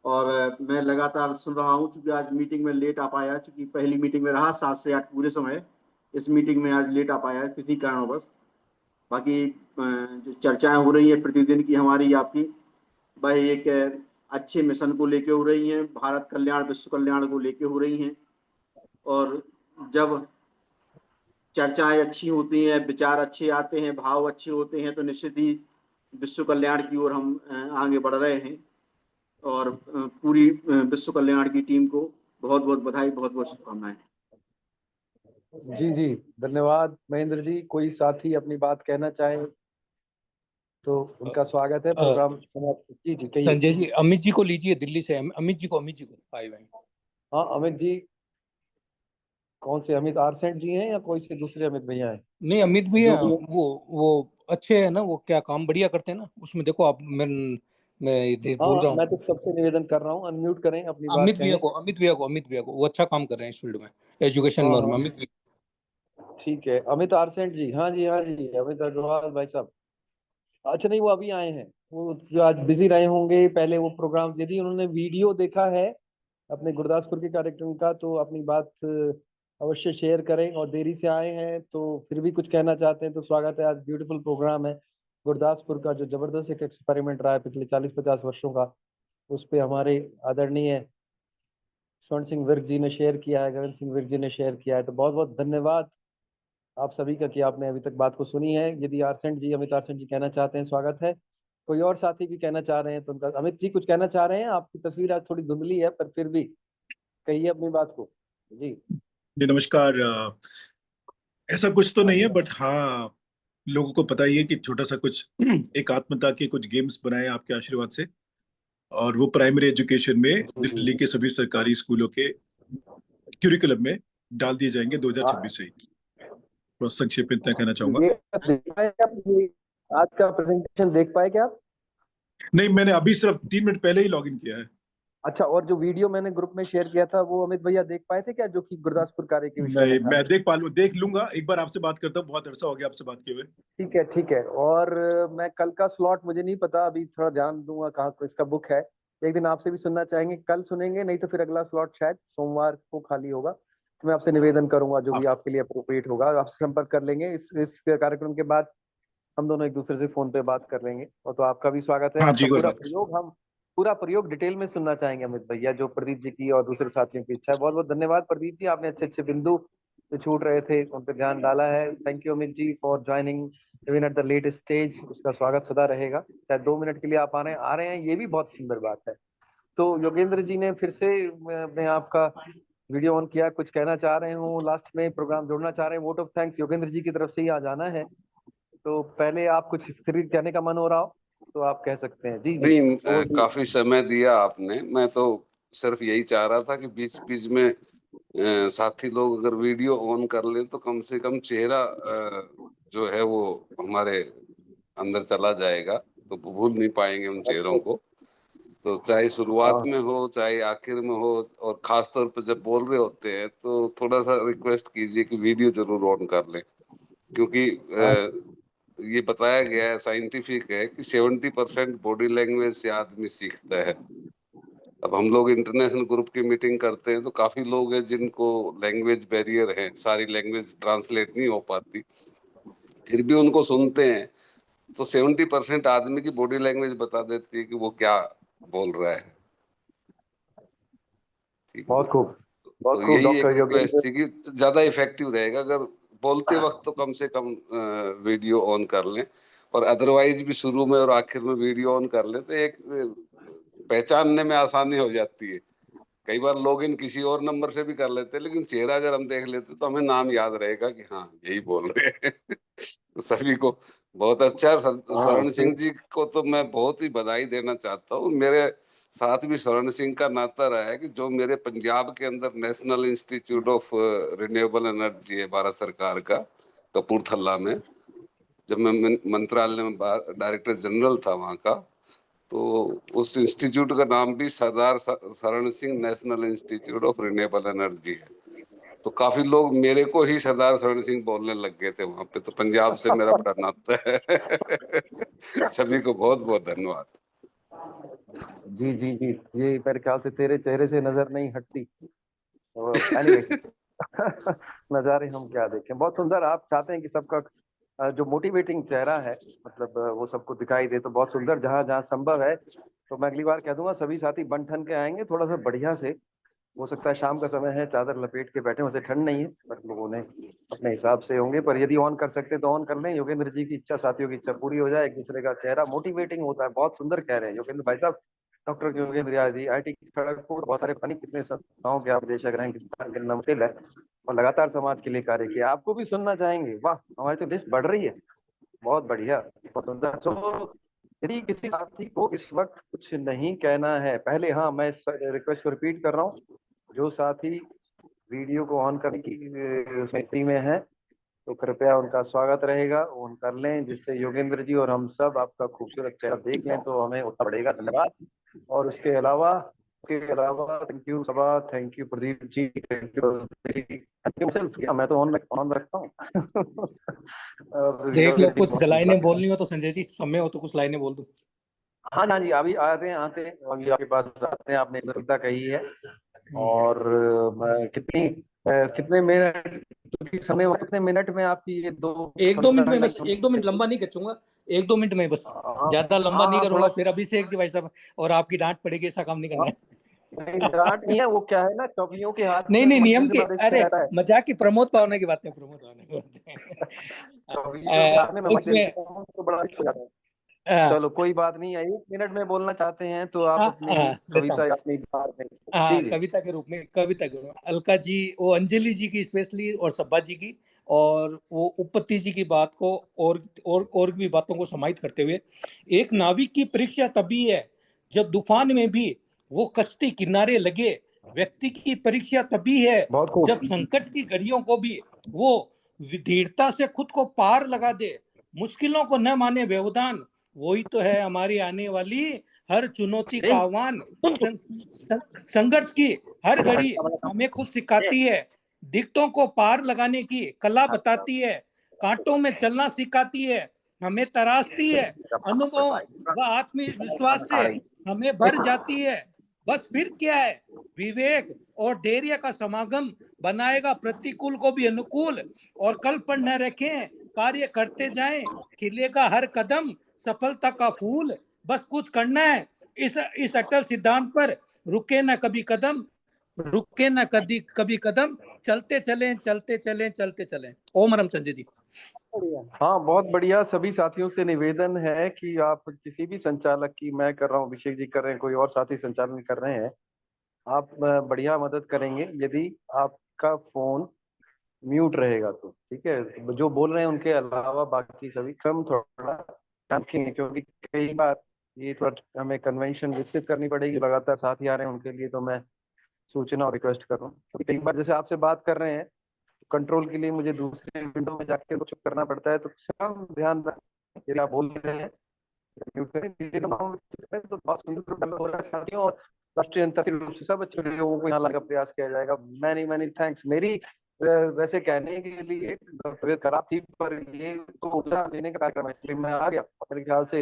और मैं लगातार सुन रहा हूँ, क्योंकि आज मीटिंग में लेट आ पाया, क्योंकि पहली मीटिंग में रहा 7 से 8 पूरे समय। इस मीटिंग में आज लेट आ पाया किसी कारणवश। बाकी जो चर्चाएं हो रही है प्रतिदिन की हमारी आपकी, वह एक अच्छे मिशन को लेके हो रही हैं, भारत कल्याण विश्व कल्याण को लेके हो रही हैं। और जब चर्चाएं अच्छी होती हैं, विचार अच्छे आते हैं, भाव अच्छे होते हैं, तो निश्चित ही विश्व कल्याण की ओर हम आगे बढ़ रहे हैं। और पूरी विश्व कल्याण की टीम को बहुत बहुत बधाई, बहुत बहुत शुभकामनाएं। जी जी, धन्यवाद महेंद्र जी। कोई साथी अपनी बात कहना चाहे तो उनका स्वागत है। प्रोग्राम समाप्त। जी जी कहिए। संजय जी, अमित जी को लीजिए दिल्ली से। अमित जी को आए हुए। हाँ अमित जी, कौन से अमित आरसेंट जी हैं या कोई से दूसरे अमित भैया हैं? नहीं, अमित भैया जो भी वो अच्छे है ना, वो क्या काम बढ़िया करते हैं ना उसमें। देखो आप, मैं ये बोल रहा हाँ, मैं हूँ। तो सबसे निवेदन कर रहा हूँ, अनम्यूट करें, अपनी बात कहें। अमित भैया को वो अच्छा काम कर रहे हैं इस फील्ड में, एजुकेशन हाँ में। और हाँ अमित भैया, ठीक है। अमित आरसेंट जी, हाँ जी हाँ जी, अमित अग्रवाल भाई साहब। अच्छा नहीं, वो अभी आए हैं, वो जो आज बिजी रहे होंगे। पहले वो प्रोग्राम, यदि उन्होंने वीडियो देखा है अपने गुरदासपुर के कार्यक्रम का, तो अपनी बात अवश्य शेयर करें। और देरी से आए हैं तो फिर भी कुछ कहना चाहते हैं तो स्वागत है। आज ब्यूटीफुल प्रोग्राम है गुरदासपुर का, जो जबरदस्त एक एक्सपेरिमेंट रहा है पिछले 40-50 वर्षों का। उस पे हमारे आदरणीय स्वर्ण सिंह विर्क जी ने शेयर किया है, गगन सिंह विर्क जी ने शेयर किया है। तो बहुत बहुत धन्यवाद आप सभी का कि आपने अभी तक बात को सुनी है। यदि आरसेंट जी, अमित आरसेंट जी कहना चाहते हैं, स्वागत है। कोई और साथी भी कहना चाह रहे हैं तो उनका, अमित जी कुछ कहना चाह रहे हैं? आपकी तस्वीर आज थोड़ी धुंधली है पर फिर भी कहिए अपनी बात को। जी जी नमस्कार। ऐसा कुछ तो नहीं है, बट हाँ लोगों को पता ही है कि छोटा सा कुछ एकात्मता के कुछ गेम्स बनाए आपके आशीर्वाद से, और वो प्राइमरी एजुकेशन में दिल्ली के सभी सरकारी स्कूलों के क्यूरिकुलम में डाल दिए जाएंगे 2026 से ही। बस संक्षेप में इतना कहना चाहूंगा। आज का प्रेजेंटेशन देख पाए क्या आप? नहीं, मैंने अभी सिर्फ 3 मिनट पहले ही लॉगिन किया है। अच्छा, और जो वीडियो मैंने ग्रुप में शेयर किया था वो अमित भैया देख पाए थे क्या, जो कि गुरदासपुर कार्य के विषय में था? मैं देख लूंगा, एक बार आपसे बात करता हूँ, बहुत अरसा हो गया आपसे बात किए हुए। ठीक है। और मैं कल का स्लॉट मुझे नहीं पता, अभी थोड़ा ध्यान दूंगा कहाँ को इसका बुक है। एक दिन आपसे भी सुनना चाहेंगे, कल सुनेंगे, नहीं तो फिर अगला स्लॉट शायद सोमवार को खाली होगा। तो मैं आपसे निवेदन करूंगा जो भी आपके लिए अप्रोप्रिएट होगा, आपसे संपर्क कर लेंगे। इस कार्यक्रम के बाद हम दोनों एक दूसरे से फोन पे बात कर लेंगे। और तो आपका भी स्वागत है। आपका पूरा प्रयोग डिटेल में सुनना चाहेंगे अमित भैया, जो प्रदीप जी की और दूसरे साथियों की इच्छा है। बहुत बहुत धन्यवाद प्रदीप जी, आपने अच्छे बिंदु जो छूट रहे थे उन पर ध्यान डाला है। Thank you Amit ji for joining even at the late stage. उसका स्वागत सदा रहेगा। शायद 2 मिनट के लिए आप आ रहे हैं, ये भी बहुत सुंदर बात है। तो योगेंद्र जी ने फिर से मैं आपका वीडियो ऑन किया, कुछ कहना चाह रहे हूँ, लास्ट में प्रोग्राम जोड़ना चाह रहे हैं। Vote of thanks Yogendra ji की तरफ से ही आ जाना है। तो पहले आप कुछ खरीद कहने का मन हो रहा हो तो आप कह सकते हैं। जी नहीं, काफी समय दिया आपने। मैं तो सिर्फ यही चाह रहा था कि बीच बीच में साथी लोग अगर वीडियो ऑन कर ले तो कम से कम चेहरा जो है वो हमारे अंदर चला जाएगा, तो भूल नहीं पाएंगे उन चेहरों को। तो चाहे शुरुआत में हो चाहे आखिर में हो, और खास तौर पर जब बोल रहे होते हैं तो थोड़ा सा रिक्वेस्ट कीजिए कि वीडियो जरूर ऑन कर लें, क्योंकि ये बताया गया है, साइंटिफिक है कि 70% बॉडी लैंग्वेज से आदमी सीखता है। अब हम लोग इंटरनेशनल ग्रुप की मीटिंग करते हैं तो काफी लोग हैं जिनको लैंग्वेज बैरियर है, सारी लैंग्वेज ट्रांसलेट नहीं हो पाती, फिर भी उनको सुनते हैं। तो 70% आदमी की बॉडी लैंग्वेज बता देती है कि वो क्या बोल रहा है। बहुत खूब। तो यही एक रिक्वेस्ट थी कि ज्यादा इफेक्टिव रहेगा अगर बोलते वक्त तो कम से कम वीडियो ऑन कर लें, और अदरवाइज भी शुरू में और आखिर में वीडियो ऑन कर लें तो एक पहचानने में आसानी हो जाती है। कई बार लॉगिन किसी और नंबर से भी कर लेते हैं, लेकिन चेहरा अगर हम देख लेते तो हमें नाम याद रहेगा कि हाँ यही बोल रहे हैं। तो सभी को बहुत अच्छा। स्वर्ण सिंह जी को तो मैं बहुत ही बधाई देना चाहता हूँ। मेरे साथ भी स्वर्ण सिंह का नाता रहा है कि जो मेरे पंजाब के अंदर national institute of renewable energy है भारत सरकार का, कपूरथला में, जब मैं मंत्रालय में डायरेक्टर जनरल था वहाँ का, तो उस इंस्टीट्यूट का नाम भी सरदार Sharan Singh national institute of renewable energy है। तो काफी लोग मेरे को ही सरदार शरण सिंह बोलने लग गए थे वहां पे। तो पंजाब से मेरा बड़ा नाता है। सभी को बहुत बहुत धन्यवाद। जी ये मेरे ख्याल से तेरे चेहरे से नजर नहीं हटती। एनीवे नजारे हम क्या देखें, बहुत सुंदर। आप चाहते हैं कि सबका जो मोटिवेटिंग चेहरा है मतलब वो सबको दिखाई दे, तो बहुत सुंदर। जहाँ जहाँ संभव है तो मैं अगली बार कह दूंगा सभी साथी बन ठन के आएंगे थोड़ा सा बढ़िया से। हो सकता है शाम का समय है, चादर लपेट के बैठे, वैसे ठंड नहीं है, पर लोगों ने अपने हिसाब से होंगे। पर यदि ऑन कर सकते तो ऑन कर लें। योगेंद्र जी की इच्छा, साथियों की इच्छा पूरी हो जाए, एक दूसरे का चेहरा मोटिवेटिंग होता है। बहुत सुंदर कह रहे हैं योगेंद्र भाई साहब। डॉक्टर योगेंद्र यादव जी IIT खड़गपुर, बहुत सारे पानी कितने संस्थाओं के आप निदेशक रहे हैं, मुश्किल है, और लगातार समाज के लिए कार्य किया। आपको भी सुनना चाहेंगे। वाह, हमारी तो लिस्ट बढ़ रही है। बहुत बढ़िया, बहुत सुंदर। तो यदि किसी साथी को इस वक्त कुछ नहीं कहना है, पहले हाँ मैं रिक्वेस्ट को रिपीट कर रहा हूँ, जो साथी वीडियो को ऑन करने की स्थिति में है तो कृपया उनका स्वागत रहेगा, ऑन कर लें, जिससे योगेंद्र जी और हम सब आपका खूबसूरत चेहरा देख लें तो हमें उतना बढ़ेगा। धन्यवाद। और उसके अलावा thank you Saba, thank you Pradeep ji, thank you. मैं तो ऑन रखता हूँ। देख लो, कुछ लाइनें बोलनी हो तो संजय जी, समय हो तो कुछ लाइनें बोल दो। हाँ जी, अभी आते हैं अभी आपके पास आते हैं। आपने मुद्दा कही है, और कितने मिनट, समय कितने मिनट में आपकी ये एक दो मिनट में बस, 1-2 मिनट लंबा नहीं खींचूंगा, 1-2 मिनट में बस, ज्यादा लंबा नहीं करूंगा, फिर अभिषेक जी भाई साहब और आपकी डांट पड़ेगी, ऐसा काम नहीं करना है। डांट नहीं है, वो क्या है ना, कवियों के हाथ नहीं नियम के, अरे मजाक की, प्रमोद पावने की बातें, प्रमोद पावने की बातें। उसमें चलो कोई बात नहीं है, 1 मिनट में बोलना चाहते हैं तो आप अपनी लेता हूँ। कविता अपनी बात में हाँ, जी। कविता के रूप में अलका जी, वो अंजलि जी की स्पेशली और सब्बा जी की, और वो उपपत्ति जी की बात को और भी बातों को समाहित करते हुए, एक नाविक की परीक्षा तभी है जब तूफान में भी वो कश्ती किनारे लगे। व्यक्ति की परीक्षा तभी है जब संकट की घड़ियों को भी वो धीरता से खुद को पार लगा दे। मुश्किलों को न माने व्यवधान, वही तो है हमारी आने वाली हर चुनौती का आह्वान। संघर्ष की हर घड़ी हमें कुछ सिखाती है, दिक्कतों को पार लगाने की कला बताती है, कांटों में चलना सिखाती है, हमें तराशती है, अनुभव व आत्मविश्वास से हमें भर जाती है। बस फिर क्या है, विवेक और धैर्य का समागम बनाएगा प्रतिकूल को भी अनुकूल। और कल पर न रखें, कार्य करते जाएं, खिलेगा हर कदम सफलता का फूल। बस कुछ करना है, इस अटल सिद्धांत पर रुके ना कभी कदम, रुके ना कभी कदम, चलते चलें। ओम रामचंद्र जी। हाँ बहुत बढ़िया। सभी साथियों से निवेदन है कि आप किसी भी संचालक की, मैं कर रहा हूँ, अभिषेक जी कर रहे हैं, कोई और साथी संचालन कर रहे हैं, आप बढ़िया मदद करेंगे यदि आपका फोन म्यूट रहेगा तो, ठीक है। जो बोल रहे हैं उनके अलावा बाकी सभी कम थोड़ा रखेंगे, क्योंकि कई बार ये थोड़ा हमें कन्वेंशन विकसित करनी पड़ेगी। लगातार साथी आ रहे हैं, उनके लिए तो मैं सूचना और रिक्वेस्ट कर रहा हूँ। कई बार जैसे आपसे बात कर रहे हैं, कंट्रोल के लिए मुझे दूसरे विंडो में जाके कुछ करना पड़ता है, तो सब ध्यान रखें। यदि आप बोल रहे हैं म्यूट करें, तो बहुत सुंदर हो रहा है साथियों, और राष्ट्रीय अंतर्राष्ट्रीय रूप से सब अच्छे लोगों को यहाँ लाने का प्रयास किया जाएगा। Many thanks. मेरी वैसे कहने के लिए तबीयत खराब थी, पर ये तो ऊर्जा देने का कार्यक्रम है, इसलिए मैं आ गया। मेरे ख्याल से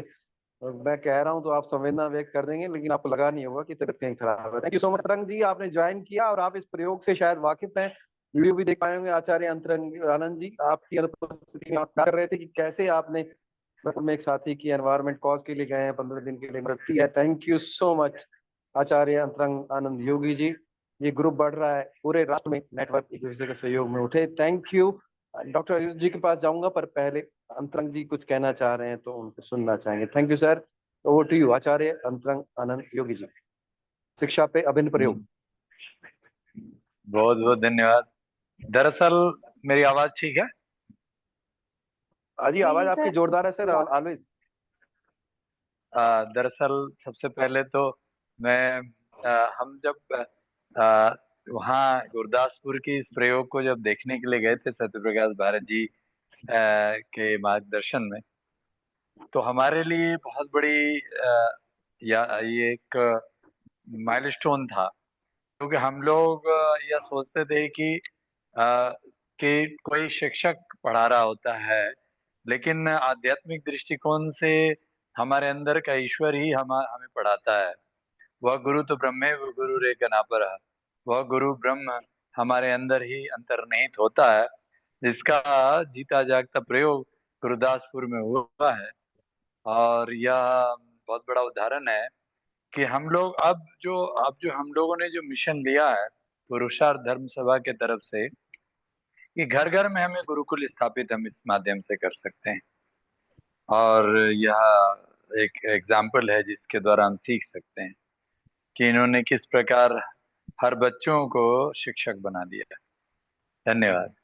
मैं कह रहा हूँ तो आप संवेदना व्यक्त कर देंगे, लेकिन आपको लगा नहीं होगा कि तबीयत कहीं खराब है। थैंक यू सो मच अंतरंग जी, आपने ज्वाइन किया और आप इस प्रयोग से शायद वाकिफ हैं, वीडियो भी देख पाए होंगे। आचार्य अंतरंग आनंद जी, आपकी अनुपस्थिति में आप कर रहे थे कि कैसे आपने में एक साथी की एनवायरमेंट कॉज के लिए गए हैं, 15 दिन के लिए मदद की है। थैंक यू सो मच आचार्य अंतरंग आनंद योगी जी। ये ग्रुप बढ़ रहा है, पूरे राष्ट्र में नेटवर्क एक दूसरे के सहयोग में उठे। Thank you. डॉक्टर अनिरुद्ध जी के पास जाऊंगा, पर पहले अंतरंग जी कुछ कहना चाह रहे हैं तो उनको सुनना चाहेंगे। Thank you sir, over to you Acharya Antarang Anand Yogi ji. शिक्षा पे अभिन्न प्रयोग। बहुत बहुत धन्यवाद। दरअसल मेरी आवाज ठीक है? जी आवाज आपकी जोरदार है सर, ऑलवेज। दरअसल सबसे पहले तो मैं हम जब वहाँ गुरदासपुर की इस प्रयोग को जब देखने के लिए गए थे सत्यप्रकाश भारत जी के मार्गदर्शन में, तो हमारे लिए बहुत बड़ी ये एक माइलस्टोन था, क्योंकि हम लोग यह सोचते थे कि कोई शिक्षक पढ़ा रहा होता है, लेकिन आध्यात्मिक दृष्टिकोण से हमारे अंदर का ईश्वर ही हमें पढ़ाता है। वह गुरु तो ब्रह्मे वो गुरु रे गणापर, वह गुरु ब्रह्म हमारे अंदर ही अंतर्निहित होता है, जिसका जीता जागता प्रयोग गुरदासपुर में हुआ है। और यह बहुत बड़ा उदाहरण है कि हम लोग अब जो हम लोगों ने जो मिशन लिया है पुरुषार्थ धर्म सभा के तरफ से, कि घर घर में हमें गुरुकुल स्थापित हम इस माध्यम से कर सकते हैं। और यह एक एग्जाम्पल है जिसके द्वारा हम सीख सकते हैं कि इन्होंने किस प्रकार हर बच्चों को शिक्षक बना दिया। धन्यवाद।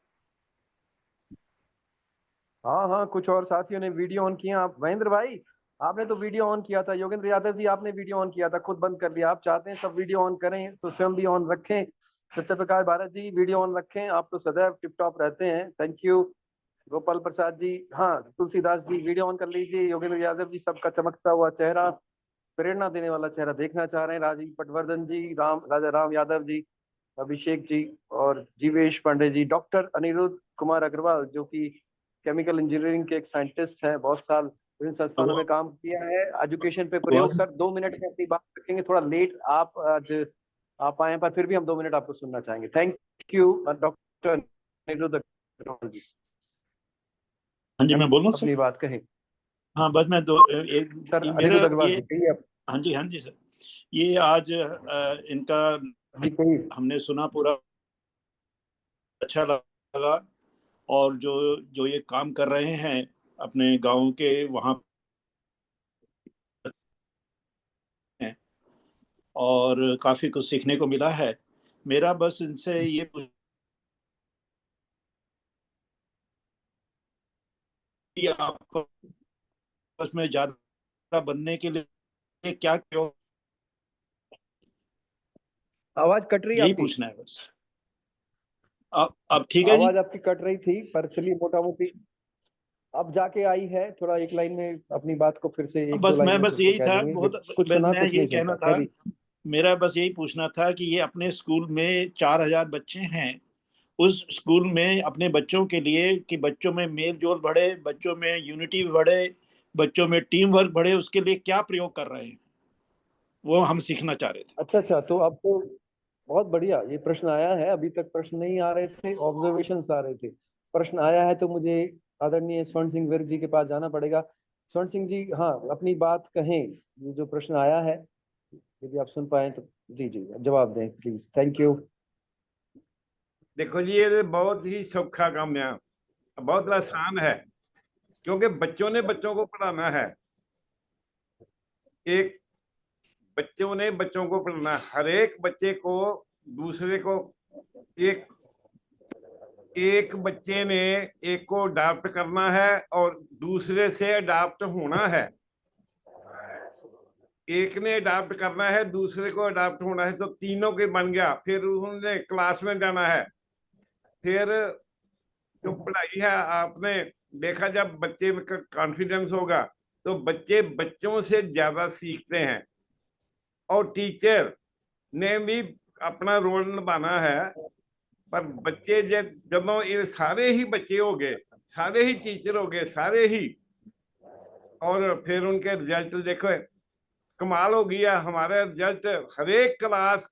हाँ, कुछ और साथियों ने वीडियो ऑन किया। आप महेंद्र भाई, आपने तो वीडियो ऑन किया था। योगेंद्र यादव जी, आपने वीडियो ऑन किया था, खुद बंद कर लिया। आप चाहते हैं सब वीडियो ऑन करें तो स्वयं भी ऑन रखें। सत्यप्रकाश भारत जी, वीडियो ऑन रखें, आप तो सदैव टिप टॉप रहते हैं। Thank you. गोपाल प्रसाद जी, हाँ तुलसीदास जी, वीडियो ऑन कर लीजिए। योगेंद्र यादव जी, सबका चमकता हुआ चेहरा, प्रेरणा देने वाला चेहरा देखना चाह रहे हैं। राजीव पटवर्धन जी, राजा राम यादव जी, अभिषेक जी और जीवेश पांडे जी, डॉक्टर अनिरुद्ध कुमार अग्रवाल जो कि केमिकल इंजीनियरिंग के एक साइंटिस्ट हैं, बहुत साल विभिन्न संस्थानों में काम किया है। एजुकेशन पे प्रयोग। सर 2 मिनट में अपनी बात रखेंगे, थोड़ा लेट आप आज आप आए, पर फिर भी हम 2 मिनट आपको सुनना चाहेंगे। Thank you doctor Aniruddh Agrawal ji. हाँ जी, मैं बोल रहा हूँ अपनी बात कहें। हाँ बस मैं सर अनिरुद्ध अग्रवाल जी, हाँ जी सर, ये आज इनका हमने सुना, पूरा अच्छा लगा। और जो ये काम कर रहे हैं अपने गाँव के, वहाँ और काफी कुछ सीखने को मिला है। मेरा बस इनसे ये कि आपको उसमें ज्यादा बनने के लिए क्या क्यों, आवाज कट रही है यही आपकी। पूछना है बस। अब ठीक है जी। आवाज आपकी कट रही थी, पर चलिए मोटा मोटी अब जाके आई है। थोड़ा एक लाइन में अपनी बात को फिर से एक बस दो लाइन मैं में बस फिर से यही कह था, देंगे। बहुत कुछ सुना, मैं कुछ यही नहीं कहना सुनता। था, खैर, मेरा बस यही पूछना था कि ये अपने स्कूल में 4000 बच्चे हैं, उस स्कूल में अपने बच्चों के लिए कि बच्चों में मेल जोल बढ़े, बच्चों में यूनिटी बढ़े, बच्चों में टीम वर्क बढ़े, उसके लिए क्या प्रयोग कर रहे हैं, वो हम सीखना चाह रहे थे। अच्छा, तो अब तो बहुत बढ़िया ये प्रश्न आया है। अभी तक प्रश्न नहीं आ रहे थे, ऑब्जर्वेशंस आ रहे थे। प्रश्न आया है तो मुझे आदरणीय स्वर्ण सिंह विर्क जी के पास जाना पड़ेगा। स्वर्ण सिंह जी, हाँ, अपनी बात कहें। ये जो प्रश्न आया है, यदि आप सुन पाए तो जी जी जवाब दें प्लीज। Thank you. देखो जी, ये बहुत ही सौखा काम है, बहुत आसान है, क्योंकि बच्चों ने बच्चों को पढ़ाना है। एक बच्चों ने बच्चों को पढ़ना, हर एक बच्चे को दूसरे को, एक एक बच्चे ने एक को अडॉप्ट करना है और दूसरे से अडॉप्ट होना है। एक ने अडॉप्ट करना है, दूसरे को अडॉप्ट होना है, तो तीनों के बन गया। फिर उन्होंने क्लास में जाना है। फिर जो पढ़ाई है, आपने देखा, जब बच्चे का कॉन्फिडेंस होगा तो बच्चे बच्चों से ज्यादा सीखते हैं। और टीचर ने भी अपना रोल निभाना है। पर बच्चे जब ये सारे ही बच्चे हो गए, सारे ही टीचर हो गए, सारे ही, और फिर उनके रिजल्ट देखो, कमाल हो गया। हमारा रिजल्ट हर एक क्लास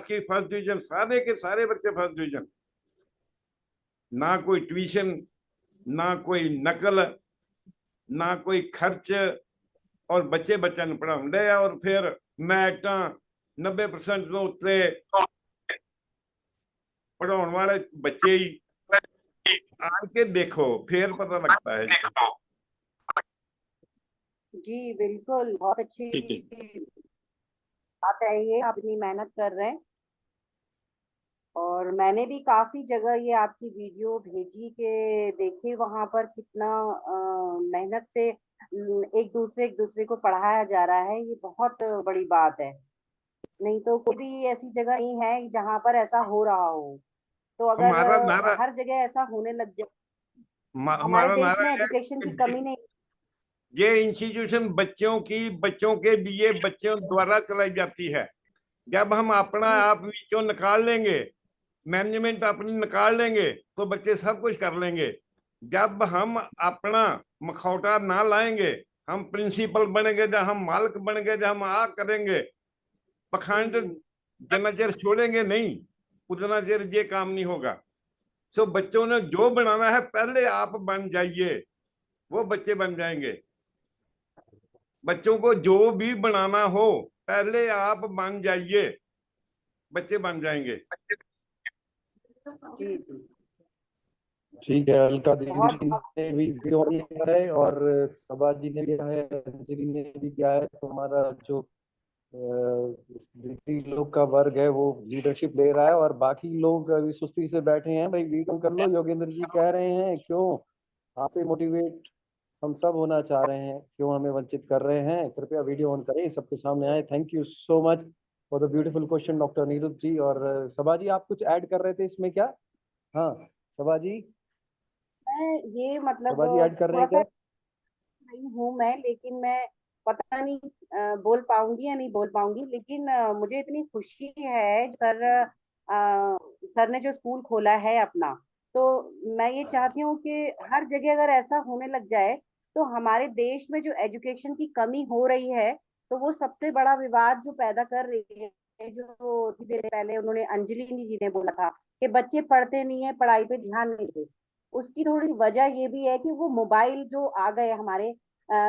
की फर्स्ट डिवीजन, सारे के सारे बच्चे फर्स्ट डिवीजन, ना कोई ट्यूशन, ना कोई नकल, ना कोई खर्च, और बच्चे बच्चा ने पढ़ाते हैं। और फिर मैटा 90% तो उत्ते पढ़ाने वाले बच्चे ही आन के देखो, फिर पता लगता है। जी बिल्कुल, बहुत अच्छी बात है ये, आप इतनी मेहनत कर रहे हैं। और मैंने भी काफी जगह ये आपकी वीडियो भेजी के देखे, वहां पर कितना मेहनत से एक दूसरे को पढ़ाया जा रहा है। ये बहुत बड़ी बात है। नहीं तो कोई भी ऐसी जगह नहीं है जहां पर ऐसा हो रहा हो। तो अगर हमारा नारा हर जगह ऐसा होने लग जाए, हमारे हमारा देश नारा में है एजुकेशन की कि कमी नहीं। ये इंस्टीट्यूशन बच्चों के लिए, बच्चों द्वारा चलाई जाती है। जब हम अपना आप विचों निकाल लेंगे, मैनेजमेंट अपनी निकाल लेंगे, तो बच्चे सब कुछ कर लेंगे। जब हम अपना मखौटा ना लाएंगे, हम प्रिंसिपल बनेंगे, जब हम मालिक बनेंगे, जब हम आ करेंगे, पखंड जितना चेर छोड़ेंगे नहीं, उतना चेर ये काम नहीं होगा। सो बच्चों ने जो बनाना है, पहले आप बन जाइए, वो बच्चे बन जाएंगे। बच्चों को जो भी बनाना हो, पहले आप बन जाइए, बच्चे बन जाएंगे। ठीक है, अलका दीदी ने भी वीडियो किया है और सभा जी ने भी किया है, अंजलि ने भी किया है। तो हमारा जो दीदी लोग का वर्ग है वो लीडरशिप ले रहा है, और बाकी लोग अभी सुस्ती से बैठे हैं। भाई वीडियो कर लो, योगेंद्र जी कह रहे हैं, क्यों आपसे मोटिवेट हम सब होना चाह रहे हैं, क्यों हमें वंचित कर रहे हैं। कृपया वीडियो ऑन करें, सबके सामने आए। Thank you so much for the beautiful question doctor Niruddh ji. और सभा जी, आप कुछ ऐड कर रहे थे इसमें क्या? हाँ सभा जी, मैं ये मतलब सभा जी ऐड कर रहे थोड़ा हैं सा क्या? नहीं हूँ मैं, लेकिन मैं पता नहीं बोल पाऊंगी या नहीं बोल पाऊंगी। लेकिन मुझे इतनी खुशी है सर ने जो स्कूल खोला है अपना, तो मैं ये चाहती हूँ कि हर जगह अगर ऐसा होने लग जाए तो हमारे देश में जो एजुकेशन की कमी हो रही है, तो वो सबसे बड़ा विवाद जो पैदा कर रही है, जो थोड़ी देर पहले उन्होंने अंजलि जी ने बोला था कि बच्चे पढ़ते नहीं है, पढ़ाई पे ध्यान नहीं देते। उसकी थोड़ी वजह ये भी है कि वो मोबाइल जो आ गए हमारे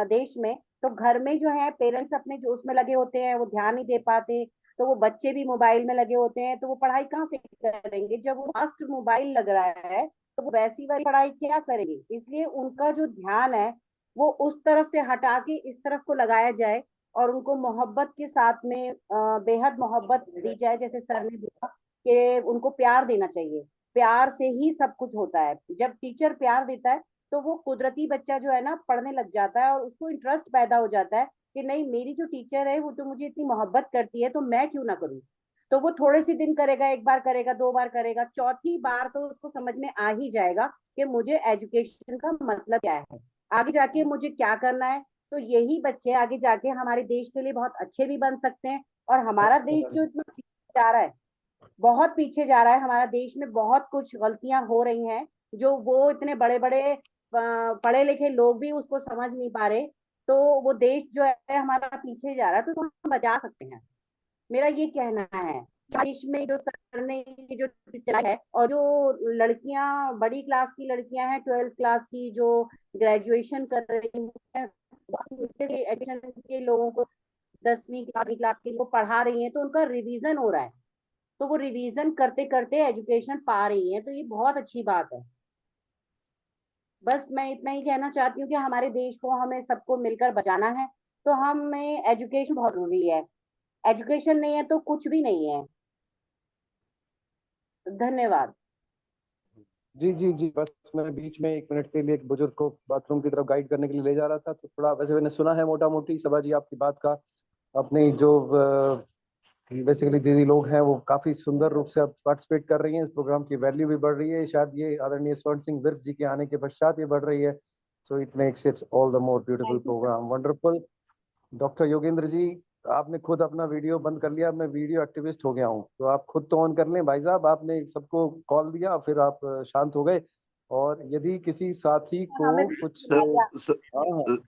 देश में, तो घर में जो है पेरेंट्स अपने जो उसमें लगे होते हैं, वो ध्यान नहीं दे पाते। तो वो बच्चे भी मोबाइल में लगे होते हैं, तो वो पढ़ाई कहाँ से करेंगे जब वो फास्ट मोबाइल लग रहा है। तो वो वैसी वाली पढ़ाई क्या करेंगे? इसलिए उनका जो ध्यान है वो उस तरफ से हटा के इस तरफ को लगाया जाए और उनको मोहब्बत के साथ में बेहद मोहब्बत दी जाए। जैसे सर ने बोला कि उनको प्यार देना चाहिए, प्यार से ही सब कुछ होता है। जब टीचर प्यार देता है तो वो कुदरती बच्चा जो है ना पढ़ने लग जाता है और उसको इंटरेस्ट पैदा हो जाता है कि नहीं, मेरी जो टीचर है वो तो मुझे इतनी मोहब्बत करती है तो मैं क्यों ना करूं। तो वो थोड़े से दिन करेगा, एक बार करेगा, 2 बार करेगा, चौथी बार तो उसको समझ में आ ही जाएगा कि मुझे एजुकेशन का मतलब क्या है, आगे जाके मुझे क्या करना है। तो यही बच्चे आगे जाके हमारे देश के लिए बहुत अच्छे भी बन सकते हैं। और हमारा देश जो इतना पीछे जा रहा है, बहुत पीछे जा रहा है, हमारा देश में बहुत कुछ गलतियां हो रही हैं जो वो इतने बड़े बड़े पढ़े लिखे लोग भी उसको समझ नहीं पा रहे। तो वो देश जो है हमारा पीछे जा रहा है, तो हम बचा सकते हैं, मेरा ये कहना है। देश में जो सर ने ये जो चलाई है, और जो लड़कियां, बड़ी क्लास की लड़कियां हैं, 12th क्लास की जो ग्रेजुएशन कर रही हैं, एजुकेशन के लोगों को 10वीं 12वीं क्लास के लोग पढ़ा रही हैं, तो उनका रिवीजन हो रहा है, तो वो रिवीजन करते करते एजुकेशन पा रही है, तो ये बहुत अच्छी बात है। बस मैं इतना ही कहना चाहती हूँ कि हमारे देश को हमें सबको मिलकर बचाना है, तो हमें एजुकेशन बहुत जरूरी है। एजुकेशन नहीं है तो कुछ भी नहीं है। धन्यवाद। जी जी जी, बस मैं बीच में 1 मिनट के लिए एक बुजुर्ग को बाथरूम की तरफ गाइड करने के लिए ले जा रहा था, तो थोड़ा वैसे मैंने सुना है मोटा मोटी सभा जी आपकी बात का। अपनी जो बेसिकली दीदी लोग हैं वो काफी सुंदर रूप से अब पार्टिसिपेट कर रही हैं, इस प्रोग्राम की वैल्यू भी बढ़ रही है, शायद ये आदरणीय स्वर्ण सिंह विर्क जी के आने के पश्चात ये बढ़ रही है। So it makes it all the more beautiful program, wonderful. Doctor Yogendra ji, आपने खुद अपना वीडियो बंद कर लिया, मैं वीडियो एक्टिविस्ट हो गया हूँ, तो आप खुद तो ऑन कर लें भाई साहब। आपने सबको कॉल दिया फिर आप शांत हो गए, और यदि किसी साथी को कुछ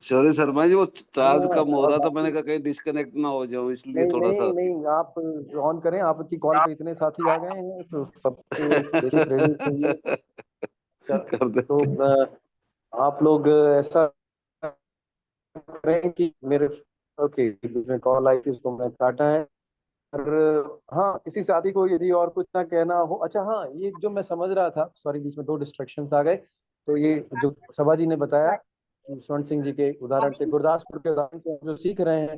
सॉरी शर्मा जी, वो चार्ज कम हो और रहा था, मैंने कहा कहीं डिस्कनेक्ट ना हो जाऊं, इसलिए नहीं थोड़ा सा। नहीं नहीं, आप ऑन करें, आपकी कॉल पे इतने साथी आ गए हैं तो सबको देखिए ट्रेनिंग चाहिए। कर दे। तो आप लोग ऐसा करें कि मेरे, ओके, में कॉल आई थी उसको मैं काटा है। और हाँ, किसी साथी को यदि और कुछ ना कहना हो, अच्छा हाँ, ये जो मैं समझ रहा था, सॉरी बीच में 2 डिस्ट्रैक्शंस आ गए। तो ये जो सभा जी ने बताया कि स्वर्ण सिंह जी के उदाहरण से, गुरदासपुर के उदाहरण से हम जो सीख रहे हैं,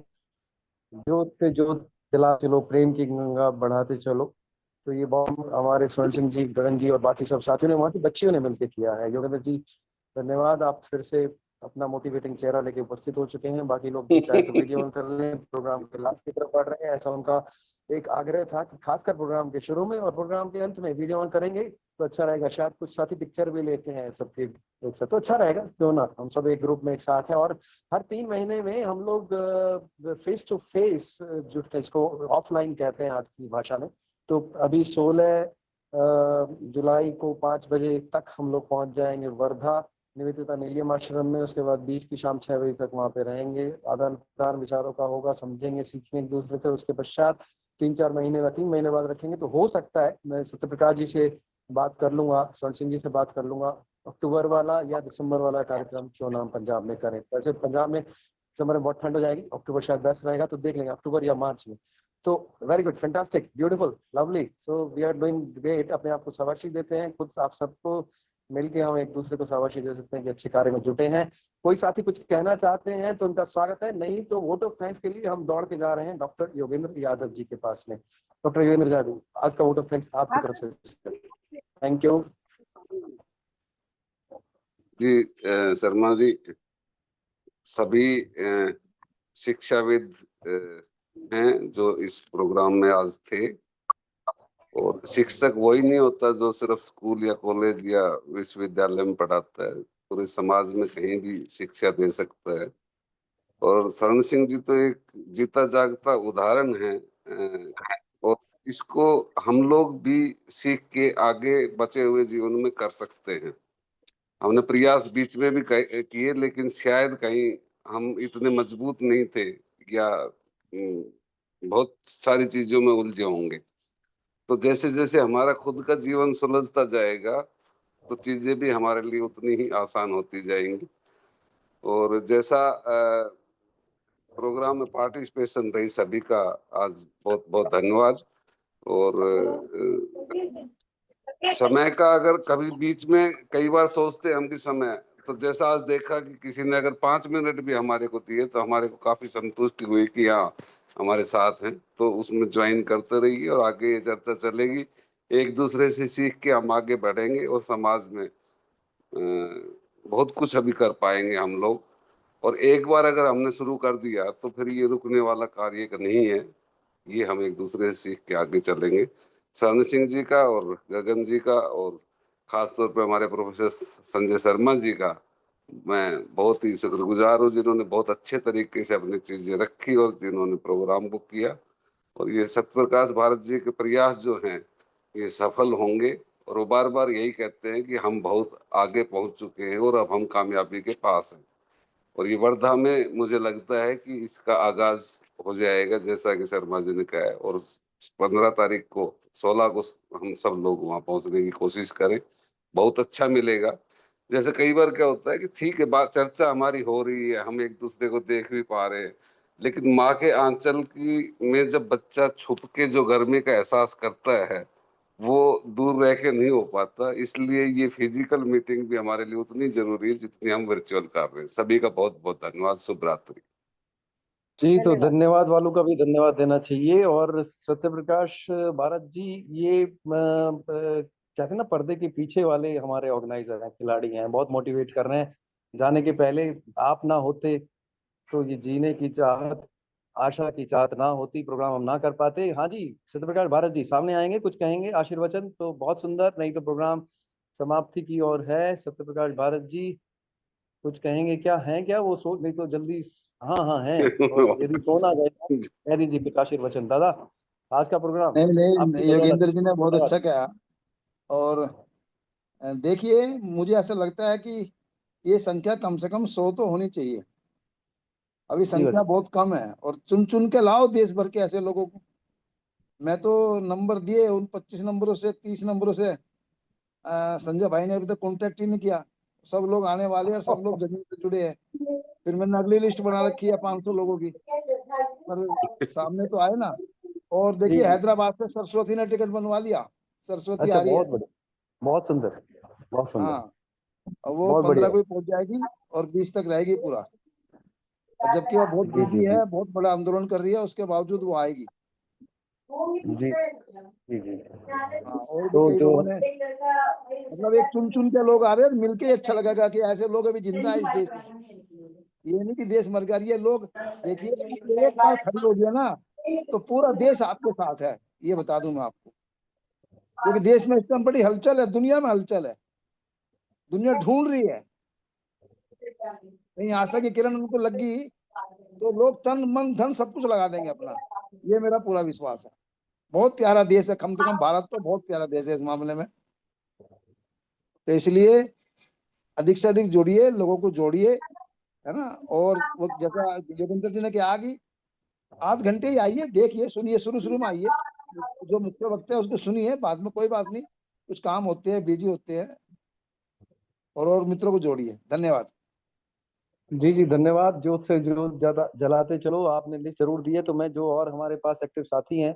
जोत पे जोत दिला चलो, प्रेम की गंगा बढ़ाते चलो, तो ये बहुत हमारे स्वर्ण सिंह जी, गगन जी और बाकी सब साथियों ने, वहाँ की बच्चियों ने मिलकर किया है। योगेंद्र जी धन्यवाद, आप फिर से अपना मोटिवेटिंग चेहरा लेके उपस्थित हो चुके हैं। बाकी लोग भी चाहे तो वीडियो ऑन कर लें, प्रोग्राम के लास्ट की तरफ बढ़ रहे हैं, ऐसा उनका एक आग्रह था कि खासकर प्रोग्राम के शुरू में और प्रोग्राम के अंत में वीडियो ऑन करेंगे तो अच्छा रहेगा। शायद कुछ साथी पिक्चर भी लेते हैं सबके एक साथ, तो अच्छा रहेगा, क्यों ना हम सब एक ग्रुप में एक साथ हैं। और हर 3 महीने में हम लोग फेस टू फेस जुड़ते हैं, इसको ऑफलाइन कहते हैं आज की भाषा में। तो अभी 16 जुलाई को 5 बजे तक हम लोग पहुंच जाएंगे वर्धा निवेदिता नीलियम आश्रम में। उसके बाद 20 की शाम 6 बजे तक वहाँ पे रहेंगे, आदान प्रदान विचारों का होगा, समझेंगे, सीखेंगे एक दूसरे से। उसके पश्चात 3-4 महीने या 3 महीने बाद रखेंगे। तो हो सकता है मैं सत्यप्रकाश जी से बात कर लूंगा, स्वर्ण सिंह जी से बात कर लूंगा, अक्टूबर वाला या दिसंबर वाला कार्यक्रम क्यों ना हम पंजाब में करें। वैसे पंजाब में दिसंबर में बहुत ठंड हो जाएगी, अक्टूबर शायद बेस्ट रहेगा, तो देख लेंगे अक्टूबर या मार्च में। तो very good, fantastic, beautiful, lovely. So we are doing great. अपने आप को शाबाशी देते हैं, खुद आप सबको मिलके हम एक दूसरे को शाबाशी दे सकते हैं कि अच्छे कार्य में जुटे हैं। कोई साथी कुछ कहना चाहते हैं तो उनका स्वागत है, नहीं तो वोट ऑफ थैंक्स के लिए हम दौड़ के जा रहे हैं डॉक्टर योगेंद्र यादव जी के पास में। डॉक्टर योगेंद्र यादव, आज का वोट ऑफ थैंक्स आपकी तरफ से। थैंक यू जी। शर्मा जी, सभी शिक्षाविद हैं जो इस प्रोग्राम में आज थे, और शिक्षक वही नहीं होता जो सिर्फ स्कूल या कॉलेज या विश्वविद्यालय में पढ़ाता है, पूरे समाज में कहीं भी शिक्षा दे सकता है। और शरण सिंह जी तो एक जीता जागता उदाहरण है, और इसको हम लोग भी सीख के आगे बचे हुए जीवन में कर सकते हैं। हमने प्रयास बीच में भी किए, लेकिन शायद कहीं हम इतने मजबूत नहीं थे या बहुत सारी चीजों में उलझे होंगे। तो जैसे जैसे हमारा खुद का जीवन सुलझता जाएगा तो चीजें भी हमारे लिए उतनी ही आसान होती जाएंगी। और जैसा प्रोग्राम में पार्टिसिपेशन रही सभी का, आज बहुत बहुत धन्यवाद। और समय का अगर कभी बीच में कई बार सोचते हम कि समय, तो जैसा आज देखा कि किसी ने अगर 5 मिनट भी हमारे को दिए तो हमारे को काफी संतुष्टि हुई कि हाँ हमारे साथ हैं, तो उसमें ज्वाइन करते रहिए और आगे ये चर्चा चलेगी। एक दूसरे से सीख के हम आगे बढ़ेंगे और समाज में बहुत कुछ अभी कर पाएंगे हम लोग। और एक बार अगर हमने शुरू कर दिया तो फिर ये रुकने वाला कार्य नहीं है, ये हम एक दूसरे से सीख के आगे चलेंगे। शरण सिंह जी का और गगन जी का और खासतौर पे हमारे प्रोफेसर संजय शर्मा जी का मैं बहुत ही शुक्रगुजार हूँ, जिन्होंने बहुत अच्छे तरीके से अपनी चीजें रखी और जिन्होंने प्रोग्राम बुक किया। और ये सत्यप्रकाश भारत जी के प्रयास जो हैं ये सफल होंगे और वो बार बार यही कहते हैं कि हम बहुत आगे पहुंच चुके हैं और अब हम कामयाबी के पास हैं। और ये वर्धा में मुझे लगता है कि इसका आगाज हो जाएगा, जैसा कि शर्मा जी ने कहा है। और 15 तारीख को 16 को हम सब लोग वहां पहुंचने की कोशिश करें, बहुत अच्छा मिलेगा। जैसे कई बार क्या होता है कि ठीक है बात चर्चा हमारी हो रही है, हम एक दूसरे को देख भी पा रहे हैं, लेकिन माँ के आंचल की में जब बच्चा छुप के जो गर्मी का एहसास करता है वो दूर रह के नहीं हो पाता। इसलिए ये फिजिकल मीटिंग भी हमारे लिए उतनी जरूरी है जितनी हम वर्चुअल कर रहे हैं। सभी का बहुत बहुत धन्यवाद। शुभ रात्रि। जी, तो धन्यवाद वालों का भी धन्यवाद देना चाहिए। और सत्यप्रकाश भारत जी, ये कहते हैं ना, पर्दे के पीछे वाले हमारे ऑर्गेनाइजर हैं, खिलाड़ी हैं, बहुत मोटिवेट कर रहे हैं। जाने के पहले आप ना होते तो ये जीने की चाहत, आशा की चाहत ना होती, प्रोग्राम हम ना कर पाते। हाँ जी, सत्यप्रकाश भारत जी सामने आएंगे, कुछ कहेंगे आशीर्वचन तो बहुत सुंदर, नहीं तो प्रोग्राम समाप्ति की ओर है। सत्यप्रकाश भारत जी कुछ कहेंगे क्या? हैं क्या वो? सोच नहीं तो जल्दी। हाँ हाँ हैं। और यदि फोन आ गए कह दीजिए कुछ आशीर्वचन। दादा, आज का प्रोग्राम नहीं आपकी नहीं, बदौलत। योगेंद्र जी ने बहुत धन्यवाद। अच्छा कहा। और देखिए, मुझे ऐसा लगता है कि ये संख्या कम से कम 100 तो होनी चाहिए। अभी जी बस। संख्या बहुत कम है और चुन चुन के लाओ देश भर के ऐसे लोगों को। मैं तो नंबर दिए उन 25 नंबरों से, 30 नंबरों से, संजय भाई ने अभी तक कॉन्टेक्ट ही नहीं किया। सब लोग आने वाले हैं और सब लोग जमीन से जुड़े हैं। फिर मैंने अगली लिस्ट बना रखी है 500 लोगों की, पर सामने तो आए ना। और जी देखिए, जी। हैदराबाद से सरस्वती ने टिकट बनवा लिया, सरस्वती अच्छा, आ रही है। बहुत बढ़िया, बहुत सुंदर, बहुत सुंदर, हाँ, और वो बहुत 15 बढ़िया। को ही पहुंच जाएगी और 20 तक रहेगी पूरा। और जबकि वो बहुत जी जी बिजी जी है, बहुत बड़ा आंदोलन कर रही है, उसके बावजूद वो आएगी। जी जी जी। हाँ, और भी तो कई जो लोगों ने, मतलब एक चुन चुन के लोग आ रहे हैं, मिलके ही अच्छा लगेगा कि ऐसे लोग अभी जिंदा है इस देश में। ये नहीं कि देश मर गया। ये लोग देखिए, एक बार खड़ी हो गया ना तो पूरा देश आपके साथ है, ये बता दूं मैं आपको। क्योंकि देश में इस टाइम बड़ी हलचल है, दुनिया में हलचल है, दुनिया ढूंढ रही है। कहीं आशा की किरण उनको लगी तो लोग तन मन धन सब कुछ लगा देंगे अपना, ये मेरा पूरा विश्वास है। बहुत प्यारा देश है, कम से कम भारत तो बहुत प्यारा देश है इस मामले में। तो इसलिए अधिक से अधिक जुड़िए, लोगों को जोड़िए, है ना। और वो जैसा योगेंद्र जी ने कहा कि आध घंटे ही आइए, देखिए, सुनिए, शुरू शुरू में आइए, जो मुख्य वक्ता है उसको सुनिए, बाद में कोई बात नहीं, कुछ काम होते हैं, बिजी होते हैं। और मित्रों को जोड़िए। धन्यवाद। जी जी, धन्यवाद। जोत से जोत ज्यादा जलाते चलो। आपने लिस्ट जरूर दी है, तो मैं जो और हमारे पास एक्टिव साथी हैं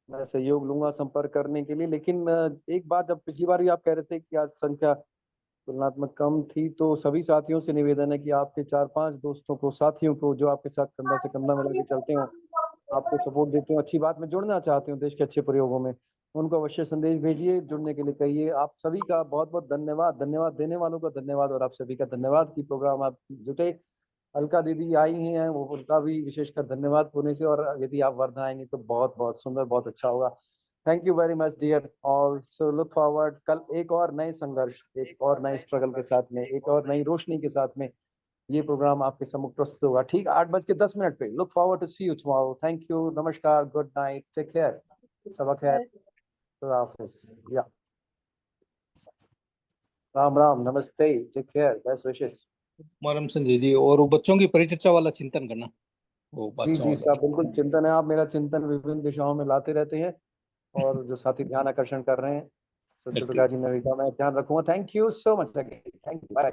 मैं सहयोग लूंगा संपर्क करने के लिए। लेकिन एक बात, जब पिछली बार भी आप कह रहे थे कि आज संख्या तुलनात्मक कम थी, तो सभी साथियों से निवेदन है कि आपके 4-5 दोस्तों को, साथियों को जो आपके साथ कंधा से कंधा मिला के चलते हो, आपको सपोर्ट देते हो, अच्छी बात में जुड़ना चाहते हो देश के अच्छे प्रयोगों में, उनको अवश्य संदेश भेजिए, जुड़ने के लिए कहिए। आप सभी का बहुत बहुत धन्यवाद। धन्यवाद देने वालों का धन्यवाद और आप सभी का धन्यवाद कि प्रोग्राम आप जुटे। अलका दीदी आई ही हैं, वो उनका भी विशेषकर धन्यवाद पुणे से। और यदि आप वर्धा आएंगे तो बहुत बहुत सुंदर, बहुत अच्छा होगा। Thank you very much dear all. So look forward, कल एक और नए संघर्ष, एक और नए स्ट्रगल के साथ में, एक और नई रोशनी के साथ में ये प्रोग्राम आपके सम्मुख प्रस्तुत होगा, ठीक 8:10 पे। Look forward to see you tomorrow. Thank you, नमस्कार, गुड नाइट, टेक केयर, सबक खैर, खुदा हाफिज, या राम राम, नमस्ते, टेक केयर, बेस्ट विशेस। मरम संजय जी, और वो बच्चों की परिचर्चा वाला चिंतन करना, वो जी बादशाह जी वाला। साहब, बिल्कुल चिंतन है। आप मेरा चिंतन विभिन्न दिशाओं में लाते रहते हैं और जो साथी ध्यान आकर्षण कर रहे हैं, सत्य प्रकाश जी, नविका, मैं ध्यान रखूंगा। Thank you so much, thank you, bye.